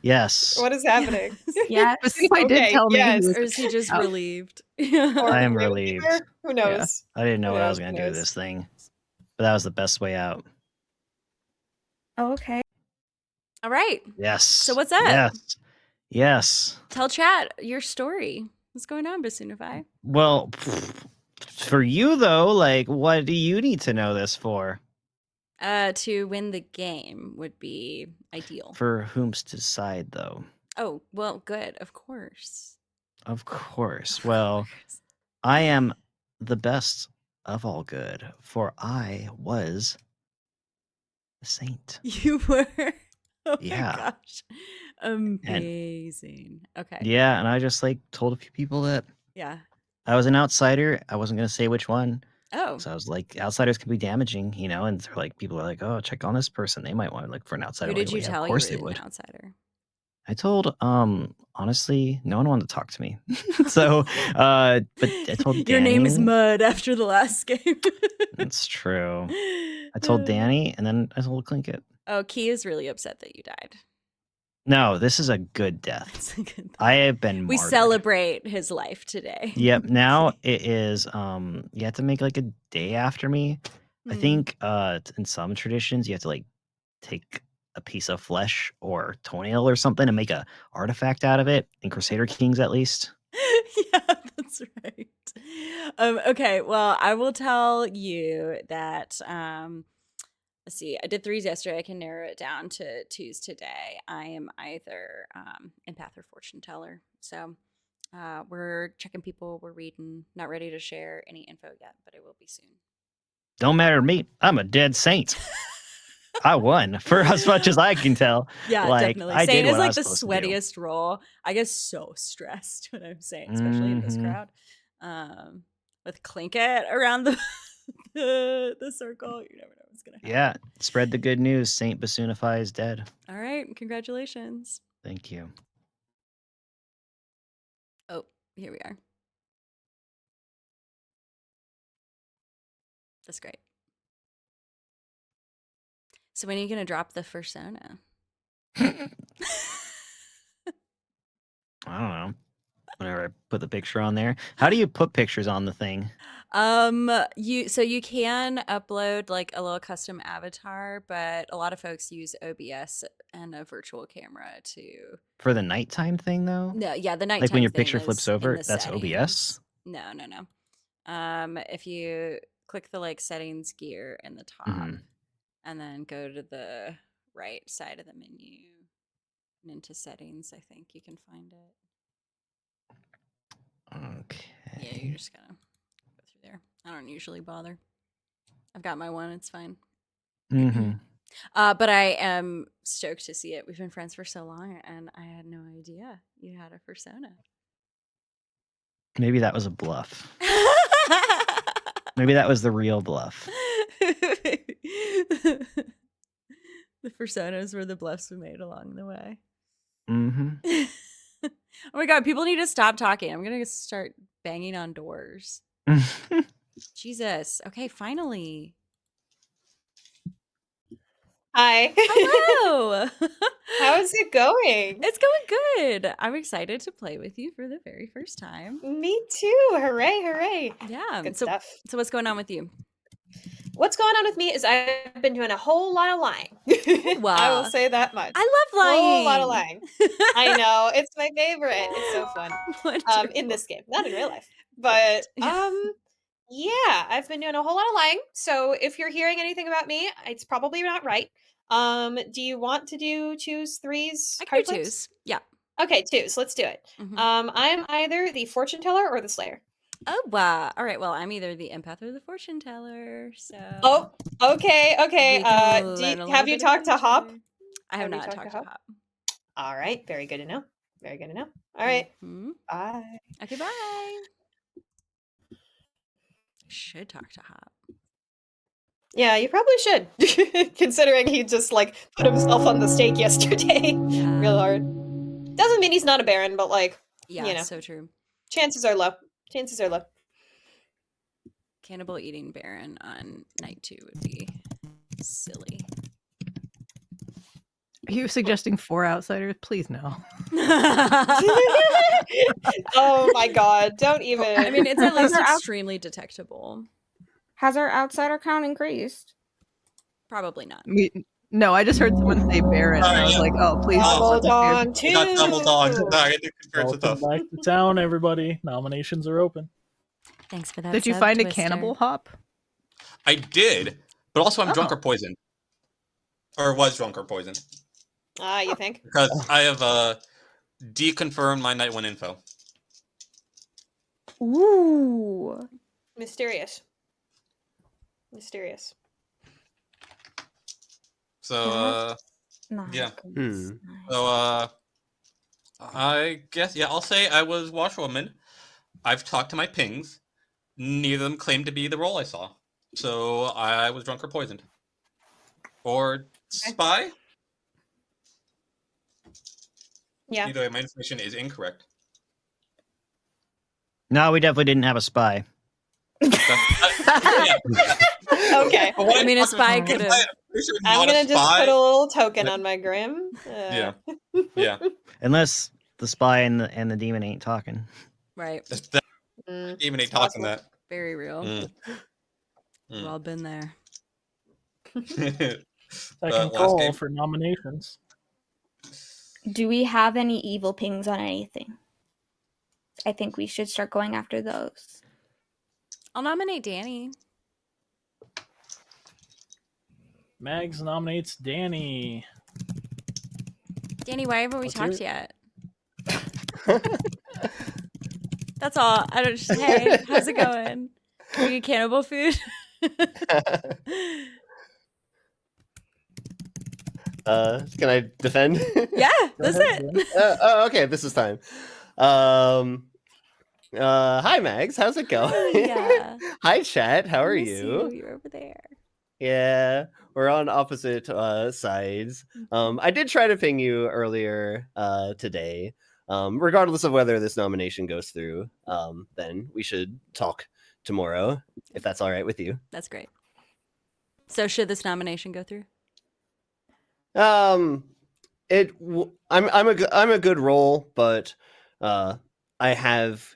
Yes. What is happening? Yes. Basuna did tell me he was Or is he just out. relieved? Or I am Raven relieved. Keeper? Who knows? I didn't know Who what I knows? was going Who to do with knows? this thing, but that was the best way out. Oh, okay. All right. Yes. So what's up? Yes. Yes. Tell chat your story. What's going on, Basunify? Well, for you though, like, what do you need to know this for? To win the game would be ideal. For whom's to decide, though? Oh, well, good. Of course. Of course. Well, I am the best of all good, for I was a saint. You were. Oh Yeah. my gosh. Amazing. Okay. Yeah, and I just like told a few people that Yeah. I was an outsider. I wasn't gonna say which one. Oh, So I was like, outsiders can be damaging, and they're like, people are like, oh, check on this person. They might want to look for an outsider. who did you Yeah, of tell you course were they an would. outsider? I told, honestly, no one wanted to talk to me. So, but I told Your name is Danny. Mud after the last game. It's true. I told Danny, and then I told Clinket. Oh, Key is really upset that you died. No, this is a good death. It's a good thing. I have been We martyred. celebrate his life today. Yep. Now it is. You have to make like a day after me. I Hmm. think in some traditions you have to like take a piece of flesh or toenail or something and make a artifact out of it. In Crusader Kings, at least. Yeah, that's right. Okay, well, I will tell you that let's see, I did 3s yesterday. I can narrow it down to 2s today. I am either empath or fortune teller. So we're checking people, we're reading, not ready to share any info yet, but it will be soon. Don't matter to me. I'm a dead saint. I won for as much as I can tell. Yeah, Like, definitely. I Saint did is what I like was the supposed to do. sweatiest role. I get so stressed when I'm Saint, especially in this Mhm. crowd. With Clinket around the circle, you never know what's gonna happen. Yeah, spread the good news. Saint Basunify is dead. All right, congratulations. Thank you. Oh, here we are. That's great. So when are you gonna drop the fursona? I don't know. Whenever I put the picture on there. How do you put pictures on the thing? You can upload like a little custom avatar, but a lot of folks use OBS and a virtual camera to. For the nighttime thing, though? No, yeah, the nighttime Like when your thing picture flips is in over, the that's OBS? settings. No. If you click the like settings gear in the top Mhm. and then go to the right side of the menu and into settings, I think you can find it. Yeah, you Okay. just gotta go through there. I don't usually bother. I've got my one, it's fine. Mm-hmm. But I am stoked to see it. We've been friends for so long, and I had no idea you had a persona. Maybe that was a bluff. Maybe that was the real bluff. The personas were the bluffs we made along the way. Mm-hmm. Oh my god, people need to stop talking. I'm gonna start banging on doors. Jesus. Okay, finally. Hi. Hello. How's it going? It's going good. I'm excited to play with you for the very first time. Me too. Hooray, hooray. Yeah. Good so, stuff. So what's going on with you? What's going on with me is I've been doing a whole lot of lying. Wow. I will say that much. I love lying. A whole lot of lying. I know. It's my favorite. It's so fun. In this game, not in real life. But yeah, I've been doing a whole lot of lying. So if you're hearing anything about me, it's probably not right. Do you want to do 2s, 3s? I can do 2s. Yeah. Okay, 2s. Let's do it. I'm either the fortune teller or the slayer. Oh wow. All right. Well, I'm either the empath or the fortune teller. So. Oh, okay. We can learn a little Have you bit talked to about each Hop? other. I have not talked to Hop. All right. Very good to know. Very good to know. All right. Bye. Okay, bye. Should talk to Hop. Yeah, you probably should. Considering he just like put himself on the stake yesterday. Real hard. Doesn't mean he's not a baron, but like, yeah, you know. So true. Chances are low. Chances are low. Cannibal eating baron on night 2 would be silly. Are you suggesting 4 outsiders? Please no. Oh my god, don't even. I mean, it's at least extremely detectable. Has our outsider count increased? Probably not. No, I just heard someone say Baron, and I was like, oh, please. Double dog I got double dogs. I get to convert to Welcome back to town, everybody. Nominations are open. Thanks for that. Did you find a cannibal, Hop? I did, but also I'm drunk or poisoned. Or was drunk or poisoned. You think? Because I have deconfirmed my night 1 info. Ooh. Mysterious. Mysterious. So, yeah. So, I guess, yeah, I'll say I was washerwoman. I've talked to my pings. Neither of them claimed to be the role I saw. So I was drunk or poisoned. Or spy? Yeah. Either way, my information is incorrect. No, we definitely didn't have a spy. Yeah. Okay. But what I mean, a talked about- spy could have. pretty sure I'm not a gonna just spy. put a little token on my Grim. Yeah. Yeah. Unless the spy and the demon ain't talking. Right. That Mm, even ain't it's talking possible. that. Very real. Mm. We've all been there. Second last call game. for nominations. Do we have any evil pings on anything? I think we should start going after those. I'll nominate Danny. Mags nominates Danny. Danny, why haven't we Let's hear talked it. yet? That's all. I don't. Hey, how's it going? Can we get cannibal food? Can I defend? Yeah, that's ahead, it. Okay, this is time. Hi Mags, how's it going? Yeah. Hi chat, how are I miss you? You're over there. Yeah, we're on opposite sides. I did try to ping you earlier today. Regardless of whether this nomination goes through, then we should talk tomorrow if that's all right with you. That's great. So should this nomination go through? I'm a good role, but I have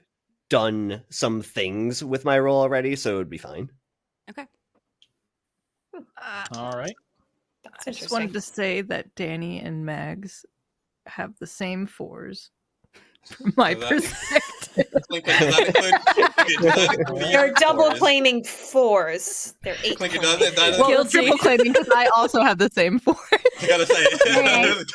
done some things with my role already, so it would be fine. Okay. All right. That's I just interesting. wanted to say that Danny and Mags have the same 4s from my So that- perspective. Clinker, does that include They're your double fours? claiming 4s. They're 8. Clinker, claiming. does it- Well, Guilty. triple claiming because I also have the same 4s. I gotta say, Hey. I gotta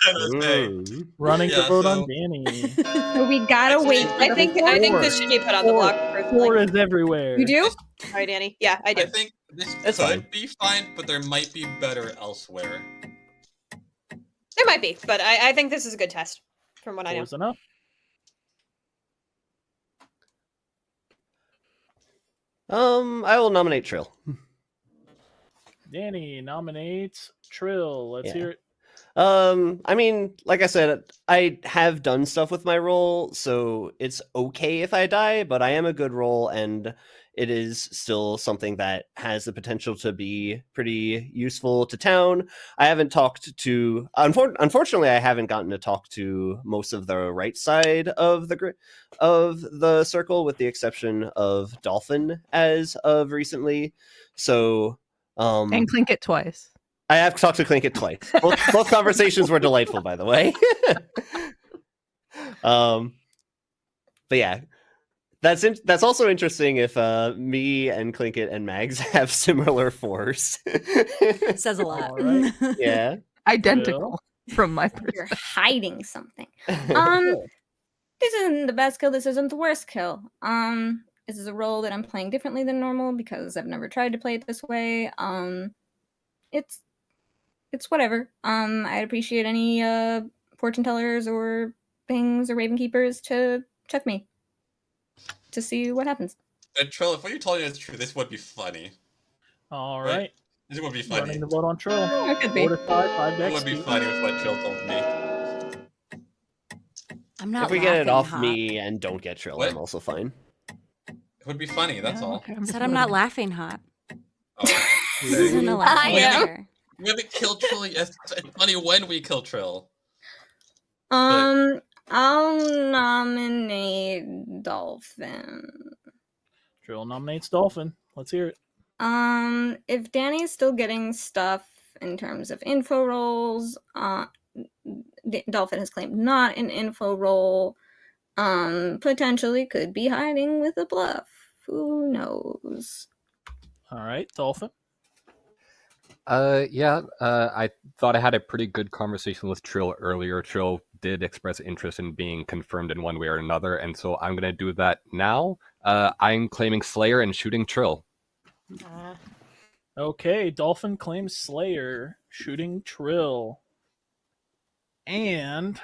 say. Mm. Running Yeah, to vote so- on Danny. So we gotta wait. For I think this should be put on the block. Four Personally. is everywhere. You do? Sorry, Danny. Yeah, I do. I think this That's could fine. be fine, but there might be better elsewhere. There might be, but I think this is a good test, from what I know. Four's enough. I will nominate Trill. Danny nominates Trill. Let's Yeah. hear it. I mean, like I said, I have done stuff with my role, so it's okay if I die, but I am a good role, and it is still something that has the potential to be pretty useful to town. I haven't talked to, unfortunately, I haven't gotten to talk to most of the right side of the circle, with the exception of Dolphin as of recently. So, And clink it twice. I have talked to Clinket twice. Both conversations were delightful, by the way. But yeah, that's also interesting if me and Clinket and Mags have similar 4s. It says a lot. All right. Yeah. Identical from my You're perspective. hiding something. This isn't the best kill. This isn't the worst kill. This is a role that I'm playing differently than normal because I've never tried to play it this way. It's whatever. I'd appreciate any fortune tellers or things or raven keepers to check me to see what happens. And Trill, if what you're telling me is true, this would be funny. All Right. right. This would be funny. Running to vote on Trill. Oh, it could be. 4 to 5 It next would be week. funny with what Trill told me. I'm not. If we get it off Hop. me and don't get Trill, What? I'm also fine. It would be funny, that's all. Okay, I said I'm not laughing, Hop. Oh. This isn't a I laughing am. matter. We haven't killed Trill yet. It's funny when we kill Trill. I'll nominate Dolphin. Trill nominates Dolphin. Let's hear it. If Danny's still getting stuff in terms of info rolls, Dolphin has claimed not an info roll. Potentially could be hiding with a bluff. Who knows? All right, Dolphin. I thought I had a pretty good conversation with Trill earlier. Trill did express interest in being confirmed in one way or another, and so I'm going to do that now. I'm claiming Slayer and shooting Trill. Okay, Dolphin claims Slayer, shooting Trill. And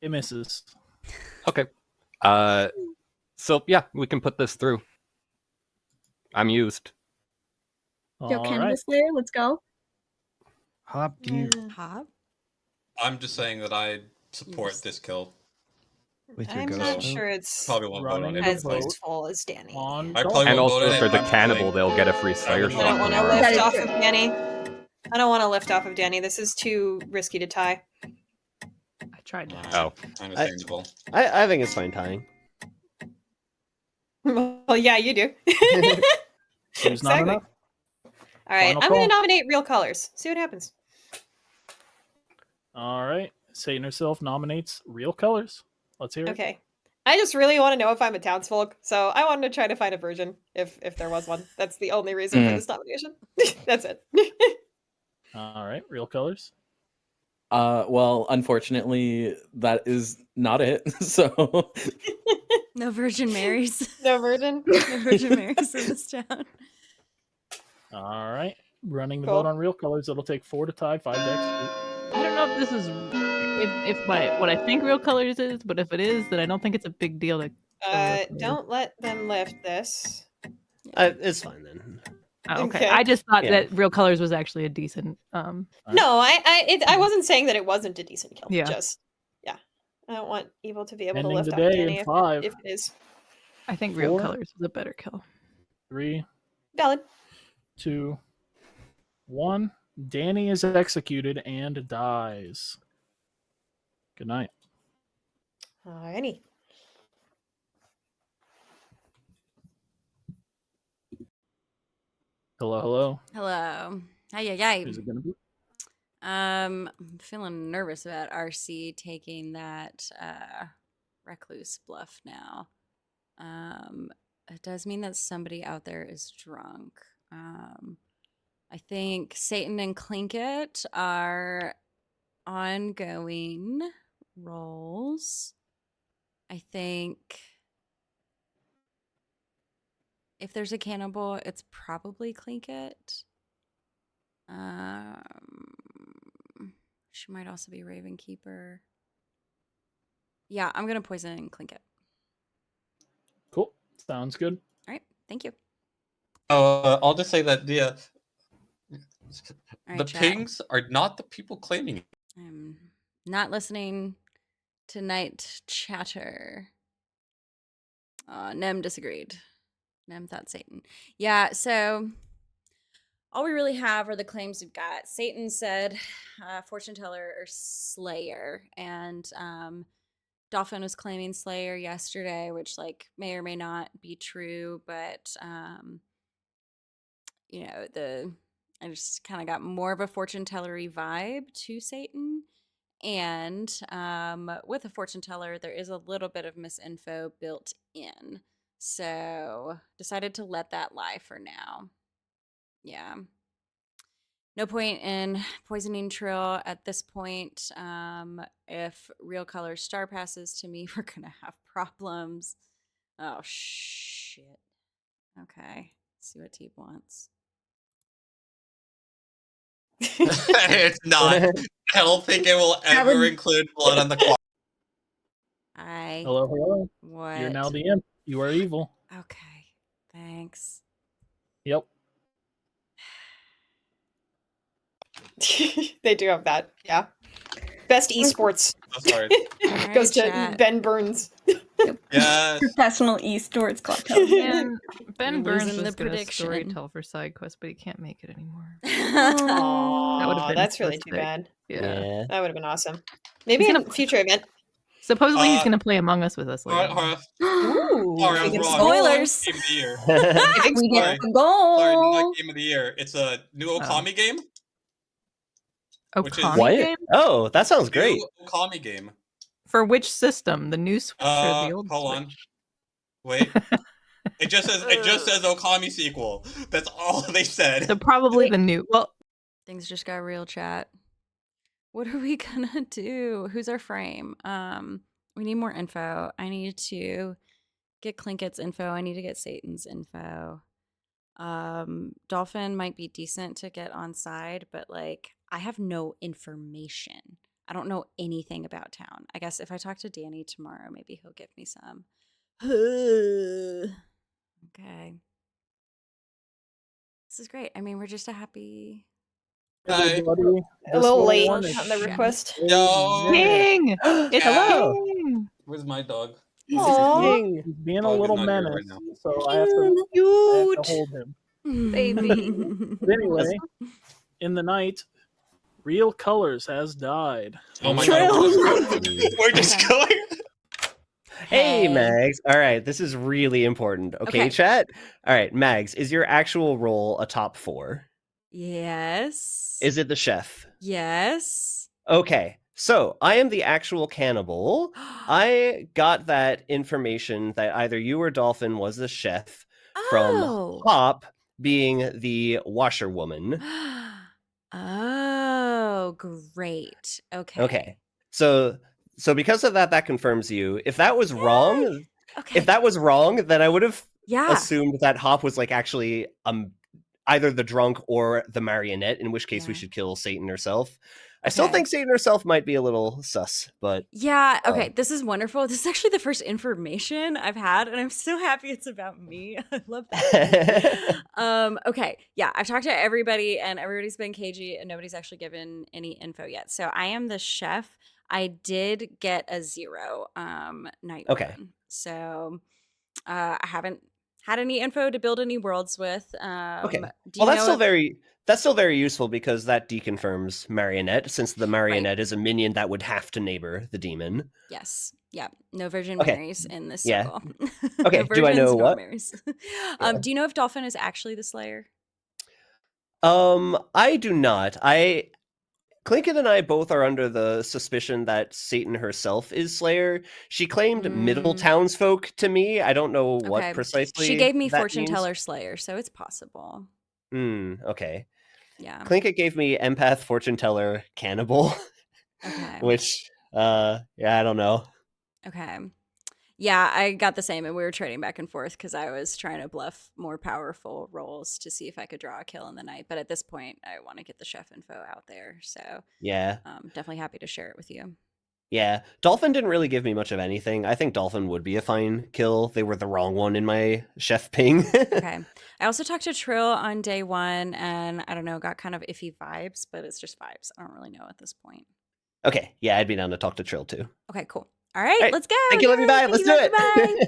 it misses. Okay. So yeah, we can put this through. I'm used. Yo, All Canada right. Slayer, let's go. Hop, you Hop. I'm just saying that I support this kill. with your I'm ghost not vote? sure it's Probably won't vote on Running it the as anyway. vote useful as Danny. on I probably Dolphin. And won't also, vote if on it. there's a I'm cannibal, doing- they'll get a free Slayer I I shot don't want to tomorrow. That lift is off true. of Danny. I don't want to lift off of Danny. This is too risky to tie. I tried to. Oh. Understandable. I think it's fine tying. Well, yeah, you do. Two's not Exactly. enough. All right, Final I'm going call. to nominate Real Colors. See what happens. All right. Satan herself nominates Real Colors. Let's hear it. Okay. I just really want to know if I'm a townsfolk, so I wanted to try to find a version if there was one. That's the only reason for this nomination. That's it. All right. Real Colors. Well, unfortunately, that is not it. So No Virgin Marys. No version. No Virgin Marys in this town. All right. Running the Cool. vote on Real Colors. It'll take 4 to tie, 5 to execute. I don't know if this is if what I think Real Colors is, but if it is, then I don't think it's a big deal to. Don't let them lift this. It's fine then. Oh, okay. Okay. I just thought Yeah. that Real Colors was actually a decent. No, I wasn't saying that it wasn't a decent kill. Yeah. Just yeah. I don't want evil to be able Ending to lift the off day Danny in 5, if it is I think Real 4, Colors was a better kill. 3, valid. 2, 1. Danny is executed and dies. Good night. Alrighty. Hello, hello. Hello. Hi. Who's it gonna be? I'm feeling nervous about RC taking that recluse bluff now. It does mean that somebody out there is drunk. I think Satan and Clinket are ongoing roles. I think if there's a cannibal, it's probably Clinket. She might also be Raven Keeper. Yeah, I'm gonna poison Clinket. Cool. Sounds good. All right, thank you. I'll just say that the All right, the chat. pings are not the people claiming it. I'm not listening to night chatter. Nem disagreed. Nem thought Satan. Yeah, so all we really have are the claims we've got. Satan said fortune teller or slayer, and Dolphin was claiming slayer yesterday, which like may or may not be true, but you know, I just kind of got more of a fortune tellery vibe to Satan. And with a fortune teller, there is a little bit of misinfo built in. So decided to let that lie for now. Yeah. No point in poisoning Trill at this point. If Real Color star passes to me, we're going to have problems. Oh, shit. Okay. Let's see what Teep wants. It's not. I don't think it will That ever would- include blood on the clock. Hello, hello. What? You're now the imp. You are evil. Okay. Thanks. Yep. They do have that. Yeah. Best esports I'm sorry. goes to chat. Ben Burns. Yes. Professional esports Clocktower. Man, Ben You're Burns losing was the gonna story prediction. tell for side quest, but he can't make it anymore. That would've been that's so really too sick. bad. Yeah. That would have been awesome. Maybe He's in gonna- a future event. Supposedly he's Uh, gonna play Among Us with us later. Hara, Ooh, Hara, I was big wrong. Spoilers. Game of the year. We get Sorry. the Sorry, goal. not game of the year. It's a new Okami game. Which is- Okami What? game? Oh, that sounds great. New Okami game. For which system? The new Switch or the old Hold on. Switch? Wait. It just says Okami sequel. That's all they said. So probably the new. Well, Things just got real, chat. What are we gonna do? Who's our frame? We need more info. I need to get Clinket's info. I need to get Satan's info. Dolphin might be decent to get on side, but like I have no information. I don't know anything about town. I guess if I talk to Danny tomorrow, maybe he'll give me some. Okay. This is great. I mean, we're just a happy. Hi. Everybody, A little late one on is the request. Yo. King! It's Hello. King! Where's my dog? This is Aw. King. He's being a Dog is little not here menace, right now. so I have to Cute. hold him. Baby. But anyway, in the night, Real Colors has died. Oh my Trill. god. We're just Okay. going. Hey, Mags. All right, this is really important. Okay, Okay. chat? All right, Mags, is your actual role a top 4? Yes. Is it the chef? Yes. Okay, so I am the actual cannibal. I got that information that either you or Dolphin was the chef from Oh. Hop being the washerwoman. Oh, great. Okay. Okay, so because of that, that confirms you. If that was wrong, Okay. if that was wrong, then I would have Yeah. assumed that Hop was like actually either the drunk or the marionette, in which case we Yeah. should kill Satan herself. I still Okay. think Satan herself might be a little sus, but Yeah. Okay. This is wonderful. This is actually the first information I've had, and I'm so happy it's about me. I love that. Okay. Yeah. I've talked to everybody, and everybody's been cagey, and nobody's actually given any info yet. So I am the chef. I did get a 0 night Okay. 1. So I haven't had any info to build any worlds with. Okay. Do Well, you that's know still very useful because that deconfirms marionette, since the marionette is a minion that would have to neighbor the demon. Yes. Yeah. No Virgin Okay. Marys in this Yeah. circle. Okay. No Do I know virgins nor what? Marys. Yeah. Do you know if Dolphin is actually the Slayer? I do not. Clinket and I both are under the suspicion that Satan herself is Slayer. She claimed middle townsfolk to me. I don't know what Okay. precisely She gave me that Fortune means. Teller Slayer, so it's possible. Okay. Yeah. Clinket gave me empath, fortune teller, cannibal, Okay. which, yeah, I don't know. Okay. Yeah, I got the same, and we were trading back and forth because I was trying to bluff more powerful rolls to see if I could draw a kill in the night. But at this point, I want to get the chef info out there, so Yeah. definitely happy to share it with you. Yeah. Dolphin didn't really give me much of anything. I think Dolphin would be a fine kill. They were the wrong one in my chef ping. Okay. I also talked to Trill on day 1, and I don't know, got kind of iffy vibes, but it's just vibes. I don't really know at this point. Okay. Yeah, I'd be down to talk to Trill too. Okay, cool. All right, All right. let's go. Thank you, love you, bye. Thank Let's you, do love you, it. bye.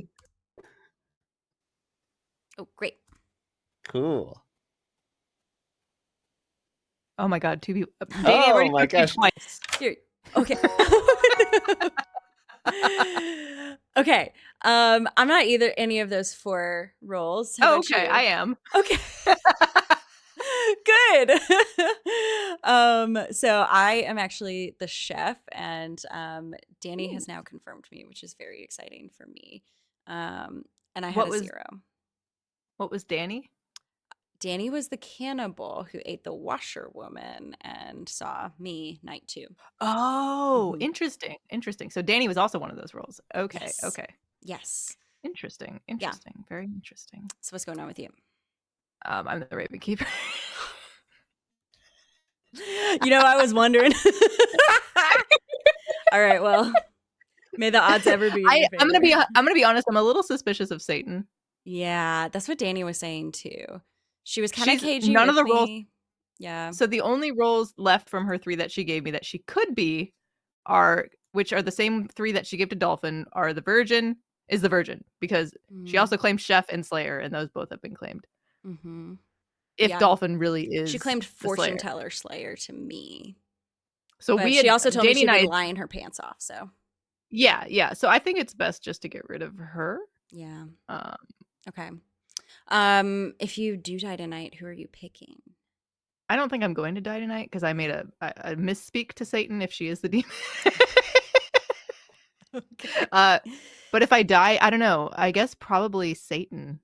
Oh, great. Cool. Oh my god, 2 people. Oh my gosh. Twice. Here. Okay. Okay. I'm not either any of those 4 roles. How Oh, about okay, you? I am. Okay. Good. So I am actually the chef, and Danny has now confirmed me, which is very exciting for me. And I had What a was- 0. What was Danny? Danny was the cannibal who ate the washerwoman and saw me night 2. Oh, Mhm. interesting. Interesting. So Danny was also one of those roles. Okay. Yes. Okay. Yes. Interesting. Interesting. Very interesting. So what's going on with you? I'm the Raven Keeper. You know, I was wondering. All right, well, may the odds ever be in your I'm gonna favor. be honest. I'm a little suspicious of Satan. Yeah, that's what Danny was saying too. She was kind of She's- cagey none of with the roles- me. Yeah. So the only roles left from her 3 that she gave me that she could be which are the same 3 that she gave to Dolphin, are the Virgin, because she also claimed Chef and Slayer, and those both have been claimed. Mm-hmm. If Yeah. Dolphin really is, She claimed the Fortune Slayer. Teller Slayer to me. So But we she had, also told me Danny she'd and I, been lying her pants off. So yeah. So I think it's best just to get rid of her. yeah. Um, Okay. If you do die tonight, who are you picking? I don't think I'm going to die tonight because I made a misspeak to Satan if she is the demon. Okay. But if I die, I don't know. I guess probably Satan.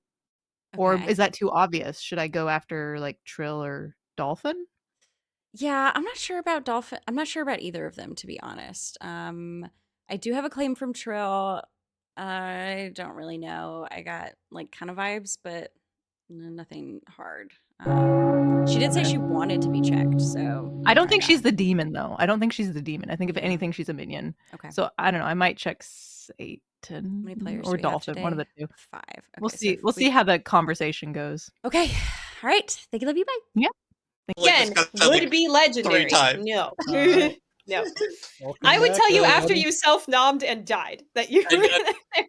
Or Okay. is that too obvious? Should I go after like Trill or Dolphin? Yeah, I'm not sure about Dolphin. I'm not sure about either of them, to be honest. I do have a claim from Trill. I don't really know. I got like kind of vibes, but nothing hard. She did say she wanted to be checked, so I don't try think she's that. the demon, though. I don't think she's the demon. I think if Yeah. anything, she's a minion. Okay. So I don't know. I might check Satan How many players or do we have Dolphin, one of the today? two. 5. Okay, We'll so see. if We'll see how the conversation goes. Okay. All right. Thank you. Love you. Bye. Yeah. Like, Again, discussed that, would like, be legendary. 3 times. No. Alright. No. Welcome I would back, tell you after everybody. you self-nommed and died that you And were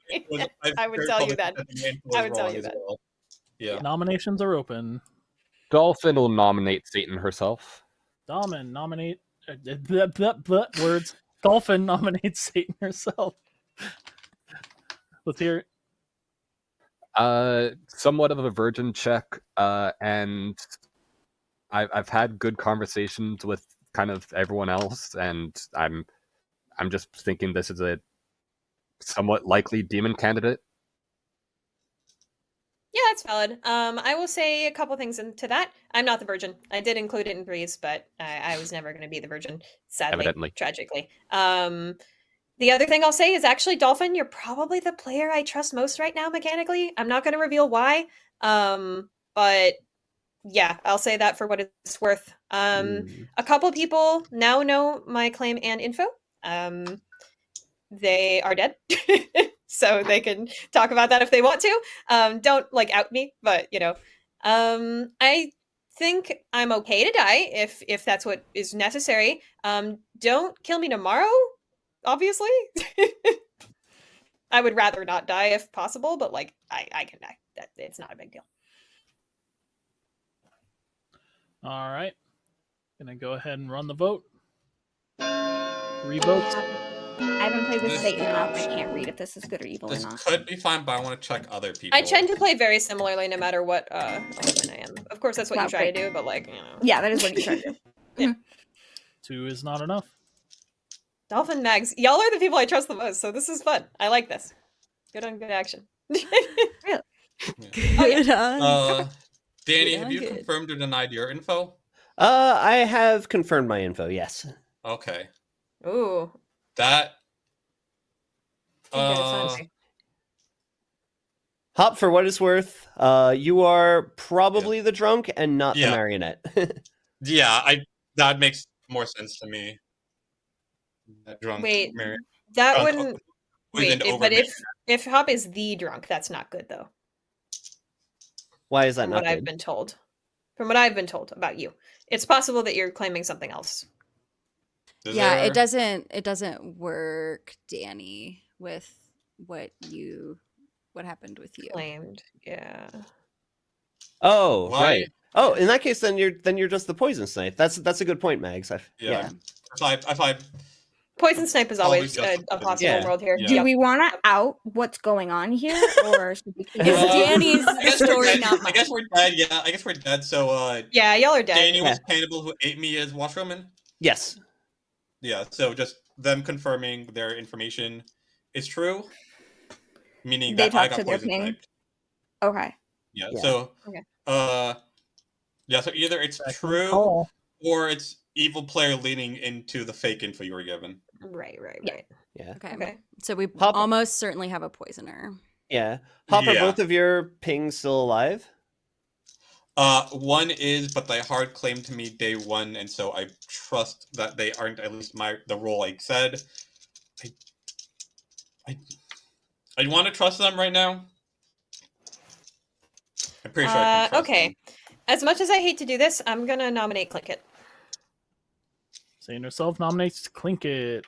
it was, I would tell you that. I would tell you as that. well. Yeah. Nominations are open. Dolphin will nominate Satan herself. Dolphin nominate words. Dolphin nominates Satan herself. Let's hear it. Somewhat of a virgin check, and I've had good conversations with kind of everyone else, and I'm just thinking this is a somewhat likely demon candidate. Yeah, that's valid. I will say a couple things into that. I'm not the virgin. I did include it in threes, but I was never going to be the virgin, sadly, Evidently. tragically. The other thing I'll say is actually, Dolphin, you're probably the player I trust most right now mechanically. I'm not going to reveal why, but yeah, I'll say that for what it's worth. A couple people now know my claim and info. They are dead. So they can talk about that if they want to. Don't like out me, but you know, I think I'm okay to die if that's what is necessary. Don't kill me tomorrow, obviously. I would rather not die if possible, but like I can die. It's not a big deal. All right. Gonna go ahead and run the vote. 3 votes. I haven't played with This- Satan enough. I can't read if this is good or evil or This not. could be fine, but I want to check other people. I tend to play very similarly no matter what element I am. Of course, that's what you Wow, try to great. do, but like, you know. Yeah, that is what you try to do. 2 is not enough. Dolphin Mags, y'all are the people I trust the most, so this is fun. I like this. Good on good action. Good on. Danny, Good have on you good. confirmed or denied your info? I have confirmed my info. Yes. Okay. Ooh. That. Too good, it's not me. Hop, for what it's worth, you are probably the drunk and not the Yeah. marionette. Yeah, that makes more sense to me. That drunk Wait, Mary. that drunk wouldn't. poisoned Wait, over but Mary. if Hop is the drunk, that's not good though. Why is that From not what I've good? been told. From what I've been told about you, it's possible that you're claiming something else. Yeah, it doesn't work, Danny, with what happened with you. Claimed, yeah. Oh, Why? right. Oh, in that case, then you're just the poison snipe. That's a good point, Mags. Yeah. If I Poison snipe is Probably always just a possible Yeah. world here. Yeah. Do Yep. we want to out what's going on here, or should we keep It's it? Danny's I guess we're story, dead. not I guess mine. we're dead. Yeah, I guess we're dead. So, Yeah, y'all are dead. Danny was Yeah. cannibal who ate me as washwoman. Yes. Yeah. So just them confirming their information is true, meaning They that I talk got to their poison ping? sniped. Okay. Yeah. Yeah. So, Okay. yeah. So either it's Second true call. or it's evil player leaning into the fake info you were given. Right. Yeah. Yeah. Okay. Okay. So we Hop- almost certainly have a poisoner. Yeah. Hop, are Yeah. both of your pings still alive? One is, but they hard claimed to me day one, and so I trust that they aren't at least the role I said. I want to trust them right now. I'm pretty sure I can trust Okay. them. As much as I hate to do this, I'm gonna nominate Clinkit. Saying herself nominates Clinket.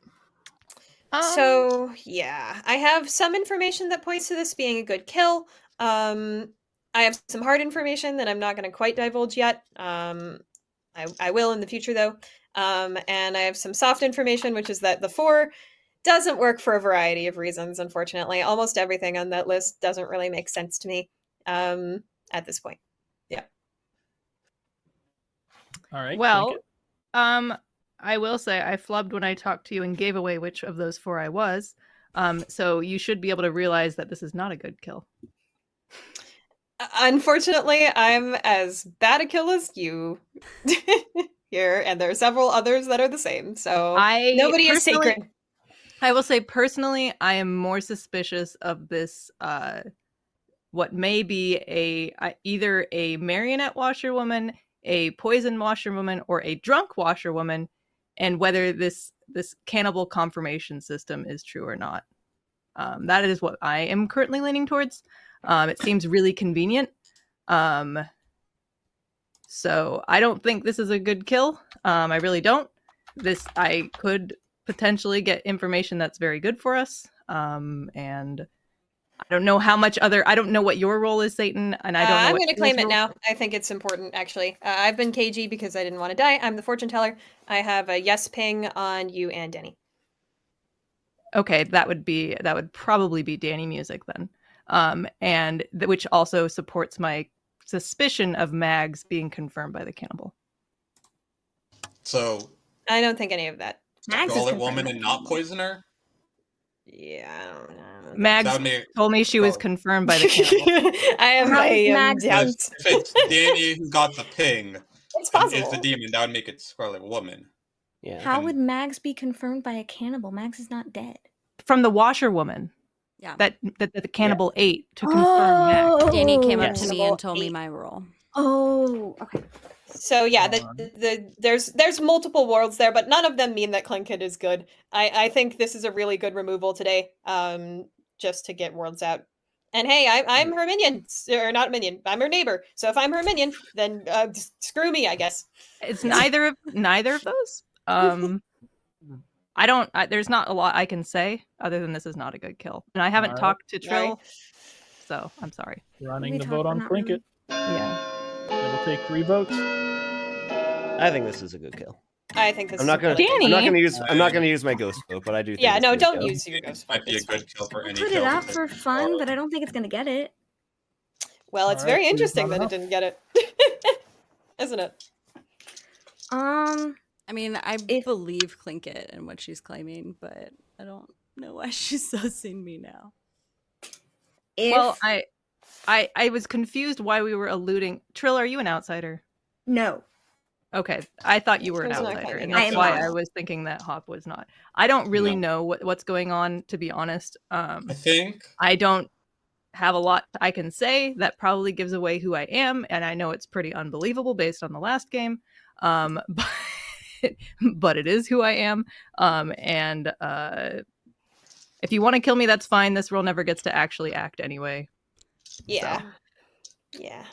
So yeah, I have some information that points to this being a good kill. I have some hard information that I'm not going to quite divulge yet. I will in the future though. And I have some soft information, which is that the 4 doesn't work for a variety of reasons. Unfortunately, almost everything on that list doesn't really make sense to me at this point. Yeah. All right. Well, Clinket. I will say I flubbed when I talked to you and gave away which of those 4 I was. So you should be able to realize that this is not a good kill. Unfortunately, I'm as bad a kill as you here, and there are several others that are the same. So nobody is sacred. I will say personally, I am more suspicious of this what may be either a marionette washerwoman, a poison washerwoman, or a drunk washerwoman, and whether this cannibal confirmation system is true or not. That is what I am currently leaning towards. It seems really convenient. So I don't think this is a good kill. I really don't. I could potentially get information that's very good for us. And I don't know how much I don't know what your role is, Satan, and I don't know I'm what going to Trill's claim it role- now. I think it's important, actually. I've been KG because I didn't want to die. I'm the fortune teller. I have a yes ping on you and Danny. Okay, that would probably be Danny Music then. Which also supports my suspicion of Mags being confirmed by the cannibal. So I don't think any of that. Max is Scarlet confirmed Woman by and the not cannibal. Poisoner? Yeah, I don't know. Mags That would make told me she was Scarlet- confirmed by the cannibal. I am How is I am Max- down. If it's Danny who got the ping It's and is the possible. demon, that would make it Scarlet Woman. Yeah. How And- would Mags be confirmed by a cannibal? Mags is not dead. From the washerwoman Yeah. that the cannibal ate to confirm Mags. Danny came up Oh. to me and told me my role. Oh, okay. So yeah, there's multiple worlds there, but none of them mean that Clinkit is good. I think this is a really good removal today, just to get worlds out. And hey, I'm her minion, or not minion. I'm her neighbor. So if I'm her minion, then screw me, I guess. It's neither of those. There's not a lot I can say other than this is not a good kill. And I haven't Alright. talked to Trill, Right. so I'm sorry. Running We the talked, vote but on not really. Plinkett. Yeah. It'll take 3 votes. I think this is a good kill. I think this I'm is not a gonna. really good I'm not Danny? gonna use. I'm not gonna use my ghost vote, but I do. Think Yeah, it's no, a good don't kill. use your ghost Might vote. be a It's good fine. kill for any Put kill. it out to for take fun, Scarlet. but I don't think it's gonna get it. Well, it's Alright, very who's interesting not that it enough? didn't get it. Isn't it? I mean, I If- believe Clinkett and what she's claiming, but I don't know why she's sussing me now. If Well, I was confused why we were alluding. Trill, are you an outsider? no, Okay, I thought you were an Trill's not outsider, claiming and I that's am why not. I was thinking that Hop was not. I don't really No. know what's going on, to be honest. I think I don't have a lot I can say. That probably gives away who I am, and I know it's pretty unbelievable based on the last game. But it is who I am. If you want to kill me, that's fine. This role never gets to actually act anyway. Yeah. So. Yeah.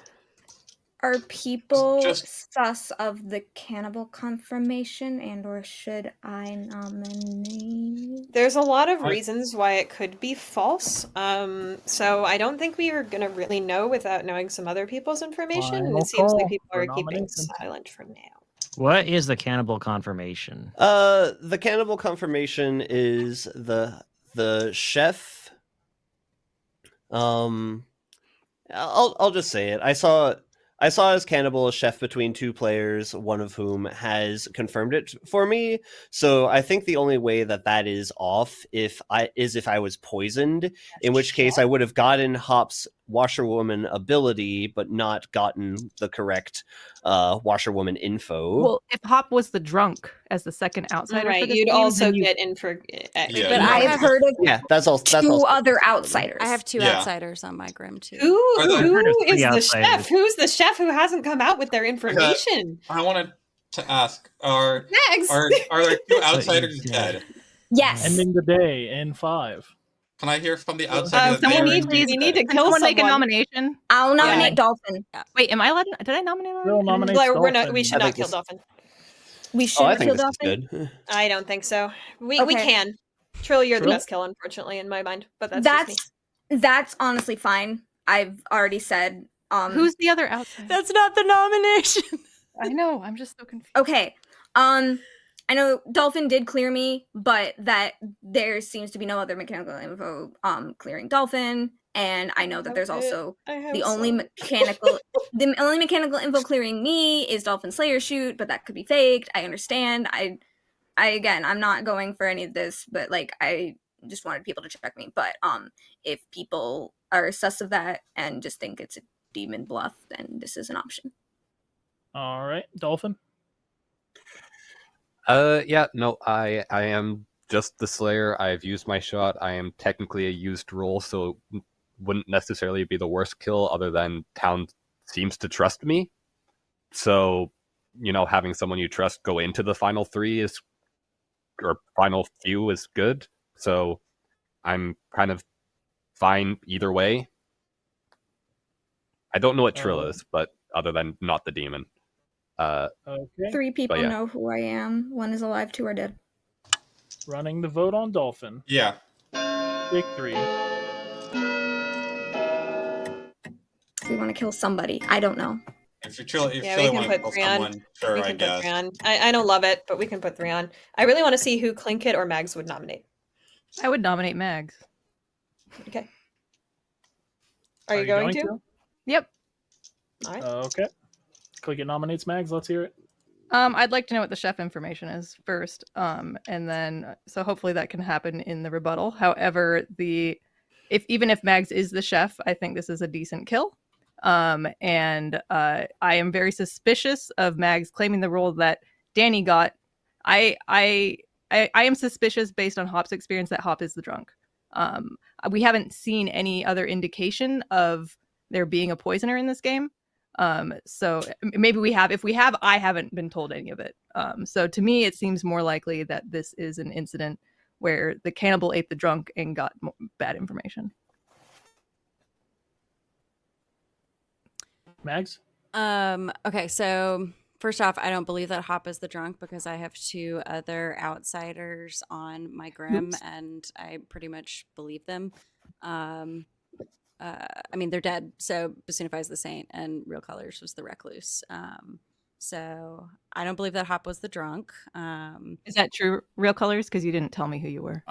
are people Just- sus of the cannibal confirmation, and or should I nominate? There's a lot of I- reasons why it could be false. So I don't think we are gonna really know without knowing some other people's information. And Final it seems like call people for are keeping nominations. silent for now. What is the cannibal confirmation? The cannibal confirmation is the chef. I'll just say it. I saw as cannibal a chef between 2 players, one of whom has confirmed it for me. So I think the only way that is off if I was poisoned, in which case I would have gotten Hop's washerwoman ability, but not gotten the correct washerwoman info. Well, if Hop was the drunk as the second outsider, for Right. this You'd game, also then you- get in for. Yeah, But you I have- I've heard of Yeah, that's all. That's 2 also other outsiders. I have 2 Yeah. outsiders on my Grim too. Who Are the- I've heard of who is 3 the outsiders. chef? Who's the chef who hasn't come out with their information? I wanted to ask: Are Max. there 2 you outsiders did. dead? Yes. Ending the day in 5. Can I hear from the outsider that they someone are needs- indeed we need dead? to kill Someone make a someone. nomination. I'll nominate Dolphin. Wait, am I allowed? Did I nominate Trill already? nominates Blair, we're not. Dolphin. We should I not think kill this- Dolphin. We Oh, should I think kill this is Dolphin. good. I don't think so. We Okay. can. Trill, you're the Trill? best kill, unfortunately, in my mind. But that's just me. That's honestly fine. I've already said. Who's the other outsider? That's not the nomination. I know. I'm just so confused. Okay. I know Dolphin did clear me, but that there seems to be no other mechanical info clearing Dolphin, and I know that there's also the only mechanical info clearing me is Dolphin Slayer shoot, but that could be faked. I understand. I again, I'm not going for any of this, but like I just wanted people to check me. But if people are sus of that and just think it's a demon bluff, then this is an option. All right, Dolphin. Yeah, no, I am just the Slayer. I've used my shot. I am technically a used role, so wouldn't necessarily be the worst kill, other than town seems to trust me. So, having someone you trust go into the final 3 or final few is good. So I'm kind of fine either way. I don't know what Trill is, but other than not the demon. Okay. 3 people yeah. know who I am. 1 is alive, 2 are dead. Running the vote on Dolphin. Yeah. Victory. We want to kill somebody. I don't know. If you truly, Yeah, we can want to put kill 3 on. someone, sure, We I can put guess. 3 on. I don't love it, but we can put 3 on. I really want to see who Clinkit or Mags would nominate. I would nominate Mags. Okay. Are you going to? Yep. All right. Okay. Clickit nominates Mags. Let's hear it. I'd like to know what the chef information is first, and then so hopefully that can happen in the rebuttal. However, even if Mags is the chef, I think this is a decent kill, and I am very suspicious of Mags claiming the role that Danny got. I am suspicious based on Hop's experience that Hop is the drunk. We haven't seen any other indication of there being a poisoner in this game. So maybe we have. If we have, I haven't been told any of it. So to me, it seems more likely that this is an incident where the cannibal ate the drunk and got bad information. Mags? Okay, so first off, I don't believe that Hop is the drunk because I have 2 other outsiders on my Grim, and I pretty much believe them. I mean, they're dead, so personifies the saint, and Real Colors was the recluse. So I don't believe that Hop was the drunk. Is that true, Real Colors? Because you didn't tell me who you were.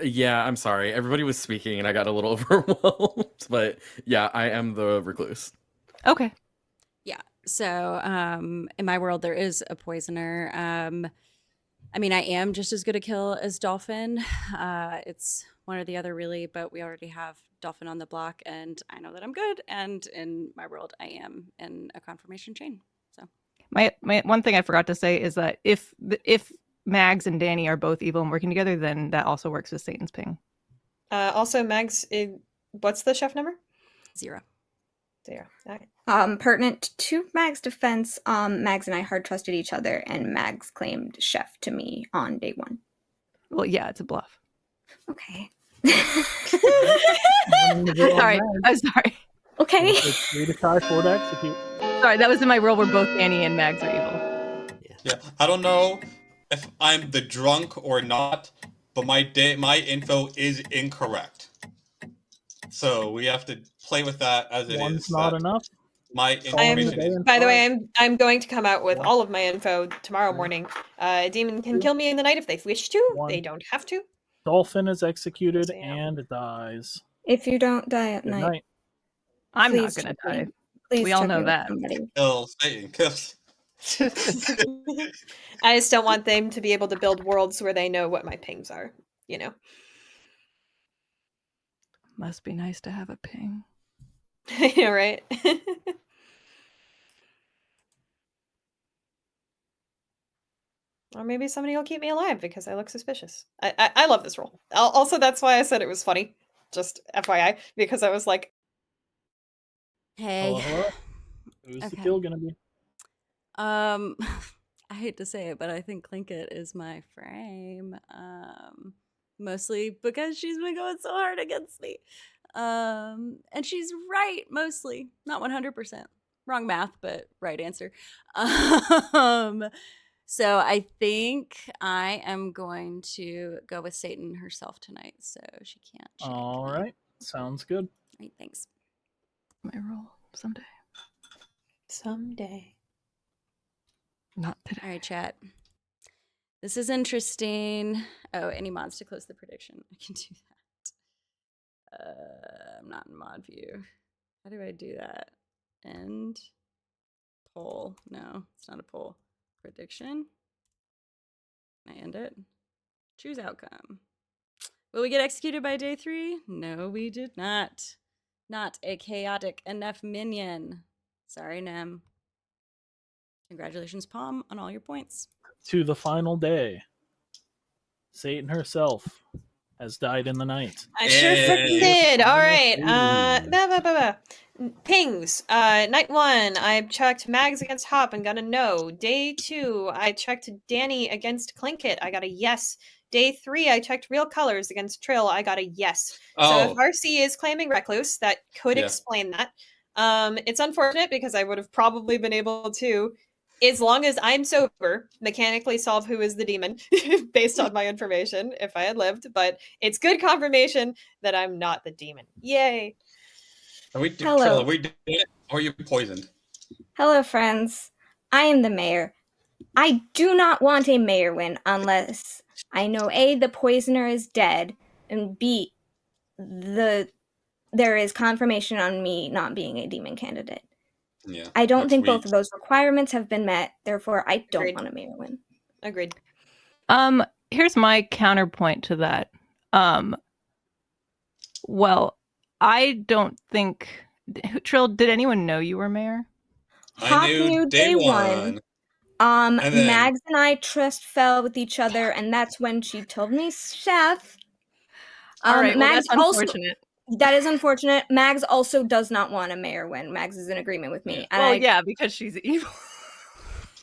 Yeah, I'm sorry. Everybody was speaking and I got a little overwhelmed. But yeah, I am the recluse. Okay. Yeah. So in my world, there is a poisoner. I mean, I am just as good a kill as Dolphin. It's one or the other, really, but we already have Dolphin on the block, and I know that I'm good. And in my world, I am in a confirmation chain. So My one thing I forgot to say is that if Mags and Danny are both evil and working together, then that also works with Satan's ping. Also, Mags, what's the chef number? 0. 0. Okay. Pertinent to Mag's defense, Mags and I hard trusted each other, and Mags claimed chef to me on day 1. Well, yeah, it's a bluff. Okay. Sorry, I'm sorry. Okay. 3 to try, 4 to execute. Sorry, that was in my role where both Danny and Mags are evil. Yeah, I don't know if I'm the drunk or not, but my info is incorrect. So we have to play with that as it One's is. not enough. My information is. By the way, I'm going to come out with all of my info tomorrow morning. A demon can kill me in the night if they wish to. 1. They don't have to. Dolphin is executed and dies. If you don't die at Good night, night. I'm not please gonna check me. die. Please We all check know me with that. somebody. Kill Satan, kills. I just don't want them to be able to build worlds where they know what my pings are. You know. Must be nice to have a ping. Yeah, right. Or maybe somebody will keep me alive because I look suspicious. I love this role. Also, that's why I said it was funny. Just FYI, because I was like, Hey. Hello? Who's the Okay. kill gonna be? I hate to say it, but I think Clinkit is my frame. Mostly because she's been going so hard against me. And she's right, mostly. Not 100%. Wrong math, but right answer. So I think I am going to go with Satan herself tonight, so she can't check All me. right. Sounds good. Right, thanks. My role someday. someday. Not today. All right, chat. This is interesting. Oh, any mods to close the prediction? I can do that. I'm not in mod view. How do I do that? End poll. No, it's not a poll. Prediction. Can I end it? Choose outcome. Will we get executed by day 3? No, we did not. Not a chaotic enough minion. Sorry, Nem. Congratulations, Palm, on all your points. To the final day. Satan herself has died in the night. I sure frickin' Yay. did. All right. Ooh. Pings. Night 1, I checked Mags against Hop and got a no. Day 2, I checked Danny against Clinkit. I got a yes. Day 3, I checked Real Colors against Trill. I got a yes. So if Oh, RC is claiming Recluse, that could Yeah. explain that. It's unfortunate because I would have probably been able to, as long as I'm sober, mechanically solve who is the demon based on my information if I had lived. But it's good confirmation that I'm not the demon. Yay. Hello. Trill, are we doing it? Or are you poisoned? Hello, friends. I am the mayor. I do not want a mayor win unless I know A, the poisoner is dead, and B, there is confirmation on me not being a demon candidate. Yeah. I don't that's think weak. both of those requirements have been met, therefore I don't Agreed. want a mayor win. Agreed. Here's my counterpoint to that. Well, I don't think Trill, did anyone know you were mayor? Hop knew day one. And then Mags and I trust fell with each other, and that's when she told me Chef. All right, well, Mags that's unfortunate. that is unfortunate. Mags also does not want a mayor win. Mags is in agreement with me. Yeah. And Well, yeah, because she's evil.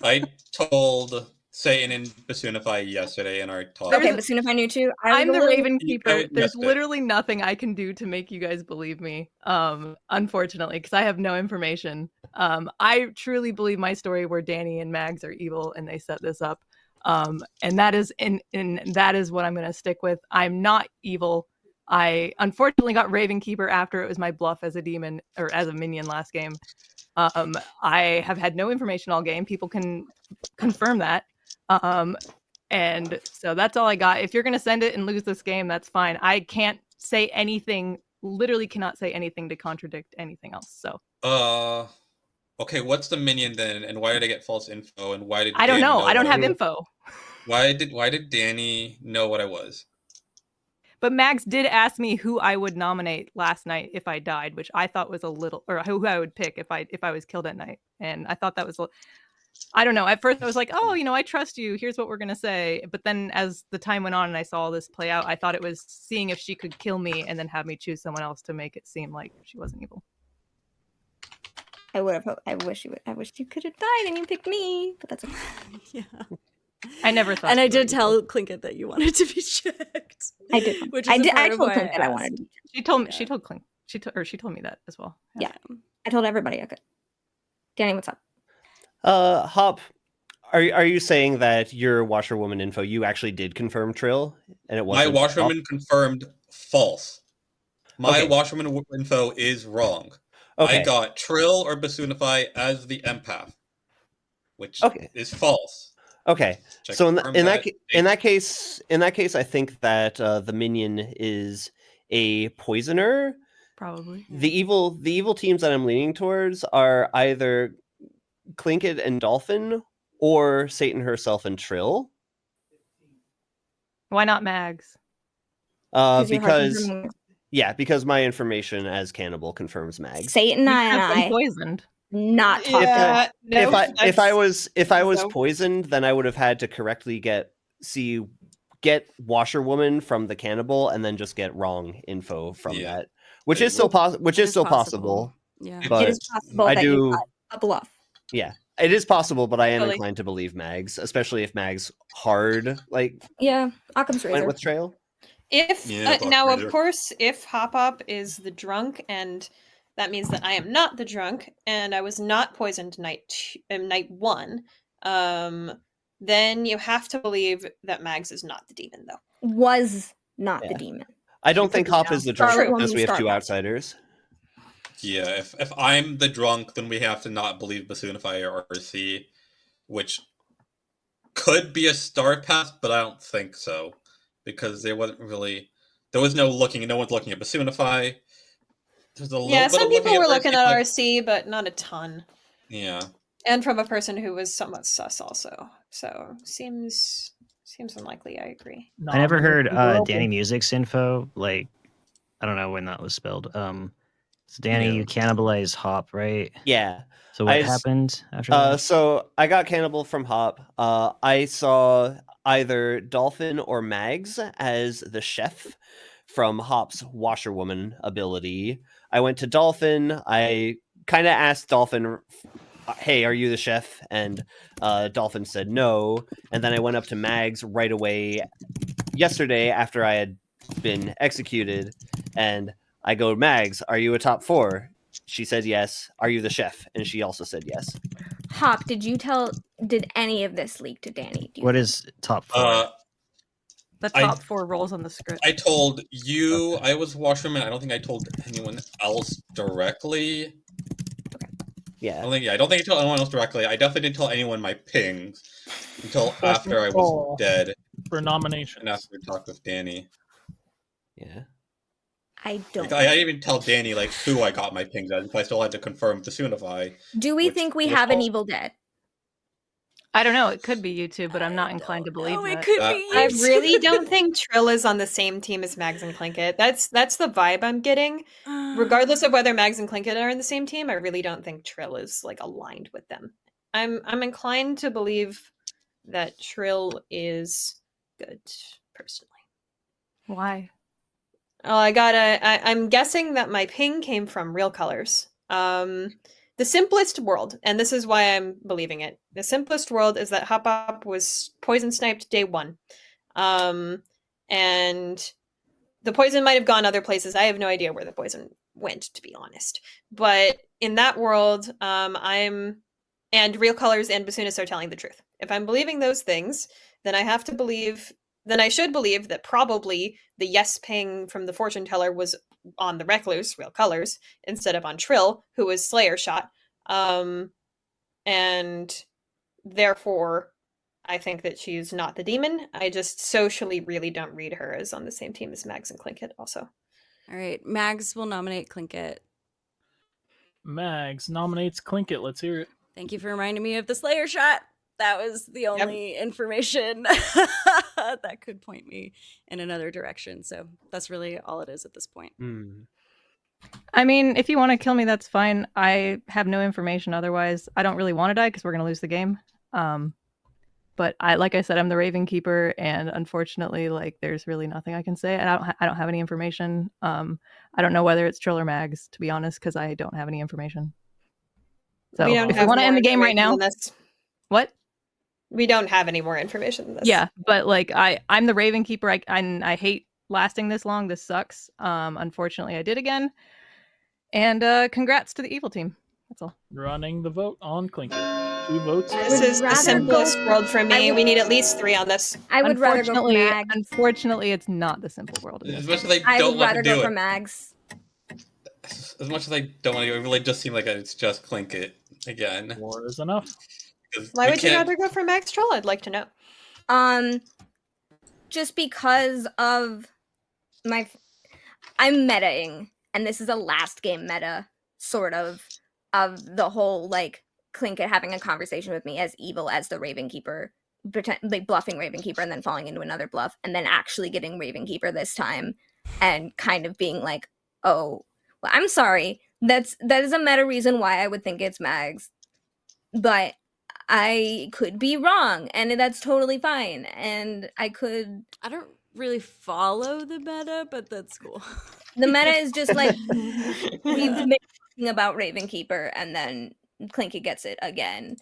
I told Satan and Basunify yesterday in our talk. Okay, but soon if I knew too, I'm the Raven I Keeper. would There's guessed it. literally nothing I can do to make you guys believe me. Unfortunately, because I have no information. I truly believe my story where Danny and Mags are evil and they set this up. And that is that is what I'm gonna stick with. I'm not evil. I unfortunately got Raven Keeper after it was my bluff as a demon or as a minion last game. I have had no information all game. People can confirm that. And so that's all I got. If you're going to send it and lose this game, that's fine. I can't say anything, literally cannot say anything to contradict anything else. So Okay, what's the minion then, and why did I get false info, and why did I don't Danny know. I don't what have was? info. Why did Danny know what I was? But Max did ask me who I would nominate last night if I died, which I thought was a little, or who I would pick if I was killed at night. And I thought that was, I don't know. At first I was like, oh, I trust you. Here's what we're going to say. But then as the time went on and I saw all this play out, I thought it was seeing if she could kill me and then have me choose someone else to make it seem like she wasn't evil. I wish you could have died and you picked me, but that's okay. Yeah. I never thought. And I you were did evil. tell Clinkett that you wanted to be checked. I did. Which I is a did. I part of told why Clint that I asked. wanted to. She told me. Yeah. She told Clink. She told me that as well. Yeah. I told everybody I could. Danny, what's up? Hop, are you saying that your washerwoman info you actually did confirm Trill and it My wasn't? washerwoman confirmed false. My Okay. washerwoman info is wrong. Okay. I got Trill or Basunify as the empath, which Okay. is false. Okay. Check So in confirm that case, I think that the minion is a poisoner. Probably. The evil teams that I'm leaning towards are either Clinkett and Dolphin or Satan herself and Trill. Why not Mags? Because my information as cannibal confirms Mags. Satan and I poisoned. Not talk Yeah, If I was no. poisoned, then I would have had to correctly get washerwoman from the cannibal and then just get wrong info from Yeah. that, which is still possible. Yeah. But it is possible I that you do. got a bluff. Yeah, it is possible, but I am Totally. inclined to believe Mags, especially if Mags hard Yeah, Occam's went razor. with Trail. If Yeah, now, Razor. of course, if Hop Up is the drunk, and that means that I am not the drunk, and I was not poisoned night 1, then you have to believe that Mags is not the demon, though. Was not the Yeah. demon. I don't think Hop is the drunk Scarlet because Woman we have two Starbucks. outsiders. Yeah, if I'm the drunk, then we have to not believe Basunify or RC, which could be a star path, but I don't think so. Because there was no looking, no one's looking at Basunify. There's a little bit some of people were at looking at but- RC, but not a ton. Yeah. And from a person who was somewhat sus also. So seems unlikely, I agree. I never heard Danny Music's info. Like, I don't know when that was spelled. So Danny, Yeah. you cannibalized Hop, right? Yeah. So what happened after that? So I got cannibal from Hop. I saw either Dolphin or Mags as the chef from Hop's washerwoman ability. I went to Dolphin. I kind of asked Dolphin, hey, are you the chef? And Dolphin said no. And then I went up to Mags right away yesterday after I had been executed. And I go, Mags, are you a top 4? She said yes. Are you the chef? And she also said yes. Hop, did any of this leak to Danny? What is top 4? The I- top 4 roles on the script. I told you I was washerman. I don't think I told anyone else directly. Yeah. I don't think I told anyone else directly. I definitely didn't tell anyone my pings until after I was dead. For nomination. And after we talked with Danny. Yeah. I don't. Like, I didn't even tell Danny like who I got my pings at. I still had to confirm with the Soonify. Do we think we have an Evil Dead? I don't know. It could be you two, but I'm not inclined to believe Oh, that. it could be you I two. really don't think Trill is on the same team as Mags and Clinket. That's the vibe I'm getting. Regardless of whether Mags and Clinket are in the same team, I really don't think Trill is like aligned with them. I'm inclined to believe that Trill is good, personally. Why? Oh, I'm guessing that my ping came from Real Colors. The simplest world, and this is why I'm believing it. The simplest world is that Hop Hop was poison sniped day 1. And the poison might have gone other places. I have no idea where the poison went, to be honest. But in that world, and Real Colors and Basunas are telling the truth. If I'm believing those things, then I should believe that probably the yes ping from the fortune teller was on the Recluse, Real Colors, instead of on Trill, who was Slayer shot. And therefore, I think that she's not the demon. I just socially really don't read her as on the same team as Mags and Clinket also. All right, Mags will nominate Clinket. Mags nominates Clinket. Let's hear it. Thank you for reminding me of the Slayer shot. That was the only information that could point me in another direction. So that's really all it is at this point. I mean, if you want to kill me, that's fine. I have no information otherwise. I don't really want to die because we're going to lose the game. But like I said, I'm the Raven Keeper, and unfortunately, like, there's really nothing I can say. I don't have any information. I don't know whether it's Trill or Mags, to be honest, because I don't have any information. So We don't if have you want to more end the game right now, information than this. what? We don't have any more information than this. Yeah, but like I'm the Raven Keeper. I hate lasting this long. This sucks. Unfortunately, I did again. And congrats to the evil team. That's all. Running the vote on Clinket. 2 votes. This is the simplest world for me. We need at least 3 on this. I would rather go for Mags. Unfortunately, it's not the simple world. As much as I I don't would want rather to do go for it, Mags. as much as I don't want to do it, it really does seem like it's just Clinket again. More is enough. Why would you rather go for Mags Troll? I'd like to know. Just because of I'm metaing, and this is a last game meta, sort of the whole, like, Clinket having a conversation with me as evil as the Raven Keeper, like bluffing Raven Keeper and then falling into another bluff, and then actually getting Raven Keeper this time, and kind of being like, oh, well, I'm sorry. That is a meta reason why I would think it's Mags, but I could be wrong, and that's totally fine. And I don't really follow the meta, but that's cool. The meta is just like we've been talking about Raven Keeper, and then Clinky gets it again,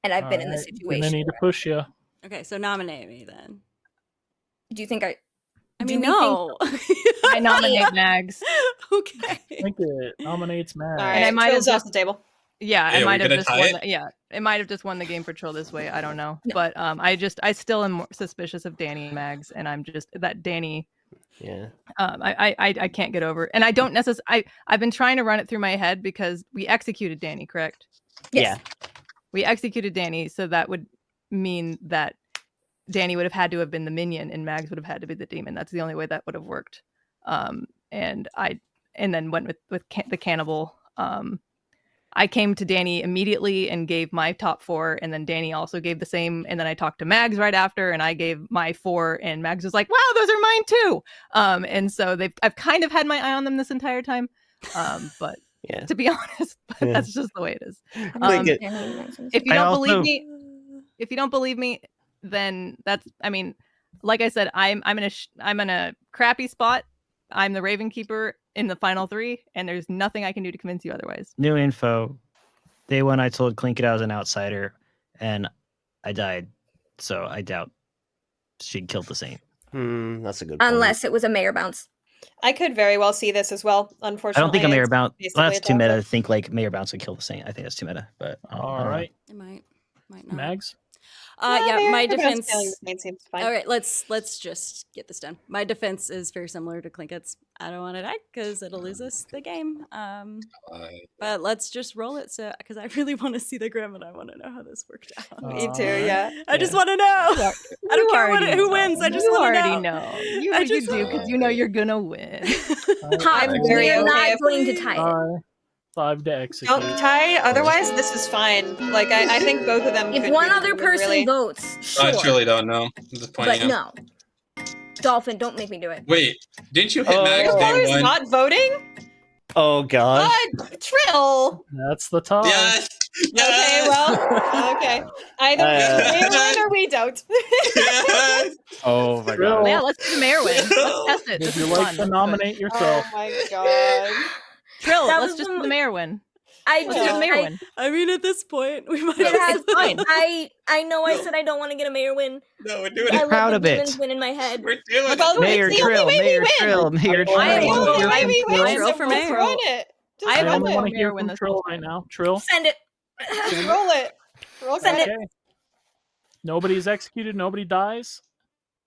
and I've been in this situation. I need to push you. Okay, so nominate me then. Do you think I mean, no. I nominate Mags. Okay. Clinket nominates Mags. All right, And I might have Trill's off the table. Yeah, Yeah, it might we're have gonna just tie won. it? It might have just won the game for Trill this way. I don't know, but I still am more suspicious of Danny and Mags, and I'm just that Danny. Yeah. I can't get over, and I don't necessarily. I've been trying to run it through my head because we executed Danny, correct? Yes. Yeah. We executed Danny, so that would mean that Danny would have had to have been the minion, and Mags would have had to be the demon. That's the only way that would have worked. And then went with the cannibal. I came to Danny immediately and gave my top 4, and then Danny also gave the same, and then I talked to Mags right after, and I gave my 4, and Mags was like, "Wow, those are mine too." And so I've kind of had my eye on them this entire time, but Yeah. to be honest, that's just the way it is. Like If you don't believe me, then that's. I mean, like I said, I'm in a crappy spot. I'm the Raven Keeper in the final 3, and there's nothing I can do to convince you otherwise. New info. Day one, I told Clinket I was an outsider, and I died. So I doubt she killed the saint. That's a good point. Unless it was a mayor bounce. I could very well see this as well. Unfortunately, I don't think a mayor it's bounce. basically Well, that's a too meta. toss-up. I think like mayor bounce would kill the saint. I think that's too meta. But I All don't know. right, It might not. Mags. Yeah, Mayor my Bounce defense. killing the Saint seems fine. All right, let's just get this done. My defense is very similar to Clinket's. I don't want to die because it'll lose us the game. But let's just roll it, so because I really want to see the grim and I want to know how this worked out. Me too. Yeah. I just want to know. I don't care who wins. I just you want to already know. know. You know you do because you know you're gonna win. Hop, I'm very we're okay not if going to tie it. 5 to execute. Don't tie. Otherwise, this is fine. Like I think both of them. If could one be other really, person really... votes, I sure. truly don't know. I'm just pointing But out. no. Dolphin, don't make me do it. Wait, didn't you hit Mags Your day color's one? not voting. Oh gosh. Trill. That's the tie. Yes. Okay, well, okay. Either we win or we don't. Yes. Oh my Trill. god. Yeah, let's do the mayor win. Let's test it. Would This you is like fun. to Let's do it. nominate yourself? Oh my god. Trill, That let's was just the do the mayor win. I Let's do the mayor win. I mean, at this point, we might. It as has well. fine. I know I said I don't want to get a mayor win. No, we're doing I it. proud let of the it. demons win in my head. We're doing Well, it. Mayor it's the only Trill, way we Mayor win. Trill, Mayor I It's the Trill. only hear way from we Trill. win. Trill So for just mayor. run it. Just I I run only it. want to Mayor hear win from this Trill whole right time. now. Trill. Send it. Just roll it. Roll Send it. it. Okay. Nobody's executed. Nobody dies,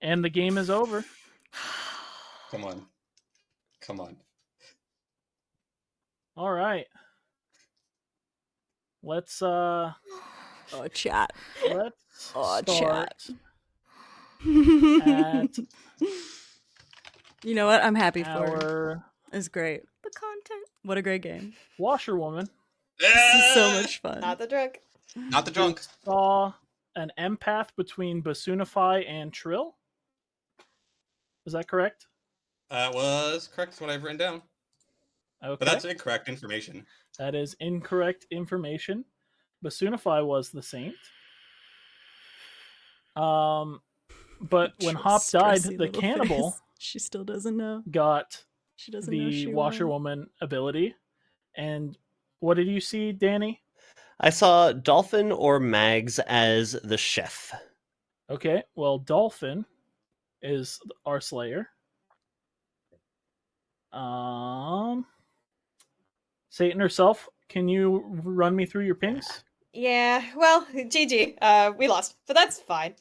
and the game is over. Come on. Come on. All right. Let's Oh, chat. let's Oh, start chat. at You know what? I'm happy for it. our It's great. The content. What a great game. washerwoman. This is so much fun. Not the drunk. Not the drunk. Saw an empath between Basunify and Trill. Is that correct? That was correct. That's what I've written down. Okay. But that's incorrect information. That is incorrect information. Basunify was the saint. But when Hop died, Stressy the little cannibal face. She still doesn't know. got She doesn't know the she won. washerwoman ability. And what did you see, Danny? I saw Dolphin or Mags as the chef. Okay, well, Dolphin is our slayer. Satan herself, can you run me through your pings? Yeah, well, GG. We lost, but that's fine.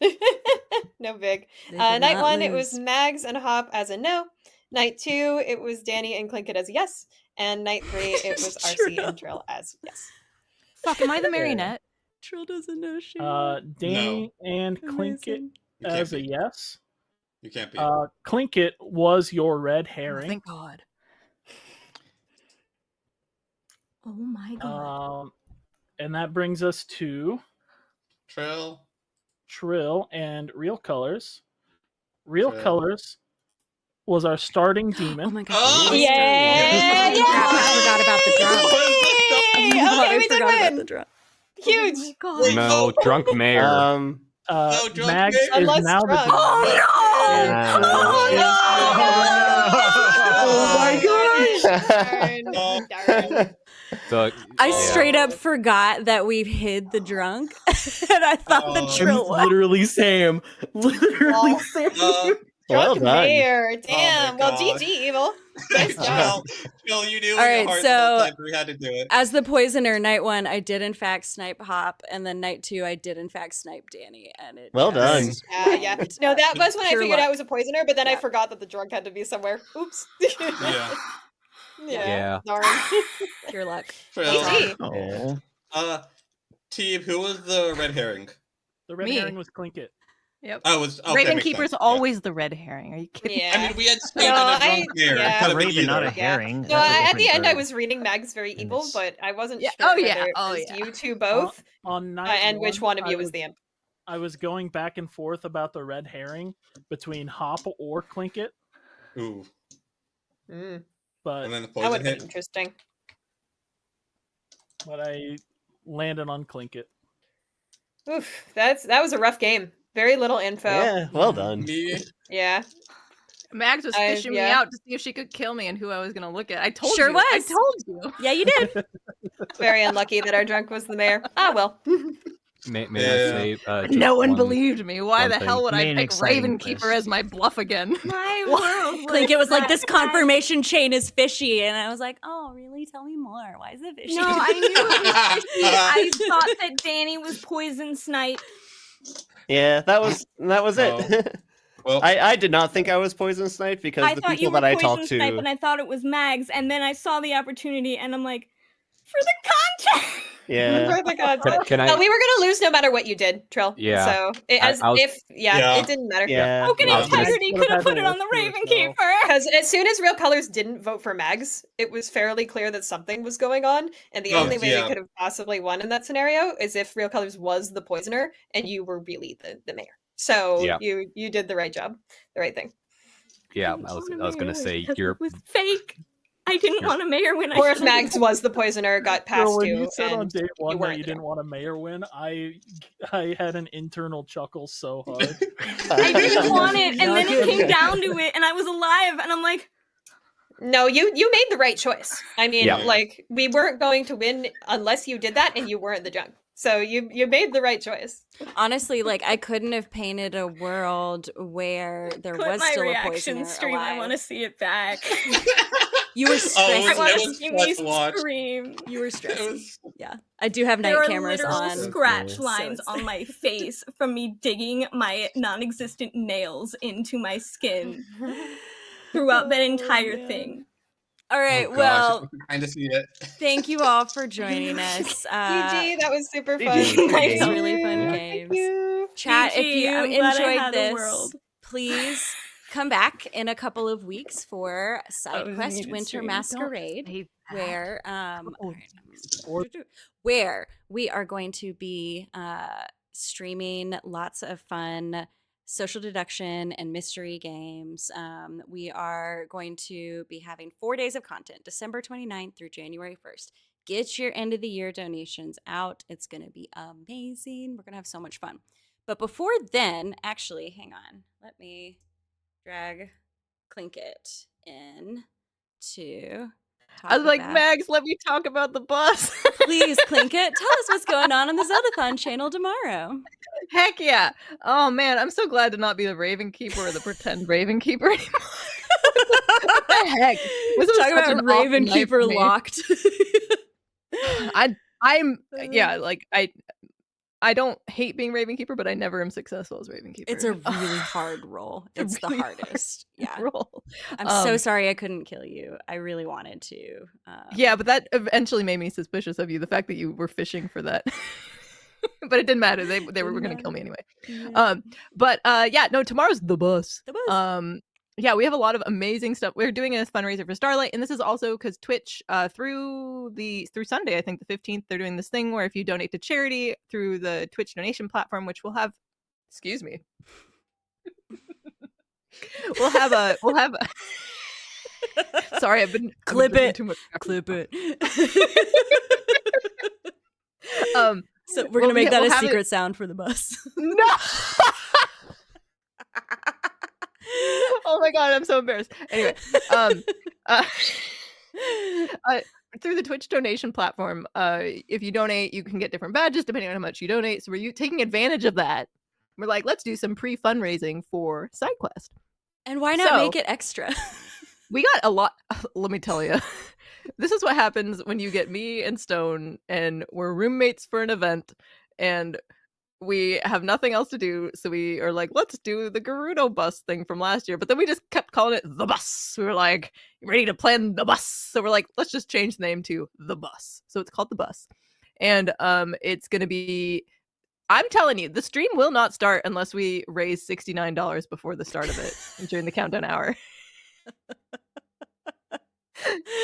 No big. They did Night not 1, it was lose. Mags and Hop as a no. Night 2, it was Danny and Clinket as a yes. And Night 3, it was RC and Trill as yes. Fuck, am I the marionette? Trill doesn't know she won. Danny and Clinket Amazing. You can't as a be. yes. You can't be. Clinket was your red Oh, herring. thank God. Oh my god. And that brings us to Trill. Trill and Real Colors. Real Trill. Colors was our starting demon. Oh my God. Oh, Yeah, Crap, I forgot about the drop. Yay! Okay, we did forgot about win. the drop. Huge. Oh my God. Wait, No, drunk mayor. No, drunk Mags mayor. is Unless now the drunk. demon. Oh, darn. So, I yeah. straight up forgot that we've hid the drunk, and I thought the Oh. Trill was. Literally Sam. Literally Oh. Sam. Well Drunk done. mayor. Damn. Well, God. GG, Evil. Nice job. Trill, you knew All in your right, heart so- the whole time we had to do it. As the poisoner, night 1, I did in fact snipe Hop, and then night 2, I did in fact snipe Danny, and it. Well done. just Yeah. went, No, that was when I pure figured out luck. it was a poisoner, but then I Yeah. forgot that the drunk had to be somewhere. Oops. Yeah. Yeah. Darn. Pure luck. Trill. GG. Oh. Team, who was the red herring? The red Me. herring was Clinket. Yep. I was okay, Raven makes Keeper's sense. always the red herring. Are you kidding? Yeah. I mean, we had Saint No, and a drunk mayor. yeah. It could A have been raven, not a either. Yeah. herring. No, That's a at the different end I bird. was reading Mag's very And evil, it's- but I wasn't Yeah. sure Oh, yeah. whether it Oh, was yeah. you two both, On night and which one of you was the imp. I was going back and forth about the red herring between Hop or Clinket, Ooh. Mm, but And then the that poison would have been hit. interesting. I landed on Clinket. Oof, that was a rough game. Very little info. Yeah, well done. Me, Yeah. Mags was fishing me yeah. out to see if she could kill me and who I was gonna look at. I told Sure you. I was. told you. Yeah, you did. Very unlucky that our drunk was the mayor. Ah, well. May I Yeah. say just No one one- believed me. Why one the hell thing? would I Made an pick exciting Ravenkeeper twist. as my bluff again? My world Clink, it was like that this bad. confirmation chain is fishy, and I was like, oh, really? Tell me more. Why is it fishy? No, I knew it was fishy. I thought that Danny was poison snipe. Yeah, that was it. Well, I did not think I was poison snipe because I the thought you people were that I poison talked snipe, to. and I thought it was Mags, and then I saw the opportunity, and I'm like, for the content. Yeah. For the content. Can I? No, we were gonna lose no matter what you did, Trill. Yeah. So as I was- it didn't matter. Yeah. Token I was gonna- integrity Would've could have had put to it on the live through it, Ravenkeeper. Because as soon as Real Colors didn't vote for Mags, it was fairly clear that something was going on, and the Oh, only way yeah. we could have possibly won in that scenario is if Real Colors was the poisoner and you were really the mayor. So Yeah. you did the right job, the right thing. Yeah, didn't I was want a gonna mayor say because you're it was fake. I didn't want a mayor when Or I if saw Mags it. was the poisoner, got Bro, past when you, you said on and day one that weren't you there. didn't want a mayor win, I had an internal chuckle so hard. I didn't want it, and then it came Okay. down to it, and I was alive, and I'm like, No, you made the right choice. I mean, Yeah. like we weren't going to win unless you did that, and you weren't the drunk. So you made the right choice. Honestly, like I couldn't have painted a world where there clip was my still a reaction poisoner stream. alive. I want to see it back. You were Oh, stressed. I it want was to see fun me to watch. scream. You were It stressed. was Yeah, I do have night There are cameras literal on. scratch So lines it's- on my face from me digging my non-existent nails into my skin throughout that entire man. thing. All right, oh gosh, well, I can kind of see it. thank you all for joining us. GG, that was super fun. GG. That Thank was you. really fun Yeah. games. Thank you. Chat, if GG, you I'm glad I enjoyed had a this, world. please come back in a couple of weeks for Side was Quest muted Winter stream. Masquerade, where Or- where we are going to be streaming lots of fun social deduction and mystery games. We are going to be having 4 days of content, December 29th through January 1st. Get your end of the year donations out. It's going to be amazing. We're going to have so much fun. But before then, actually, hang on. Let me drag Clinket in to I was talk like, about- Mags, let me talk about the bus. Please, Clinket, tell us what's going on the Zeldathon channel tomorrow. Heck yeah. Oh man, I'm so glad to not be the Ravenkeeper or the pretend Ravenkeeper anymore. What the heck? This was Talk such about an awful night for Ravenkeeper me. locked. I'm yeah, like I don't hate being Ravenkeeper, but I never am successful as Ravenkeeper. It's a really hard role. It's a It's the really hardest. Yeah. role. I'm so sorry I couldn't kill you. I really wanted to. Yeah, but that eventually made me suspicious of you. The fact that you were fishing for that. But it didn't matter. They were going to kill me anyway. Yeah. But yeah, no, tomorrow's the bus. The bus. Yeah, we have a lot of amazing stuff. We're doing a fundraiser for Starlight, and this is also because Twitch, through Sunday, I think the 15th, they're doing this thing where if you donate to charity through the Twitch donation platform, which we'll have, excuse me, we'll have a. Sorry, I've been Clip drinking it. Too much. Clip it. Um, So we're gonna make that we'll a have secret sound for the bus. no. Oh my god, I'm so embarrassed. Anyway, through the Twitch donation platform, if you donate, you can get different badges depending on how much you donate. So we're taking advantage of that. We're like, let's do some pre-fundraising for SideQuest. And why not So- make it extra? We got a lot. Let me tell you, this is what happens when you get me and Stone, and we're roommates for an event, and we have nothing else to do. So we are like, let's do the Gerudo bus thing from last year. But then we just kept calling it the bus. We were like, ready to plan the bus. So we're like, let's just change the name to the bus. So it's called the bus, and it's gonna be. I'm telling you, the stream will not start unless we raise $69 before the start of it during the countdown hour.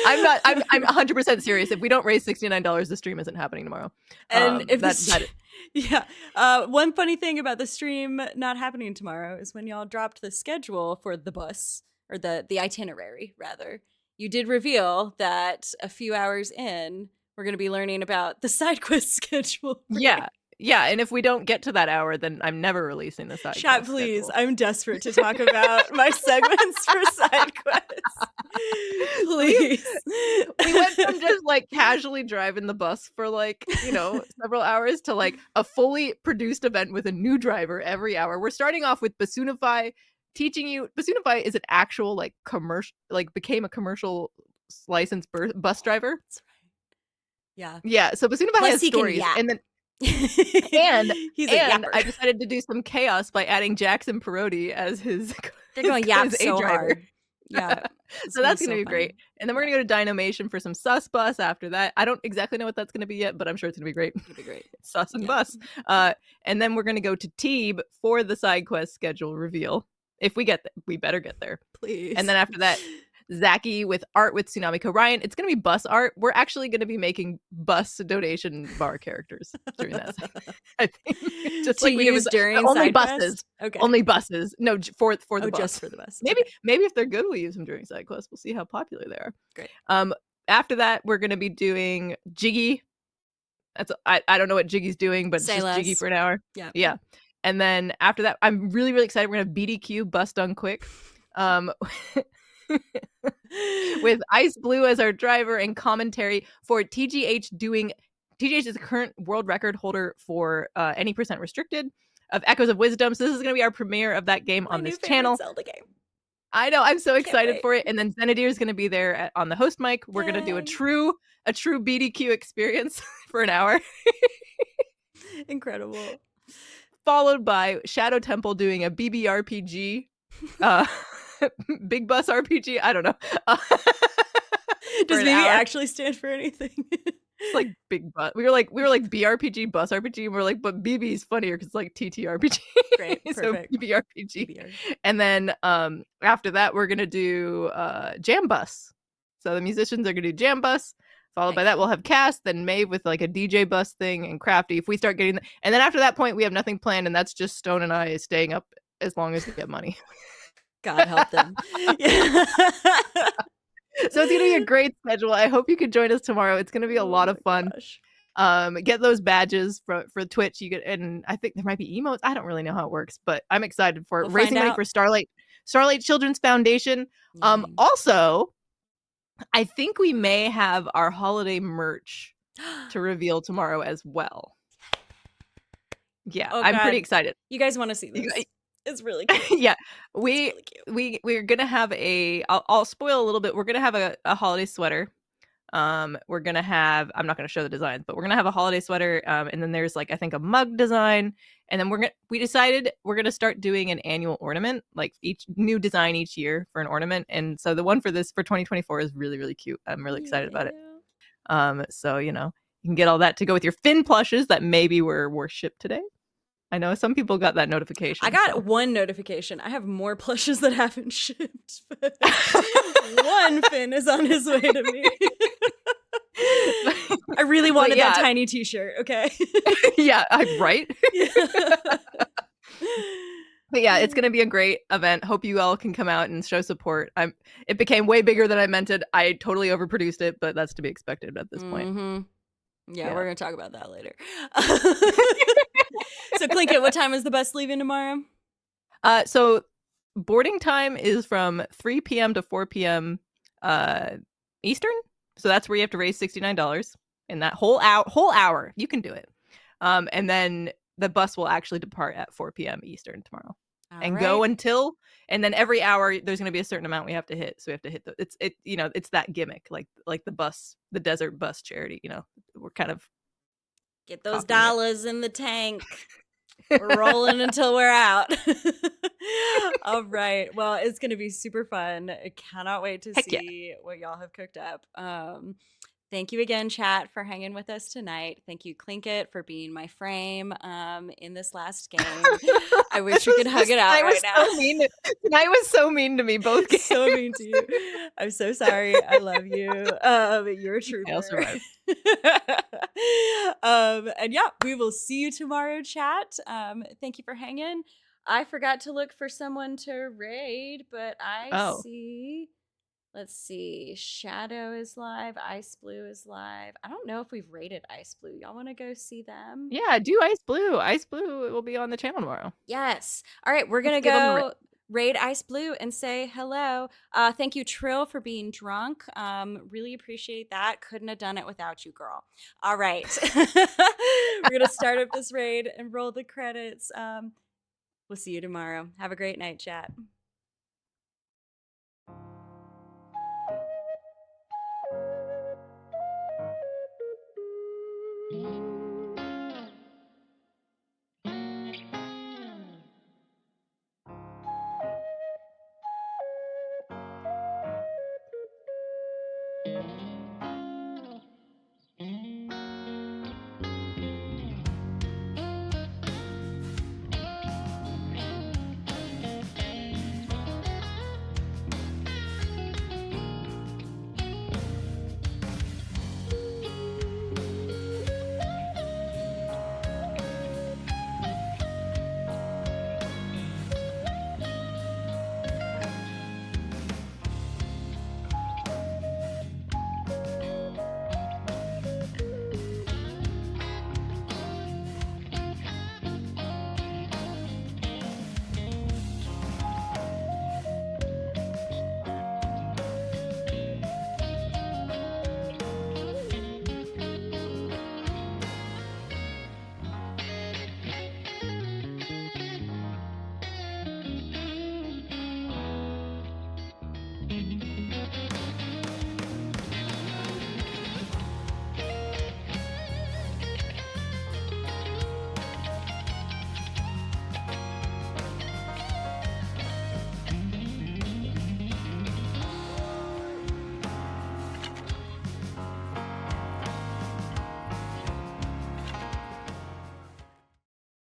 I'm 100% serious. If we don't raise $69, the stream isn't happening tomorrow. And if that- this, that- yeah, one funny thing about the stream not happening tomorrow is when y'all dropped the schedule for the bus, or the itinerary rather, you did reveal that a few hours in we're going to be learning about the side quest schedule. yeah, Yeah, and if we don't get to that hour, then I'm never releasing the side Chat, quest please. schedule. I'm desperate to talk about my segments for side quests. Please. We went from just like casually driving the bus for like, several hours to like a fully produced event with a new driver every hour. We're starting off with Bassoonify teaching you. Bassoonify is an actual like commercial, like became a commercial licensed bus driver. That's right. Yeah. Yeah, so Bassoonify Plus has he can stories, yap. and then He's a yapper. I decided to do some chaos by adding Jackson Parodi as his. They're going to yap his so driver. hard. Yeah. So that's going to be fun. great. And then we're going to go to Dynamation for some Sus Bus after that. I don't exactly know what that's going to be yet, but I'm sure it's going to be great. It'll be great. Sus and Yeah. Bus. And then we're going to go to Teeb for the side quest schedule reveal. If we get there, we better get there. Please. And then after that, Zaki with art with Tsunamiko Ryan. It's going to be bus art. We're actually going to be making bus donation bar characters during that. I think just to like we did use with during only side buses. quest? Okay. Only buses. No, for the bus. Just for the bus. Maybe Okay. maybe if they're good, we'll use them during side quests. We'll see how popular they are. Great. After that, we're going to be doing Jiggy. I don't know what Jiggy's doing, but Say it's just Jiggy less. for an hour. Yeah. Yeah. And then after that, I'm really, really excited. We're going to have BDQ Bus Done Quick. With Ice Blue as our driver and commentary for TGH doing. TGH is the current world record holder for any percent restricted of Echoes of Wisdom. So this is going to be our premiere of that game on this channel. Zelda game. I know. I'm so Can't excited wait. for it. And then Zenadir is going to be there on the host mic. We're going to do a true BDQ experience for an hour. Incredible. Followed by Shadow Temple doing a BBRPG. Big Bus RPG. I don't know. Does an BB hour. actually stand for anything? It's like Big Bus. We were like BRPG, Bus RPG. And we're like, but BB is funnier because it's like TTRPG. Great. So Perfect. BBRPG. And then after that, we're gonna do Jam Bus. So the musicians are gonna do Jam Bus. Followed by that, we'll have Cass, then Maeve with like a DJ bus thing, and Crafty. If we start getting, and then after that point, we have nothing planned, and that's just Stone and I staying up as long as we get money. God help them. Yeah. So it's gonna be a great schedule. I hope you can join us tomorrow. It's gonna be a lot of fun. Gosh. Get those badges for Twitch. You get, and I think there might be emotes. I don't really know how it works, but I'm excited for it. We'll Raising find money out. for Starlight Children's Foundation. Yay. Also, I think we may have our holiday merch to reveal tomorrow as well. Yeah, Oh, I'm God. pretty excited. You guys want to see You this? guys- It's really cute. Yeah, It's really cute. we're gonna have I'll spoil a little bit. We're gonna have a holiday sweater. We're gonna have, I'm not gonna show the designs, but we're gonna have a holiday sweater. And then there's like I think a mug design, and then we decided we're gonna start doing an annual ornament, like each new design each year for an ornament. And so the one for 2024 is really, really cute. I'm really excited about it. So you can get all that to go with your Finn plushes that maybe were shipped today. I know some people got that notification. I got so. one notification. I have more plushes that haven't shipped, but one Finn is on his way to me. I really wanted that tiny t-shirt, okay? Yeah, right? Yeah. But yeah, it's going to be a great event. Hope you all can come out and show support. It became way bigger than I meant it. I totally overproduced it, but that's to be expected at this point. Mm-hmm. Yeah, Yeah. we're going to talk about that later. So, Clinket, what time is the bus leaving tomorrow? So boarding time is from 3 p.m. to 4 p.m. Eastern. So that's where you have to raise $69 in that whole hour. You can do it. And then the bus will actually depart at 4 p.m. Eastern tomorrow. Go until, and then every hour there's going to be a certain amount we have to hit. So we have to hit it's that gimmick, like the desert bus charity. We're kind of Get those copying it. dollars in the tank. We're rolling until we're out. All right. Well, it's going to be super fun. I cannot wait to Heck yeah. see what y'all have cooked up. Thank you again, chat, for hanging with us tonight. Thank you, Clinket, for being my frame in this last game. I wish we could hug it out right now. Tonight was so mean to me, both games. So mean to you. I'm so sorry. I love you. You're a trooper. I'll survive. And yeah, we will see you tomorrow, chat. Thank you for hanging. I forgot to look for someone to raid, but I see Let's see. Shadow is live. Ice Blue is live. I don't know if we've rated Ice Blue. Y'all want to go see them? Yeah, do Ice Blue. Ice Blue will be on the channel tomorrow. Yes. All right, we're gonna Let's give 'em a go raid Ice Blue and say hello. Thank you, Trill, for being drunk. Really appreciate that. Couldn't have done it without you, girl. All right. We're gonna start up this raid and roll the credits. We'll see you tomorrow. Have a great night, chat.